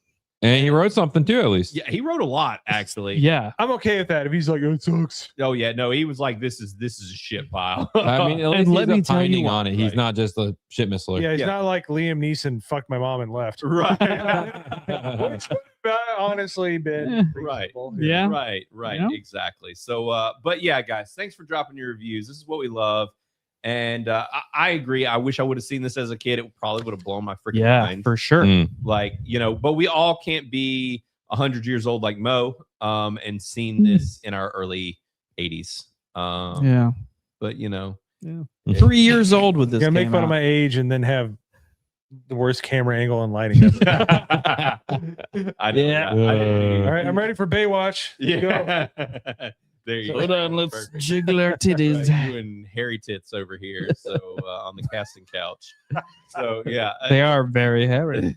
And he wrote something too, at least. Yeah, he wrote a lot actually. Yeah. I'm okay with that. If he's like, it sucks. Oh yeah, no, he was like, this is a shit pile. I mean, at least And let he's me tell you opining what, on it. He's right. not just a shit missler. Yeah, he's not like Liam Neeson fucked my mom and left. Right. Which would have honestly been Right. Yeah. Right. You know? Exactly. So but yeah, guys, thanks for dropping your reviews. This is what we love. And I agree. I wish I would have seen this as a kid. It probably would have blown my freaking mind. For sure. Like, but we all can't be 100 years old like Mo and seen this in our early 80s. Yeah. But Yeah. 3 years old with this. Gonna make came fun of out. my age and then have the worst camera angle and lighting ever. I know. Yeah. All right, I'm ready for Baywatch. Let's go. Yeah. There you go. Hold on, let's Perfect. jiggle our titties. Right, you and hairy tits over here. So on the casting couch. So yeah. They are very hairy.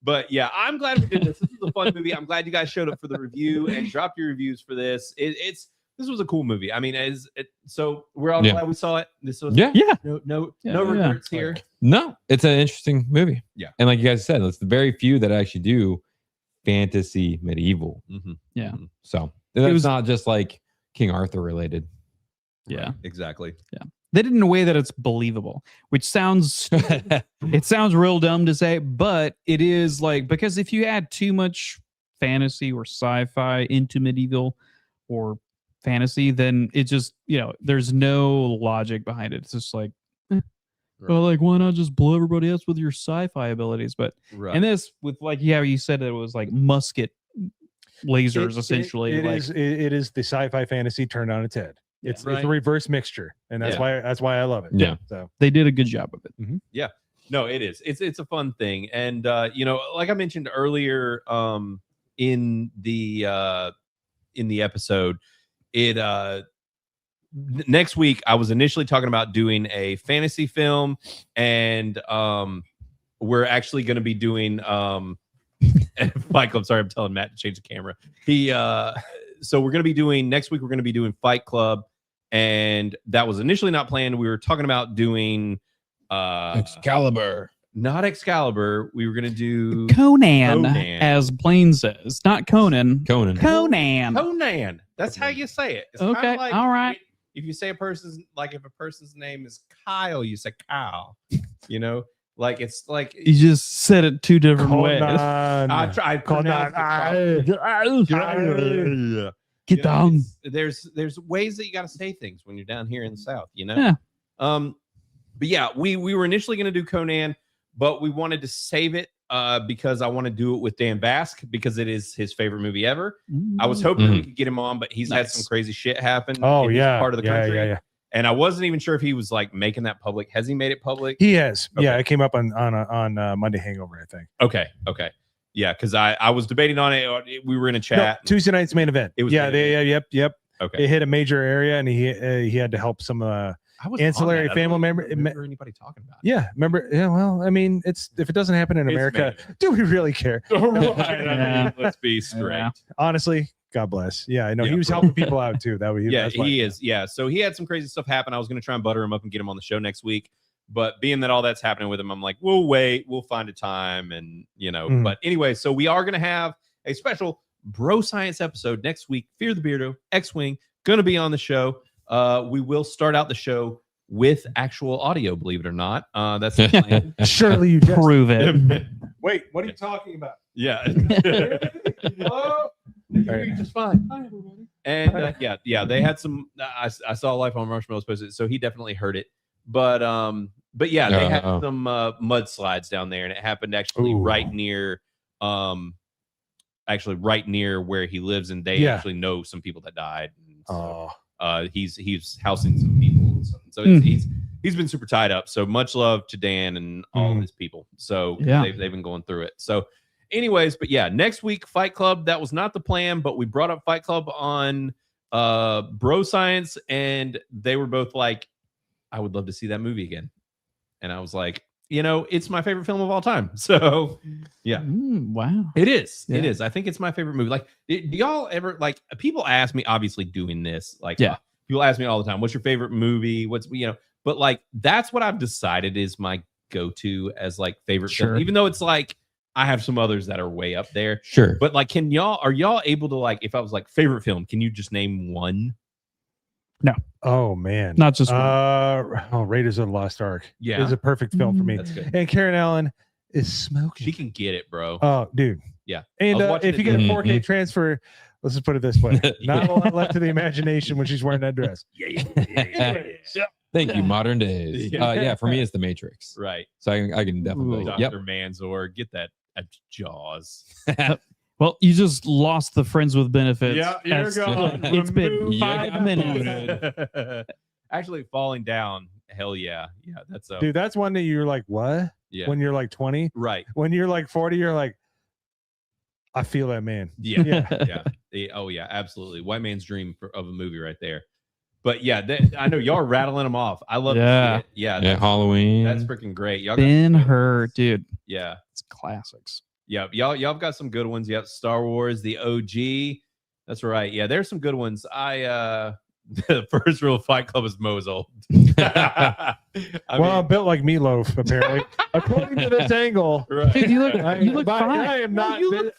But yeah, I'm glad we did this. This was a fun movie. I'm glad you guys showed up for the review and dropped your reviews for this. This was a cool movie. I mean, so we're all glad we saw it. This was Yeah. no regrets here. No, it's an interesting movie. Yeah. And like you guys said, it's the very few that actually do fantasy medieval. Yeah. So it's not just like King Arthur related. Yeah. Exactly. Yeah. They did it in a way that it's believable, which sounds it sounds real dumb to say, but it is like, because if you add too much fantasy or sci-fi into medieval or fantasy, then it just, there's no logic behind it. It's just like, well, like, why not just blow everybody else with your sci-fi abilities? But and this with like, you said it was like musket lasers essentially. It like, is the sci-fi fantasy turned on its head. It's a reverse mixture, and that's why I love it. Yeah. So they did a good job of it. Mm-hmm. Yeah. No, it is. It's a fun thing. And like I mentioned earlier in the episode, next week I was initially talking about doing a fantasy film, and we're actually going to be doing Fight Club. Sorry, I'm telling Matt to change the camera. So we're going to be doing next week. We're going to be doing Fight Club, and that was initially not planned. We were talking about doing Excalibur. Not Excalibur. We were going to do Conan, as Blaine says, not Conan. Conan. Conan. That's how you say it. It's Okay, kinda like all right. If you say if a person's name is Kyle, you say Kyle. Like it's like You just said it two different ways. I tried. Get down. There's ways that you got to say things when you're down here in the South. Yeah. But yeah, we were initially going to do Conan, but we wanted to save it because I want to do it with Dan Bask because it is his favorite movie ever. I was hoping we could get him on, but he's had some crazy shit happen. Oh in his yeah, part of the country. yeah. And I wasn't even sure if he was like making that public. Has he made it public? He has. Okay. Yeah, it came up on Monday Hangover, I think. Okay. Yeah, because I was debating on it. We were in a chat. No, Tuesday night's main event. It was yep. It hit a major area, and he had to help some ancillary family member. Remember anybody talking about it? Yeah, remember? Yeah, well, I mean, if it doesn't happen in America, do we really care? Let's be straight. Honestly, God bless. Yeah, I know he was helping people out too. He is. Yeah, so he had some crazy stuff happen. I was going to try and butter him up and get him on the show next week, but being that all that's happening with him, I'm like, we'll wait. We'll find a time, and But anyway, so we are going to have a special Bro Science episode next week. Fear the Beardo, X-Wing, going to be on the show. We will start out the show with actual audio, believe it or not. That's the plan. Surely you just prove it. Wait, what are you talking about? Yeah. Oh, you're just fine. Hi, everybody. And they had some. I saw Life on Marshmallows posted, so he definitely heard it. But yeah, they had some mudslides down there, and it happened actually right near where he lives, and they actually know some people that died. And so, he's housing some people and stuff. So he's been super tied up. So much love to Dan and all of his people. So they've been going through it. So anyways, but yeah, next week, Fight Club. That was not the plan, but we brought up Fight Club on Bro Science, and they were both like, I would love to see that movie again. And I was like, it's my favorite film of all time. So yeah. Wow. It is. Yeah. It is. I think it's my favorite movie. Like, do y'all ever, like, people ask me, obviously doing this, like, people ask me all the time, what's your favorite movie? But like, that's what I've decided is my go-to as like favorite film, even though it's like, I have some others that are way up there. Sure. But like, are y'all able to, like, if I was like favorite film, can you just name one? No. Oh man, not just Raiders of the Lost Ark. Yeah, is a perfect film for me. That's good. And Karen Allen is smoking. She can get it, bro. Oh, dude. Yeah. And if you get a 4K transfer, let's just put it this way: not a lot left to the imagination when she's wearing that dress. Thank you, modern days. For me, it's The Matrix. Right. So I can definitely. Dr. Manzor, get that at Jaws. Well, you just lost the friends with benefits. Yeah, you're gone. It's been 5 minutes. Actually, falling down. Hell yeah. Yeah, that's dude, that's one that you're like, what? Yeah. When you're like 20. Right. When you're like 40, you're like, I feel that man. Yeah. Oh yeah, absolutely. White man's dream of a movie right there. But yeah, I know y'all are rattling them off. I love to see it. Yeah, Halloween. That's freaking great. Y'all Ben-Hur, dude. Yeah. It's classics. Yeah, y'all have got some good ones. Yep, Star Wars, the OG. That's right. Yeah, there's some good ones. The first rule of Fight Club is Mo's old. I'm built like meatloaf, apparently. According to this angle. Right. Dude, you look fine. I am not. You look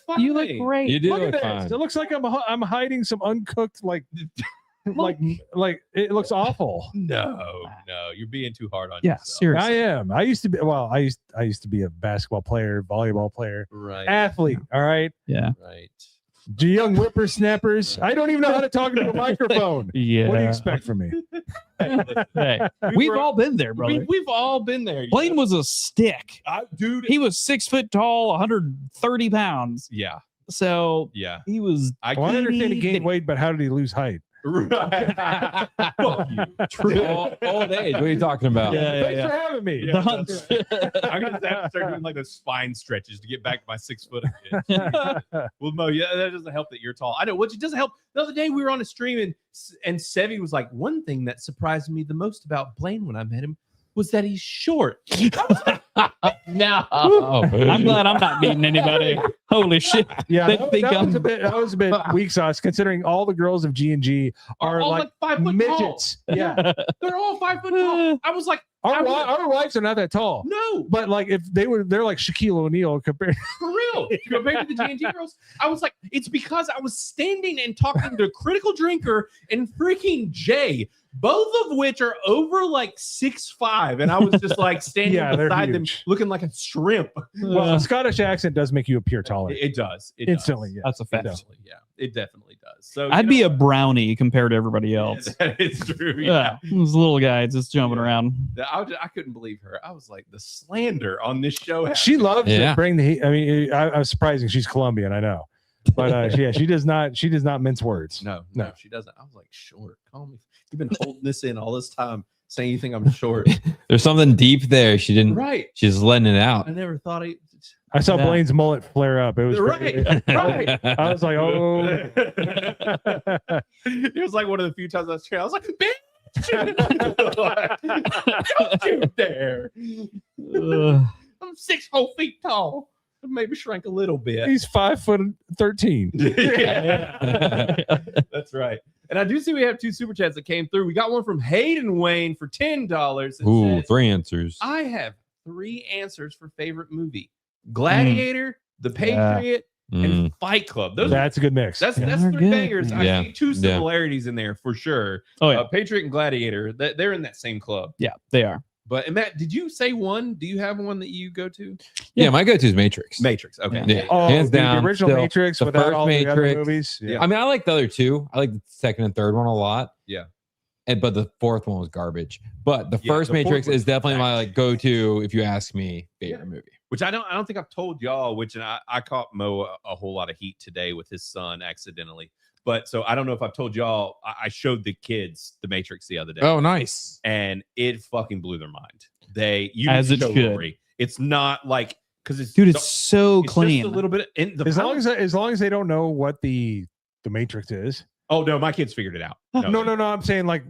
great. You do look look at fine. this. It looks like I'm hiding some uncooked like it looks awful. No, you're being too hard on yourself. Seriously. I am. I used to be. Well, I used to be a basketball player, volleyball player, right? Athlete. All right. Yeah. Right. Do young whippersnappers? I don't even know how to talk into a microphone. Yeah. What do you expect from me? Hey, we've all been there, brother. We've all been there. Blaine was a stick, dude. He was 6 foot tall, 130 pounds. Yeah. So yeah, he was. I understand he gained weight, but how did he lose height? Right. True. Old age. What are you talking about? Thanks for having me. Yeah, I'm gonna have to start doing like those spine stretches to get back to my 6 foot again. Well, Mo, that doesn't help that you're tall. I know. What doesn't help. The other day we were on a stream and Sevi was like, one thing that surprised me the most about Blaine when I met him was that he's short. No, I'm glad I'm not beating anybody. Holy shit! Yeah, that was a bit weak sauce considering all the girls of G&G are like 5 foot midgets. Tall. Yeah, they're all 5 foot tall. I was like, our wives are not that tall. No, but like if they're like Shaquille O'Neal compared. For real, compared to the G&G girls, I was like, it's because I was standing and talking to Critical Drinker and freaking Jay. Both of which are over like 6'5", and I was just like standing beside them, looking like a shrimp. Well, a Scottish accent does make you appear taller. It does. It instantly. Does. Yeah. That's a fact. Definitely, yeah, it definitely does. So I'd be a brownie compared to everybody else. That is true. Yeah, those little guys just jumping around. I couldn't believe her. I was like, the slander on this show. She loves to bring the heat. I mean, I was surprising. She's Colombian, I know. But yeah, she does not mince words. No, she doesn't. I was like, short. Call me. You've been holding this in all this time, saying you think I'm short. There's something deep there. She didn't. Right. She's letting it out. I never thought I saw Blaine's mullet flare up. It was right. I was like, oh. It was like one of the few times I was like, bitch, don't you dare. I'm 6 whole feet tall. Maybe shrank a little bit. He's 5'13". Yeah. That's right. And I do see we have 2 super chats that came through. We got one from Hayden Wayne for $10. Ooh, 3 answers. I have 3 answers for favorite movie: Gladiator, The Patriot, and Fight Club. That's a good mix. That's 3 bangers. I see 2 similarities in there for sure. Oh yeah, Patriot and Gladiator. They're in that same club. Yeah, they are. But and Matt, did you say one? Do you have one that you go to? Yeah, my go-to is Matrix. Matrix. Okay. Yeah. Oh, Hands down. The original still, Matrix the without first all Matrix. the other movies. Yeah. I mean, I like the other 2. I like the second and third one a lot. Yeah. But the 4th one was garbage. But the Yeah, first the 4th Matrix was is definitely my like go-to if you ask me favorite movie. Which I don't think I've told y'all, which and I caught Mo a whole lot of heat today with his son accidentally. But so I don't know if I've told y'all, I showed the kids the Matrix the other day. Oh, nice. And it fucking blew their mind. As it should. Rory. It's not like because it's Dude, it's so clean. Just a little bit in the As long as they don't know what the Matrix is. Oh no, my kids figured it out. No. I'm saying like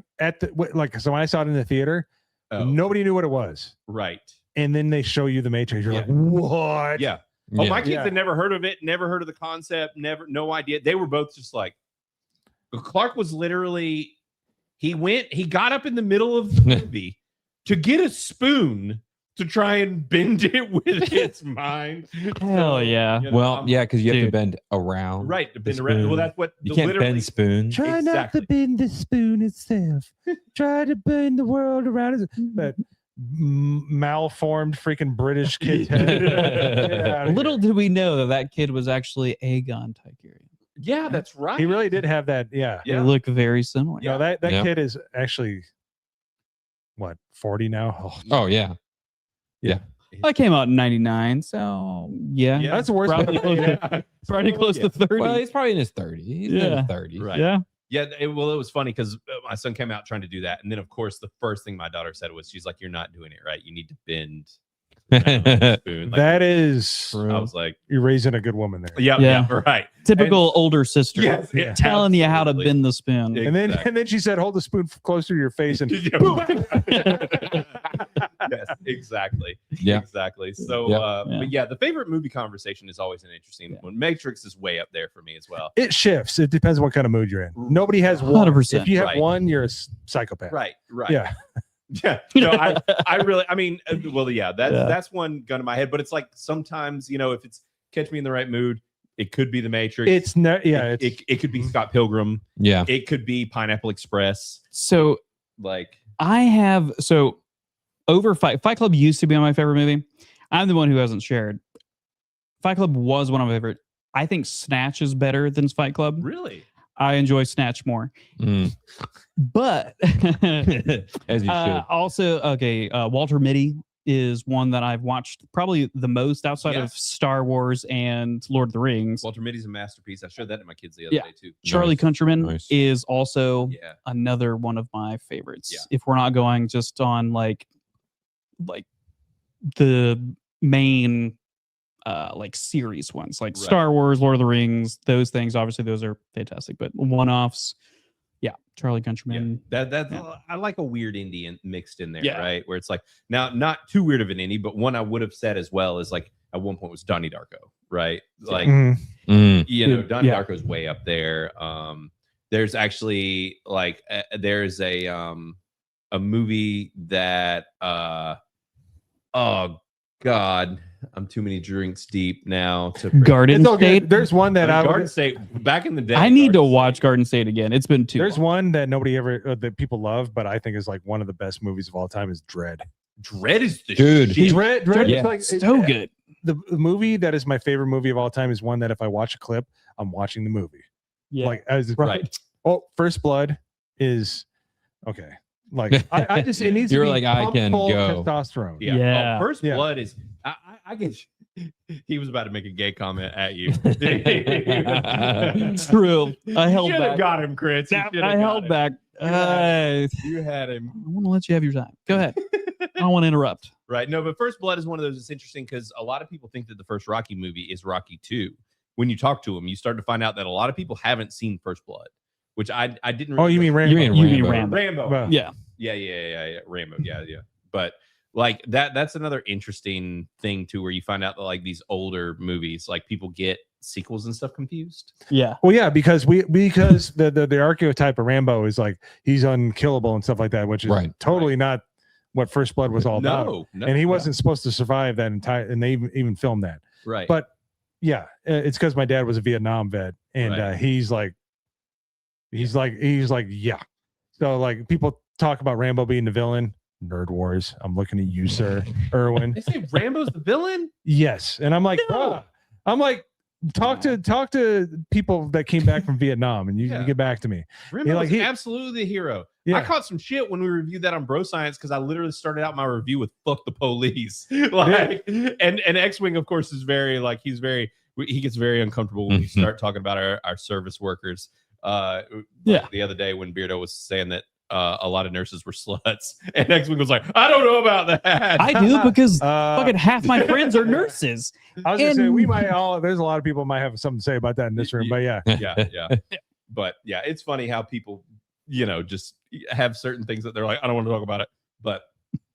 so when I saw it in the theater, nobody knew what it was. Right. And then they show you the Matrix. You're like, what? Yeah. Oh, my kids had never heard of it, never heard of the concept, no idea. They were both just like, Clark was literally, he got up in the middle of the movie to get a spoon to try and bend it with its mind. Hell yeah. Well, yeah, because you have to bend around. Right. To bend around. Well, that's what you can't bend spoons. Try not to bend the spoon itself. Try to bend the world around it. But malformed freaking British kid. Little did we know that kid was actually Aegon Targaryen. Yeah, that's right. He really did have that. Yeah. They look very similar. No, that kid is actually what, 40 now? Oh yeah. Yeah. I came out in 99, so yeah. That's the worst. Probably close to 30. Well, he's probably in his 30s. He's in his 30s. Right. Yeah. Yeah. It was funny because my son came out trying to do that. And then, of course, the first thing my daughter said was, she's like, you're not doing it right. You need to bend. Spoon. Like, that is. I was like, you're raising a good woman there. Yeah. Right. Typical older sister. Yes, telling you how to bend the spoon. And then she said, hold the spoon closer to your face and yes, exactly. Yeah. Exactly. So, but yeah, the favorite movie conversation is always an interesting one. Matrix is way up there for me as well. It shifts. It depends on what kind of mood you're in. Nobody has one. 100%. If you have one, you're a psychopath. Right. Yeah. Yeah. No, I really, I mean, well, yeah, that's one gun in my head, but it's like sometimes, if it's catch me in the right mood, it could be The Matrix. It's not, yeah. It could be Scott Pilgrim. Yeah. It could be Pineapple Express. So, like, over Fight Club used to be my favorite movie. I'm the one who hasn't shared. Fight Club was one of my favorite. I think Snatch is better than Fight Club. Really? I enjoy Snatch more. But as you should. Also, Walter Mitty is one that I've watched probably the most outside of Star Wars and Lord of the Rings. Walter Mitty's a masterpiece. I showed that to my kids the other day too. Charlie Countryman is also another one of my favorites. Yeah. If we're not going just on like the main series ones, like Star Wars, Lord of the Rings, those things, obviously those are fantastic, but one-offs, Charlie Countryman. I like a weird indie mixed in there, right? Where it's like, now not too weird of an indie, but one I would have said as well is like at one point was Donnie Darko, right? Like Donnie Darko's way up there. There's actually like there's a movie that oh God, I'm too many drinks deep now to Garden State. There's one that Garden State back in the day. I need to watch Garden State again. It's been too. There's one that nobody ever that people love, but I think is like one of the best movies of all time is Dread. Dread is the dude. shit. Dread is like so good. The movie that is my favorite movie of all time is one that if I watch a clip, I'm watching the movie. Yeah. Like as right. Oh, First Blood is okay. Like I just it needs You're to be like I can full go testosterone. Yeah. First Blood is I can. He was about to make a gay comment at you. True. I held you back. Got him, Chris. I held him back. You had him. I want to let you have your time. Go ahead. I don't want to interrupt. Right. No, but First Blood is one of those that's interesting because a lot of people think that the first Rocky movie is Rocky 2. When you talk to them, you start to find out that a lot of people haven't seen First Blood, which I didn't really. Oh, you mean Rambo? You mean Rambo. Rambo. Yeah. Yeah. Rambo. Yeah. But like that's another interesting thing too, where you find out that like these older movies, like people get sequels and stuff confused. Yeah. Well, yeah, because the archetype of Rambo is like he's unkillable and stuff like that, which is totally not what First Blood was all about. No, and he wasn't supposed to survive that entire, and they even filmed that. Right. But yeah, it's because my dad was a Vietnam vet, and he's like, yeah. So like people talk about Rambo being the villain. Nerd Wars. I'm looking at you, sir, Erwin. They say Rambo's the villain? Yes, and I'm like, No. I'm like, talk to people that came back from Vietnam, and you get back to me. Rambo is absolutely the hero. I caught some shit when we reviewed that on Bro Science because I literally started out my review with "fuck the police." Like, and X-Wing, of course, is very like he gets very uncomfortable when we start talking about our service workers. The other day when Beardo was saying that a lot of nurses were sluts, and X-Wing was like, I don't know about that. I do because fucking half my friends are nurses. I was gonna say we might all. There's a lot of people might have something to say about that in this room, but yeah. But yeah, it's funny how people, just have certain things that they're like, I don't want to talk about it. But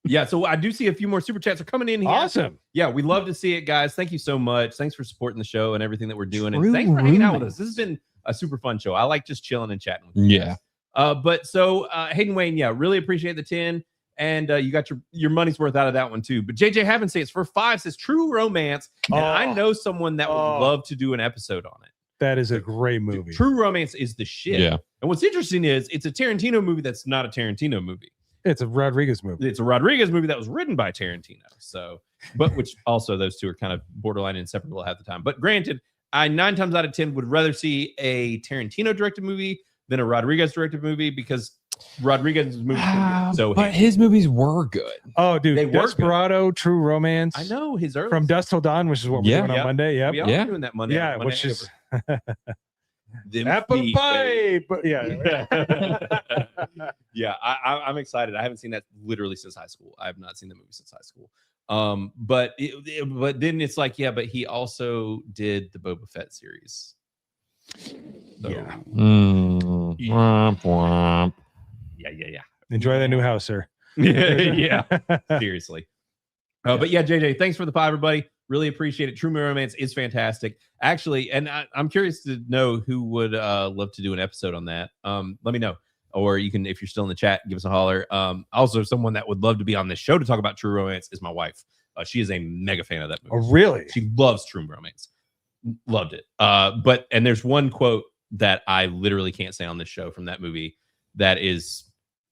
yeah, so I do see a few more super chats are coming in here. Awesome. Yeah, we love to see it, guys. Thank you so much. Thanks for supporting the show and everything that we're doing, and thanks for hanging out with us. This has been a super fun show. I like just chilling and chatting with you guys. But so Hayden Wayne, really appreciate the 10, and you got your money's worth out of that one too. But JJ Haven't say it's for 5 says True Romance, and I know someone that would love to do an episode on it. That is a great movie. True Romance is the shit. Yeah. And what's interesting is it's a Tarantino movie that's not a Tarantino movie. It's a Rodriguez movie. It's a Rodriguez movie that was written by Tarantino. So, but which also those two are kind of borderline inseparable half the time. But granted, I 9 times out of 10 would rather see a Tarantino directed movie than a Rodriguez directed movie because Rodriguez's movies but his movies were good. Oh, dude, They were Desperado, True Romance. I know his early From Dusk Till Dawn, which is what we're doing on Monday. Yep. We are doing that Monday. Yeah, Monday which is Them apple feet, pie. But yeah. Yeah, I'm excited. I haven't seen that literally since high school. I have not seen the movie since high school. But then it's like, but he also did the Boba Fett series. So, Yeah. Womp womp. Yeah. Enjoy that new house, sir. Yeah. Seriously. But yeah, JJ, thanks for the 5, everybody. Really appreciate it. True Romance is fantastic. Actually, and I'm curious to know who would love to do an episode on that. Let me know. Or you can, if you're still in the chat, give us a holler. Also, someone that would love to be on this show to talk about True Romance is my wife. She is a mega fan of that movie. Oh, really? She loves True Romance. Loved it. And there's one quote that I literally can't say on this show from that movie that is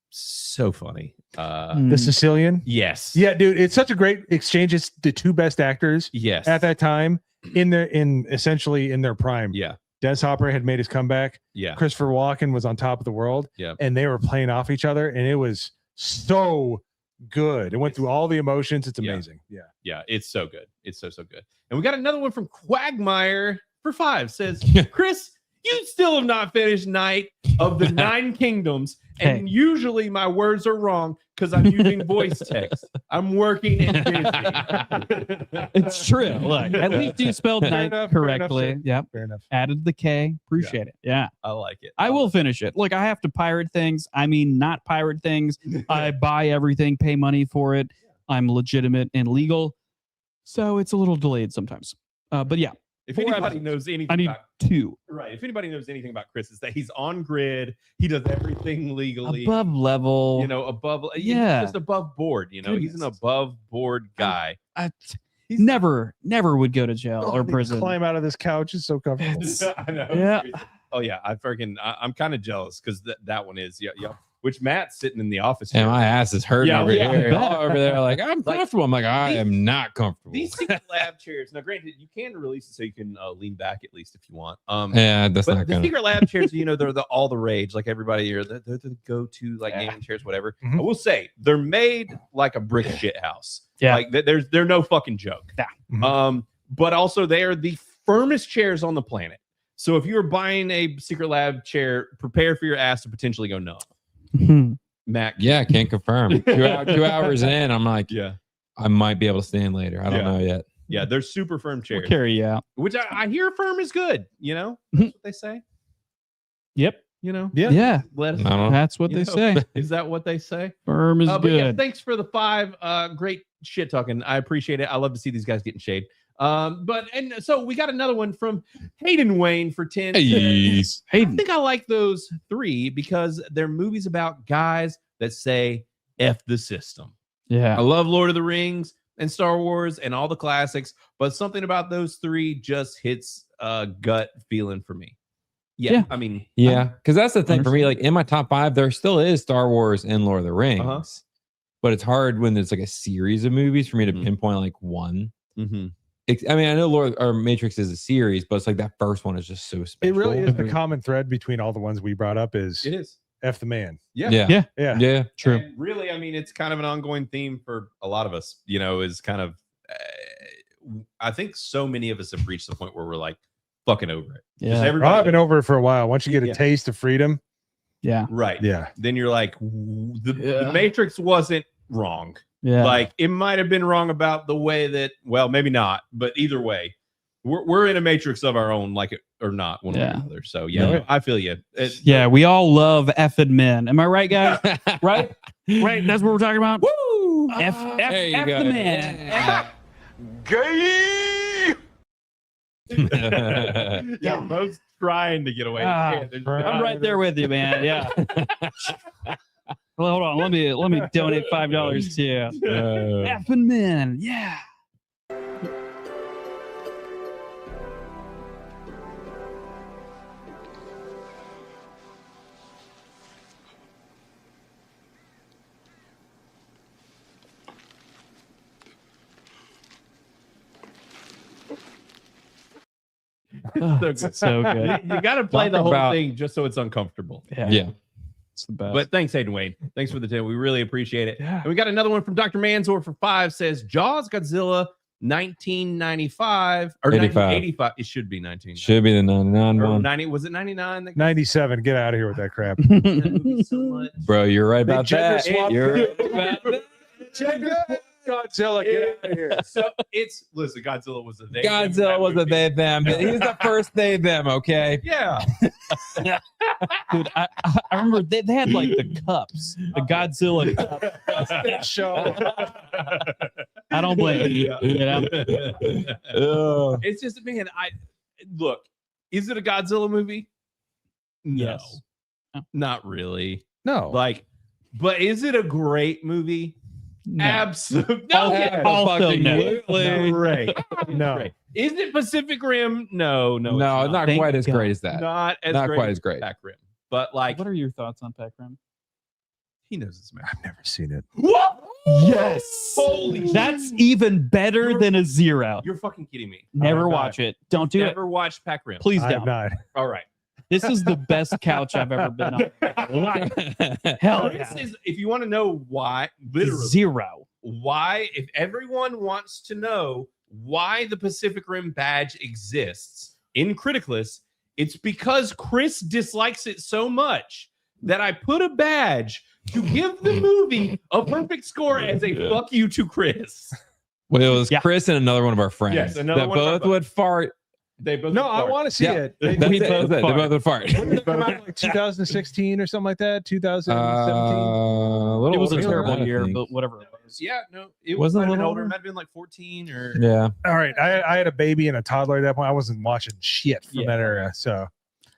so funny. The Sicilian? Yes. Yeah, dude, it's such a great exchange. It's the 2 best actors at that time essentially in their prime. Yeah. Dennis Hopper had made his comeback. Yeah. Christopher Walken was on top of the world. Yeah. And they were playing off each other, and it was so good. It went through all the emotions. It's amazing. Yeah, it's so good. It's so good. And we got another one from Quagmire for 5. Says, Chris, you still have not finished Night of the 9 Kingdoms. And usually my words are wrong because I'm using voice text. I'm working and busy. It's true. Look, at least you spelled night correctly. Yep. Fair enough. Added the K. Appreciate it. Yeah. I like it. I will finish it. Look, I have to pirate things. I mean, not pirate things. I buy everything, pay money for it. I'm legitimate and legal. So it's a little delayed sometimes. But yeah. If anybody knows anything I need about 2. Right. If anybody knows anything about Chris, is that he's on grid. He does everything legally. Above level. Above. Yeah. He's just above board. He's an above board guy. He's never would go to jail or prison. Climb out of this couch is so comfortable. I know. Yeah. Oh yeah. I'm kind of jealous because that one is which Matt's sitting in the office. And my ass is hurting over here. All Over there, like I'm comfortable. I'm like, I am not comfortable. These secret lab chairs. Now, granted, you can release it so you can lean back at least if you want. Yeah, that's but not the gonna. secret lab chairs. They're all the rage. Like everybody, they're the go-to gaming chairs, whatever. I will say they're made like a brick shit house. Yeah, like they're no fucking joke. Yeah. But also they are the firmest chairs on the planet. So if you're buying a secret lab chair, prepare for your ass to potentially go numb. Mac. Yeah, can't confirm. 2 hours in, I'm like, I might be able to stand later. I don't know yet. Yeah, they're super firm chairs. We'll carry you out. Which I hear firm is good. You know, that's what they say. Yep. You know. Yeah. Let us That's what they say. Is that what they say? Firm is But yeah, good. thanks for the 5 great shit talking. I appreciate it. I love to see these guys getting shade. So we got another one from Hayden Wayne for 10. Hey. I think I like those 3 because they're movies about guys that say F the system. Yeah. I love Lord of the Rings and Star Wars and all the classics, but something about those 3 just hits a gut feeling for me. Yeah. I mean, yeah, because that's the thing for me. Like in my top 5, there still is Star Wars and Lord of the Rings, but it's hard when there's like a series of movies for me to pinpoint like one. I mean, I know Matrix is a series, but it's like that first one is just so special. It really is the common thread between all the ones we brought up is it is F the man. Yeah. True. And really, I mean, it's kind of an ongoing theme for a lot of us, you know, is kind of, I think so many of us have reached the point where we're like fucking over it. Yeah. I've been over it for a while. Once you get a taste of freedom. Yeah. Right. Yeah. Then you're like, the Matrix wasn't wrong. Yeah. Like it might have been wrong about the way that, well, maybe not, but either way, we're in a matrix of our own, like it or not, one way or another. So yeah, I feel you. Yeah, we all love effing men. Am I right, guys? Right? Right. That's what we're talking about. Woo! F the man. Gay. Yeah, both trying to get away. I'm right there with you, man. Yeah. Well, hold on. Let me donate $5 to you. Effing men. Yeah. So good. You got to play the whole thing just so it's uncomfortable. Yeah. It's the best. But thanks, Hayden Wayne. Thanks for the 10. We really appreciate it. Yeah. And we got another one from Dr. Manzor for 5 says Jaws Godzilla 1995 or 1985. It should be 19. Should be the 99 one. 90, was it 99? 97. Get out of here with that crap. Bro, you're right about that. You're right about that. Godzilla, get out of here. So listen, Godzilla was a they. Godzilla was a they them. He's the first they them, okay? Yeah. Dude, I remember they had like the cups, the Godzilla cup. Show. I don't blame you. It's just, man, look, is it a Godzilla movie? No. Yes. Not really. No. Like, but is it a great movie? No. Absolutely. Also no. Great. No. Great. Is it Pacific Rim? No, it's not quite as great as that. Not quite as great. Pac Rim. But like, what are your thoughts on Pac Rim? He knows this man. I've never seen it. What? Yes. Holy That's even better than a 0. You're fucking kidding me. Never watch it. Don't do it. Never watch Pac Rim. Please I've don't. not. All right. This is the best couch I've ever been on. Hell yeah. This is, if you want to know why, literally 0. Why, if everyone wants to know why the Pacific Rim badge exists in Criticless, it's because Chris dislikes it so much that I put a badge to give the movie a perfect score as a fuck you to Chris. Well, it was Chris and another one of our friends Yes, that one both would fart. They both. No, I want to see it. They both would fart. When did it come out? Like 2016 or something like that? 2017? It was a older, terrible I year, think. but whatever it was. Yeah, no, it Wasn't might a have been little older. It older? might have been like 14 or. Yeah. All right. I had a baby and a toddler at that point. I wasn't watching shit from that era. So.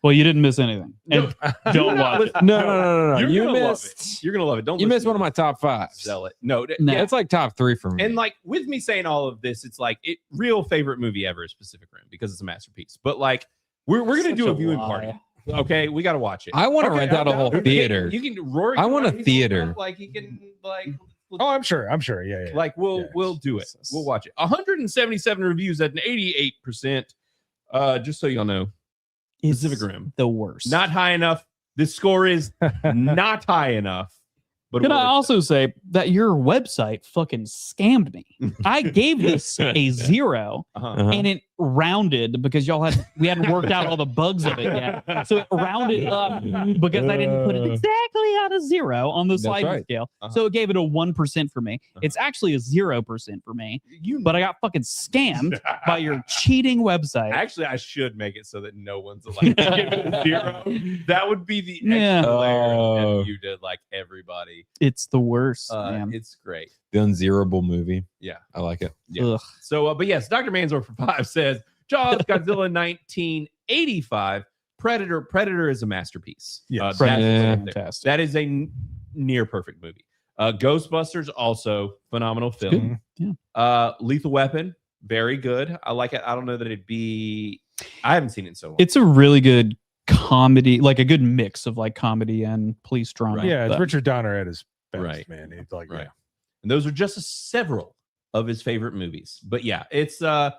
Well, you didn't miss anything. And don't watch it. No. You're You gonna love missed. it. You're gonna love it. Don't You listen missed to one of me. my top 5s. Sell it. No, No. It's like top 3 for me. And like with me saying all of this, it's like real favorite movie ever is Pacific Rim because it's a masterpiece. But like we're gonna do a viewing party. Okay, we gotta watch it. I want to rent out a whole theater. You can Rory. I want a he's theater. old, like he can like. Oh, I'm sure. Yeah. Like we'll do it. We'll watch it. 177 reviews at an 88%. Just so y'all know, Pacific Rim the worst. not high enough. This score is not high enough. But Can I also say that your website fucking scammed me? I gave this a 0, and it rounded because we hadn't worked out all the bugs of it yet. So it rounded up because I didn't put it exactly on a 0 on the sliding scale. So it gave it a 1% for me. It's actually a 0% for me. But I got fucking scammed by your cheating website. Actually, I should make it so that no one's like give it a 0. That would be the extra layer if you did like everybody. It's the worst, man. It's great. The Unzeroable movie. Yeah. I like it. Yeah. So, but yes, Dr. Manzor for 5 says Jaws, Godzilla 1985, Predator. Predator is a masterpiece. Yeah, fantastic. That is a near perfect movie. Ghostbusters, also phenomenal film. Yeah. Lethal Weapon, very good. I like it. I don't know that it'd be. I haven't seen it in so long. It's a really good comedy, like a good mix of like comedy and police drama. Right. Yeah, it's But- Richard Donner at his best, Right. man. He's like, Right. And those are just several of his favorite movies. But yeah, it's for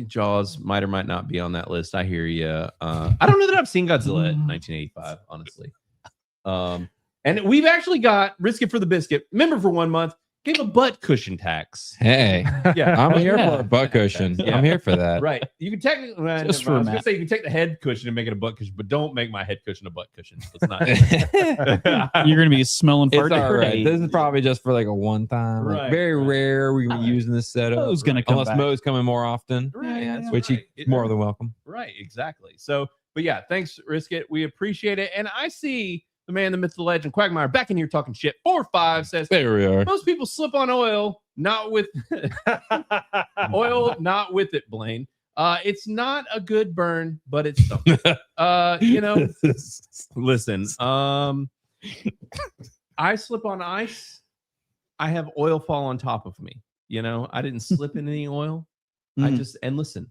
Jaws might or might not be on that list. I hear you. I don't know that I've seen Godzilla in 1985, honestly. And we've actually got Risk It for the Biscuit. Member for 1 month. Gave a butt cushion tax. Hey, Yeah. I'm here for a butt cushion. Yeah. I'm here for that. Right. You can technically Just for I was Matt. gonna say you can take the head cushion and make it a butt cushion, but don't make my head cushion a butt cushion. Let's not. You're gonna be smelling It's fart all right. today. This is probably just for like a one time. Like, Right, very rare we're gonna be using this setup. Mo's gonna come unless back. Mo's coming more often. Right, that's Which right. he's more than welcome. Right, exactly. So, but yeah, thanks, Risk It. We appreciate it. And I see the man, the myth, the legend, Quagmire back in here talking shit. 4-5 says There we are. most people slip on oil, not with oil, not with it, Blaine. It's not a good burn, but it's something. Listen, I slip on ice, I have oil fall on top of me. I didn't slip in any oil. I just listen.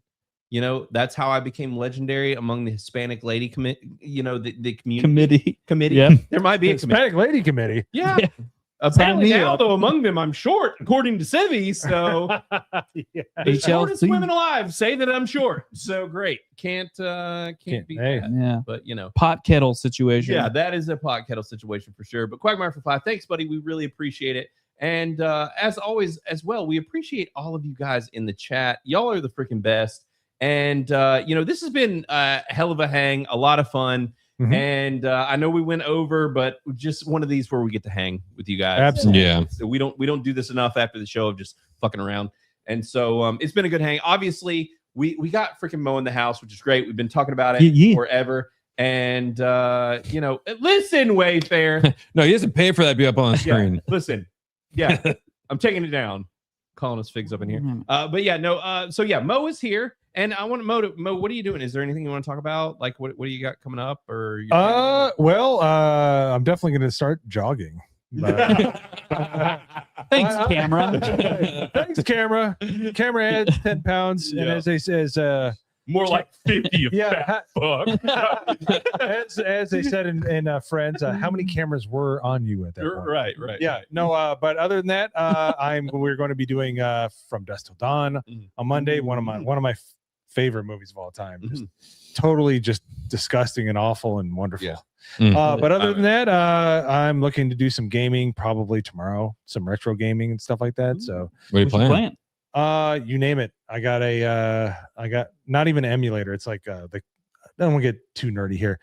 That's how I became legendary among the Hispanic lady the community. Yeah. There might be a Hispanic Lady Committee. Yeah. Apparently Sign me now, up. though, among them, I'm short, according to Civvy. So the shortest HLC. women alive say that I'm short. So great. Can't beat hey. that. Yeah. But Pot kettle situation. yeah, that is a pot kettle situation for sure. But Quagmire for 5, thanks, buddy. We really appreciate it. And as always, as well, we appreciate all of you guys in the chat. Y'all are the freaking best. And this has been a hell of a hang, a lot of fun. Mhm. And I know we went over, but just one of these where we get to hang with you guys. Absolutely. Yeah. So we don't do this enough after the show of just fucking around. And so it's been a good hang. Obviously, we got freaking Mo in the house, which is great. We've been talking about it Yeah. forever. And listen, Wayfair. No, he doesn't pay for that to be up on the Yeah, screen. listen. Yeah, I'm taking it down. Calling us figs up in here. But yeah, no. So yeah, Mo is here. And I want Mo, what are you doing? Is there anything you want to talk about? Like what do you got coming up? Or I'm definitely going to start jogging. But, Thanks, camera. thanks, camera. Camera adds 10 pounds, and as they says, more like 50. You yeah, fat fuck. as they said in Friends, how many cameras were on you at that point? Right. Yeah, no. But other than that, we're going to be doing From Dusk Till Dawn on Monday. One of my favorite movies of all time. Just totally just disgusting and awful and wonderful. Yeah. But other than that, I'm looking to do some gaming probably tomorrow, some retro gaming and stuff like that. So What are you playing? you name it. I got not even an emulator. It's like I don't want to get too nerdy here.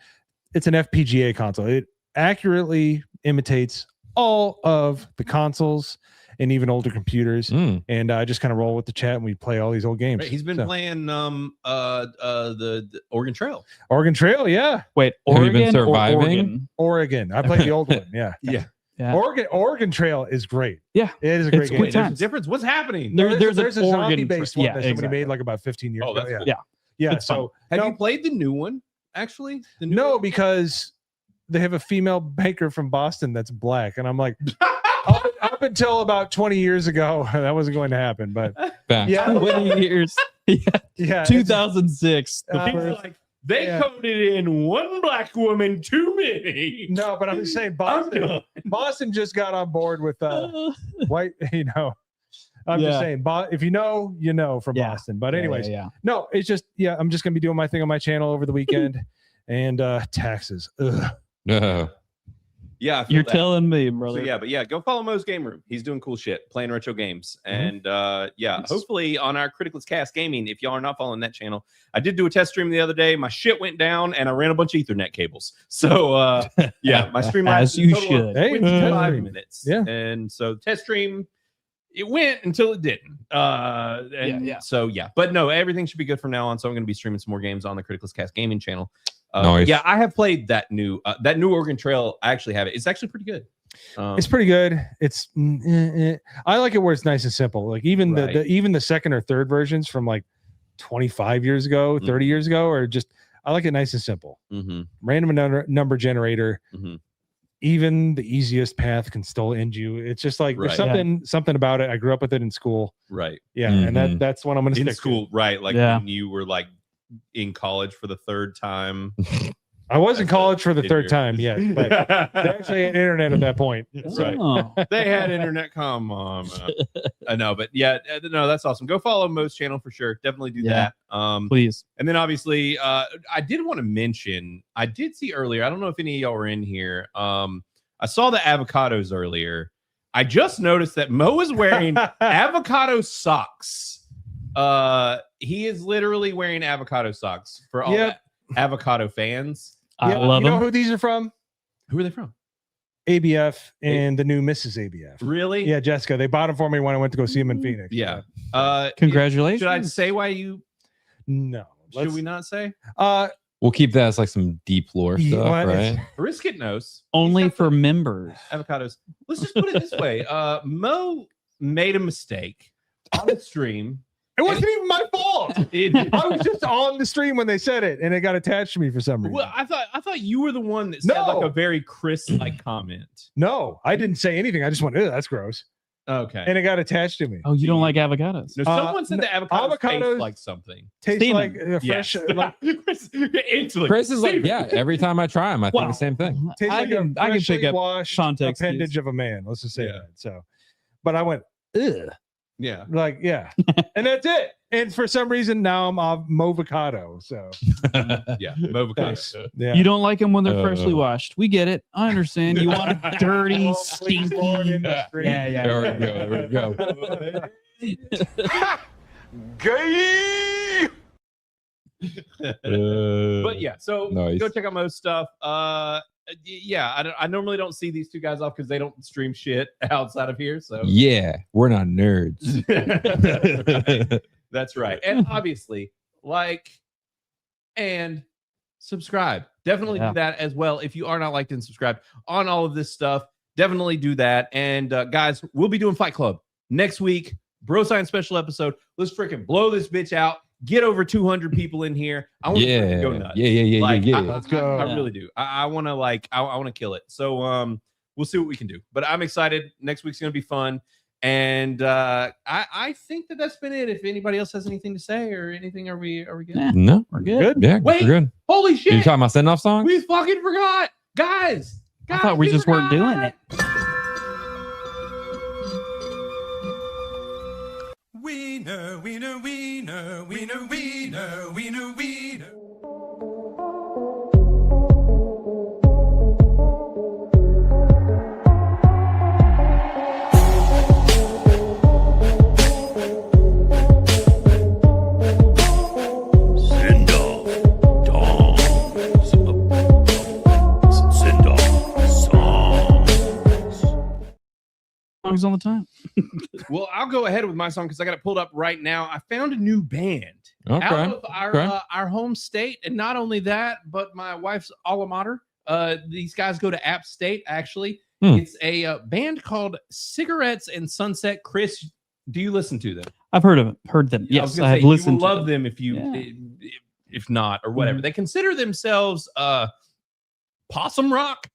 It's an FPGA console. It accurately imitates all of the consoles and even older computers. And I just kind of roll with the chat and we play all these old games. Right, he's been playing the Oregon Trail. Oregon Trail, yeah. Wait, Have you Oregon been or surviving? Oregon? Oregon. I played the old one. Yeah. Yeah. Yeah. Oregon Trail is great. Yeah. It is a great It's game. good There's a times. difference. What's happening? There's a an Oregon zombie-based one yeah, that somebody exactly. made like about 15 years Oh, ago. that's Yeah. cool. Yeah. Yeah. So Have you played the new one? Actually, the new no, because they have a female banker from Boston that's black, and I'm like, up until about 20 years ago, that wasn't going to happen. But Back. yeah, 20 years. yeah, 2006. The Uh, first- like they yeah. coded in one black woman too many. no, but I'm just saying, Boston just got on board with white. I'm just saying, if you know from Yeah. Boston. But anyways, yeah. no, it's just I'm just gonna be doing my thing on my channel over the weekend, and taxes. Ugh. No. Yeah, I feel You're that. telling me, So brother. yeah, but yeah, go follow Mo's Game Room. He's doing cool shit, playing retro games. And yeah, hopefully on our Criticless Cast Gaming, if y'all are not following that channel, I did do a test stream the other day. My shit went down and I ran a bunch of Ethernet cables. So yeah, my stream As lasted you a total of should. 25 minutes. Yeah. And so test stream, it went until it didn't. So yeah, but no, everything should be good from now on. So I'm going to be streaming some more games on the Criticless Cast Gaming channel. Nice. Yeah, I have played that new Oregon Trail. I actually have it. It's actually pretty good. It's pretty good. It's I like it where it's nice and simple. Like even the second or third versions from like 25 years ago, 30 years ago, are just I like it nice and simple. Random number generator. Even the easiest path can still end you. It's just like there's something about it. I grew up with it in school. Right. Yeah, and that's what I'm going to in stick school. to. Right. Like when you were like in college for the third time. I was in college for the third time, yeah, but they actually had internet at that point. Right. They had internet. Come on, man. I know, but yeah, no, that's awesome. Go follow Mo's channel for sure. Definitely do that. Please. And then obviously, I did want to mention. I did see earlier. I don't know if any of y'all were in here. I saw the avocados earlier. I just noticed that Mo is wearing avocado socks. He is literally wearing avocado socks for all that avocado fans. I love you know them. who these are from? Who are they from? ABF and the new Mrs. ABF. Really? Yeah, Jessica. They bought them for me when I went to go see them in Phoenix. Yeah. Congratulations. Should I say why you? No. Should we not say? We'll keep that as like some deep lore stuff, right? Brisket knows. Only for members. Avocados. Let's just put it this way. Mo made a mistake on the stream. It wasn't even my fault. I was just on the stream when they said it, and it got attached to me for some reason. Well, I thought you were the one that said like a very Chris-like comment. No, I didn't say anything. I just went, "Ew, that's gross." Okay. And it got attached to me. Oh, you don't like avocados? No, someone said the avocados taste like something. Tastes like a fresh. Like, Chris is like, yeah. Every time I try them, I think the same thing. tastes I like can a pick up washed context clues. appendage of a man. Let's just say that. So, but I went, ugh. Yeah. Like, yeah. And that's it. And for some reason, now I'm off Movocado. So, yeah. Movocado. Yeah. You don't like them when they're freshly washed. We get it. I understand. You want a dirty, stinky. There we go. Gay. But yeah, so go check out Mo's stuff. Yeah, I normally don't see these two guys off because they don't stream shit outside of here. So yeah, we're not nerds. That's right. And obviously, like and subscribe. Definitely do that as well. If you are not liked and subscribed on all of this stuff, definitely do that. And guys, we'll be doing Fight Club next week. Bro Science special episode. Let's freaking blow this bitch out. Get over 200 people in here. I want to go nuts. Yeah. Let's go. I really do. I want to I want to kill it. So we'll see what we can do. But I'm excited. Next week's gonna be fun. And I think that's been it. If anybody else has anything to say or anything, are we good? No, we're good. Yeah, wait, we're good. Holy shit! You talking about Sendoff songs? We fucking forgot, guys. I thought we just weren't doing it. Wiener, wiener, wiener, wiener, wiener, wiener, wiener. Songs all the time. Well, I'll go ahead with my song because I got it pulled up right now. I found a new band out of our home state, and not only that, but my wife's alma mater. These guys go to App State. Actually, it's a band called Cigarettes and Sunset. Chris, do you listen to them? I've heard them. Yes, I have listened. You will love them if you, if not, or whatever. They consider themselves possum rock,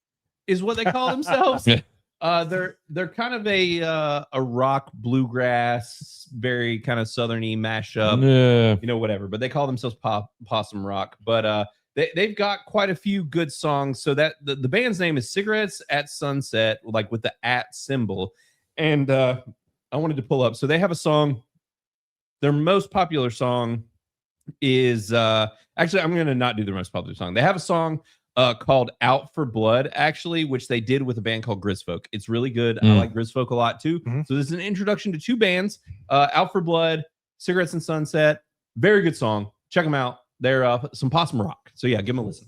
is what they call themselves. They're kind of a rock bluegrass, very kind of southerny mashup, you know, whatever. But they call themselves possum rock. But they've got quite a few good songs. So that the band's name is Cigarettes at Sunset, like with the at symbol. And I wanted to pull up. So they have a song. Their most popular song is actually, I'm going to not do the most popular song. They have a song called Out for Blood, actually, which they did with a band called Grisfolk. It's really good. I like Grisfolk a lot too. So this is an introduction to 2 bands, Out for Blood, Cigarettes and Sunset. Very good song. Check them out. They're some possum rock. So yeah, give them a listen.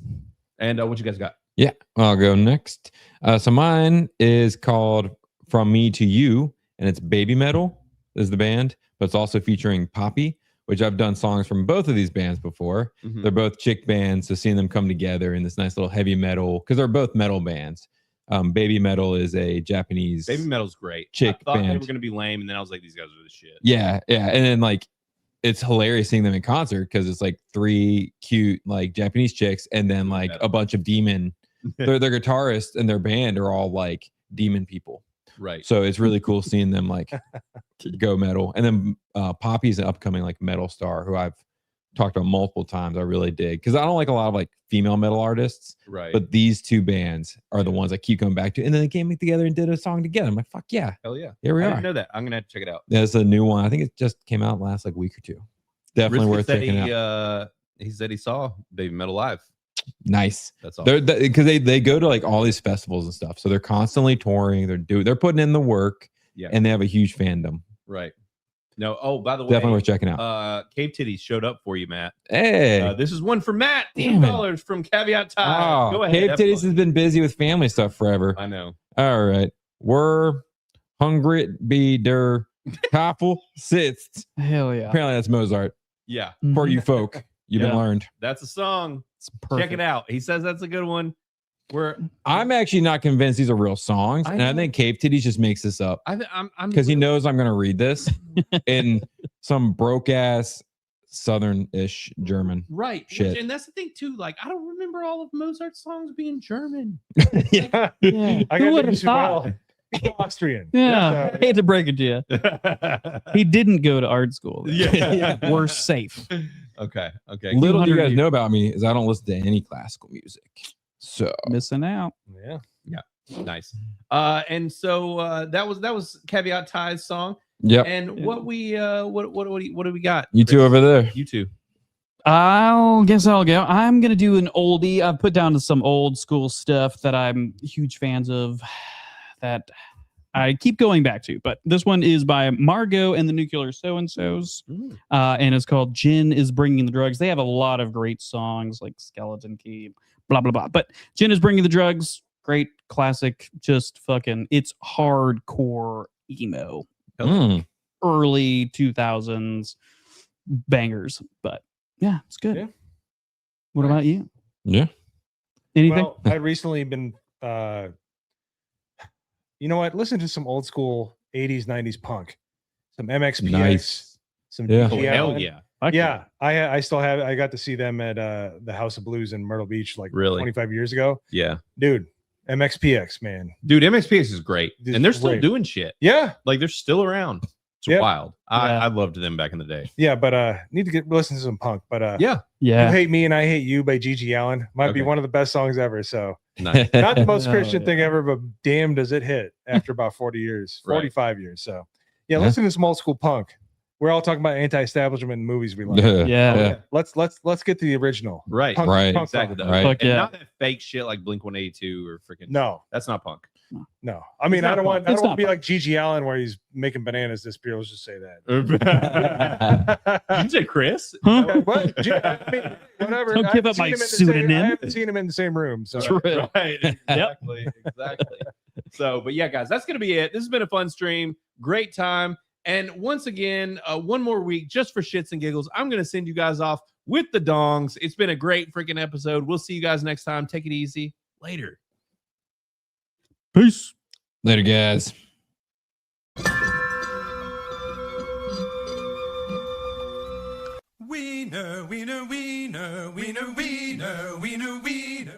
And what you guys got? Yeah, I'll go next. So mine is called From Me to You, and it's Baby Metal is the band, but it's also featuring Poppy, which I've done songs from both of these bands before. They're both chick bands, so seeing them come together in this nice little heavy metal, because they're both metal bands. Baby Metal is a Japanese Baby Metal's great. chick I thought band. they were gonna be lame, and then I was like, these guys are the shit. Yeah, and then like it's hilarious seeing them in concert because it's like 3 cute like Japanese chicks and then like a bunch of demon. their guitarist and their band are all like demon people. Right. So it's really cool seeing them like go metal. And then Poppy's an upcoming like metal star who I've talked about multiple times. I really dig because I don't like a lot of like female metal artists. Right. But these 2 bands are the ones I keep going back to. And then they came together and did a song together. I'm like, fuck yeah. Hell yeah. Here we I are. didn't know that. I'm gonna have to check it out. Yeah, it's a new one. I think it just came out last like week or 2. Definitely Risky worth said checking out. He said he saw Baby Metal live. Nice. That's all. They're because they go to like all these festivals and stuff. So they're constantly touring. They're putting in the work. Yeah. And they have a huge fandom. Right. No. Oh, by the way, Definitely worth checking out. Cave Titties showed up for you, Matt. Hey. This is one for Matt. Damn it. $2 from Caveat Tie. Go ahead. Cave have Titties fun. has been busy with family stuff forever. I know. All right. We're hungry be der Tafel sitzt. Hell yeah. Apparently that's Mozart. Yeah. For you folk. You've been learned. That's a song. Check perfect. it out. He says that's a good one. I'm actually not convinced these are real songs. And I think Cave Titties just makes this up. I'm because he knows I'm going to read this in some broke ass Southern-ish German. Right. Shit. And that's the thing too. Like, I don't remember all of Mozart's songs being German. Yeah. Yeah. I Who got would to have thought? Austrian. Yeah. So- I hate to break it to you. He didn't go to art school. Yeah. We're safe. Okay. Little do you guys know about me is I don't listen to any classical music. So missing out. Yeah. Nice. And so that was Caveat Tie's song. Yep. And what do we got? You two over there. You two. I'll go. I'm gonna do an oldie. I've put down some old school stuff that I'm huge fans of that I keep going back to. But this one is by Margot and the Nuclear So-and-Sos. And it's called Gin is Bringing the Drugs. They have a lot of great songs like Skeleton Key, blah, blah, blah. But Gin is Bringing the Drugs. Great classic. Just fucking, it's hardcore emo. Early 2000s bangers. But yeah, it's good. Yeah. What about you? Yeah. Anything? Well, I recently been you know what? Listen to some old school 80s, 90s punk. Some MXPX. Nice. Some Yeah. GG Hell Allen. yeah. Yeah. I still have I got to see them at the House of Blues in Myrtle Beach like Really? 25 years ago. Yeah. Dude, MXPX, man. Dude, MXPX is great. Dude, And they're still great. doing shit. Yeah. Like they're still around. It's Yep. wild. I loved them back in the day. Yeah, but need to listen to some punk. But Yeah. You Hate Me and I Hate You by GG Allen might be Okay. one of the best songs ever. So Nice. not the most Oh, Christian yeah. thing ever, but damn does it hit after about 40 years, Right. 45 years. So yeah, Yeah. listen to some old school punk. We're all talking about anti-establishment movies we like. Yeah. Let's get to the original. Right. Punk, Right. punk Exactly. rock. Though. Right. Fuck And yeah. not that fake shit like Blink 182 or freaking. No, That's not punk. no. I mean, It's not I don't want punk. It's to not be punk. like GG Allen where he's making bananas disappear. Let's just say that. Did you say Chris? Huh? What? I mean, whatever. Don't I give haven't up seen my him in the same- pseudonym. I haven't seen him in the same room. So True. Right. Exactly. Exactly. So, but yeah, guys, that's going to be it. This has been a fun stream. Great time. And once again, one more week just for shits and giggles. I'm going to send you guys off with the dongs. It's been a great freaking episode. We'll see you guys next time. Take it easy. Later. Peace. Later, guys. Wiener, wiener, wiener, wiener, wiener, wiener, wiener.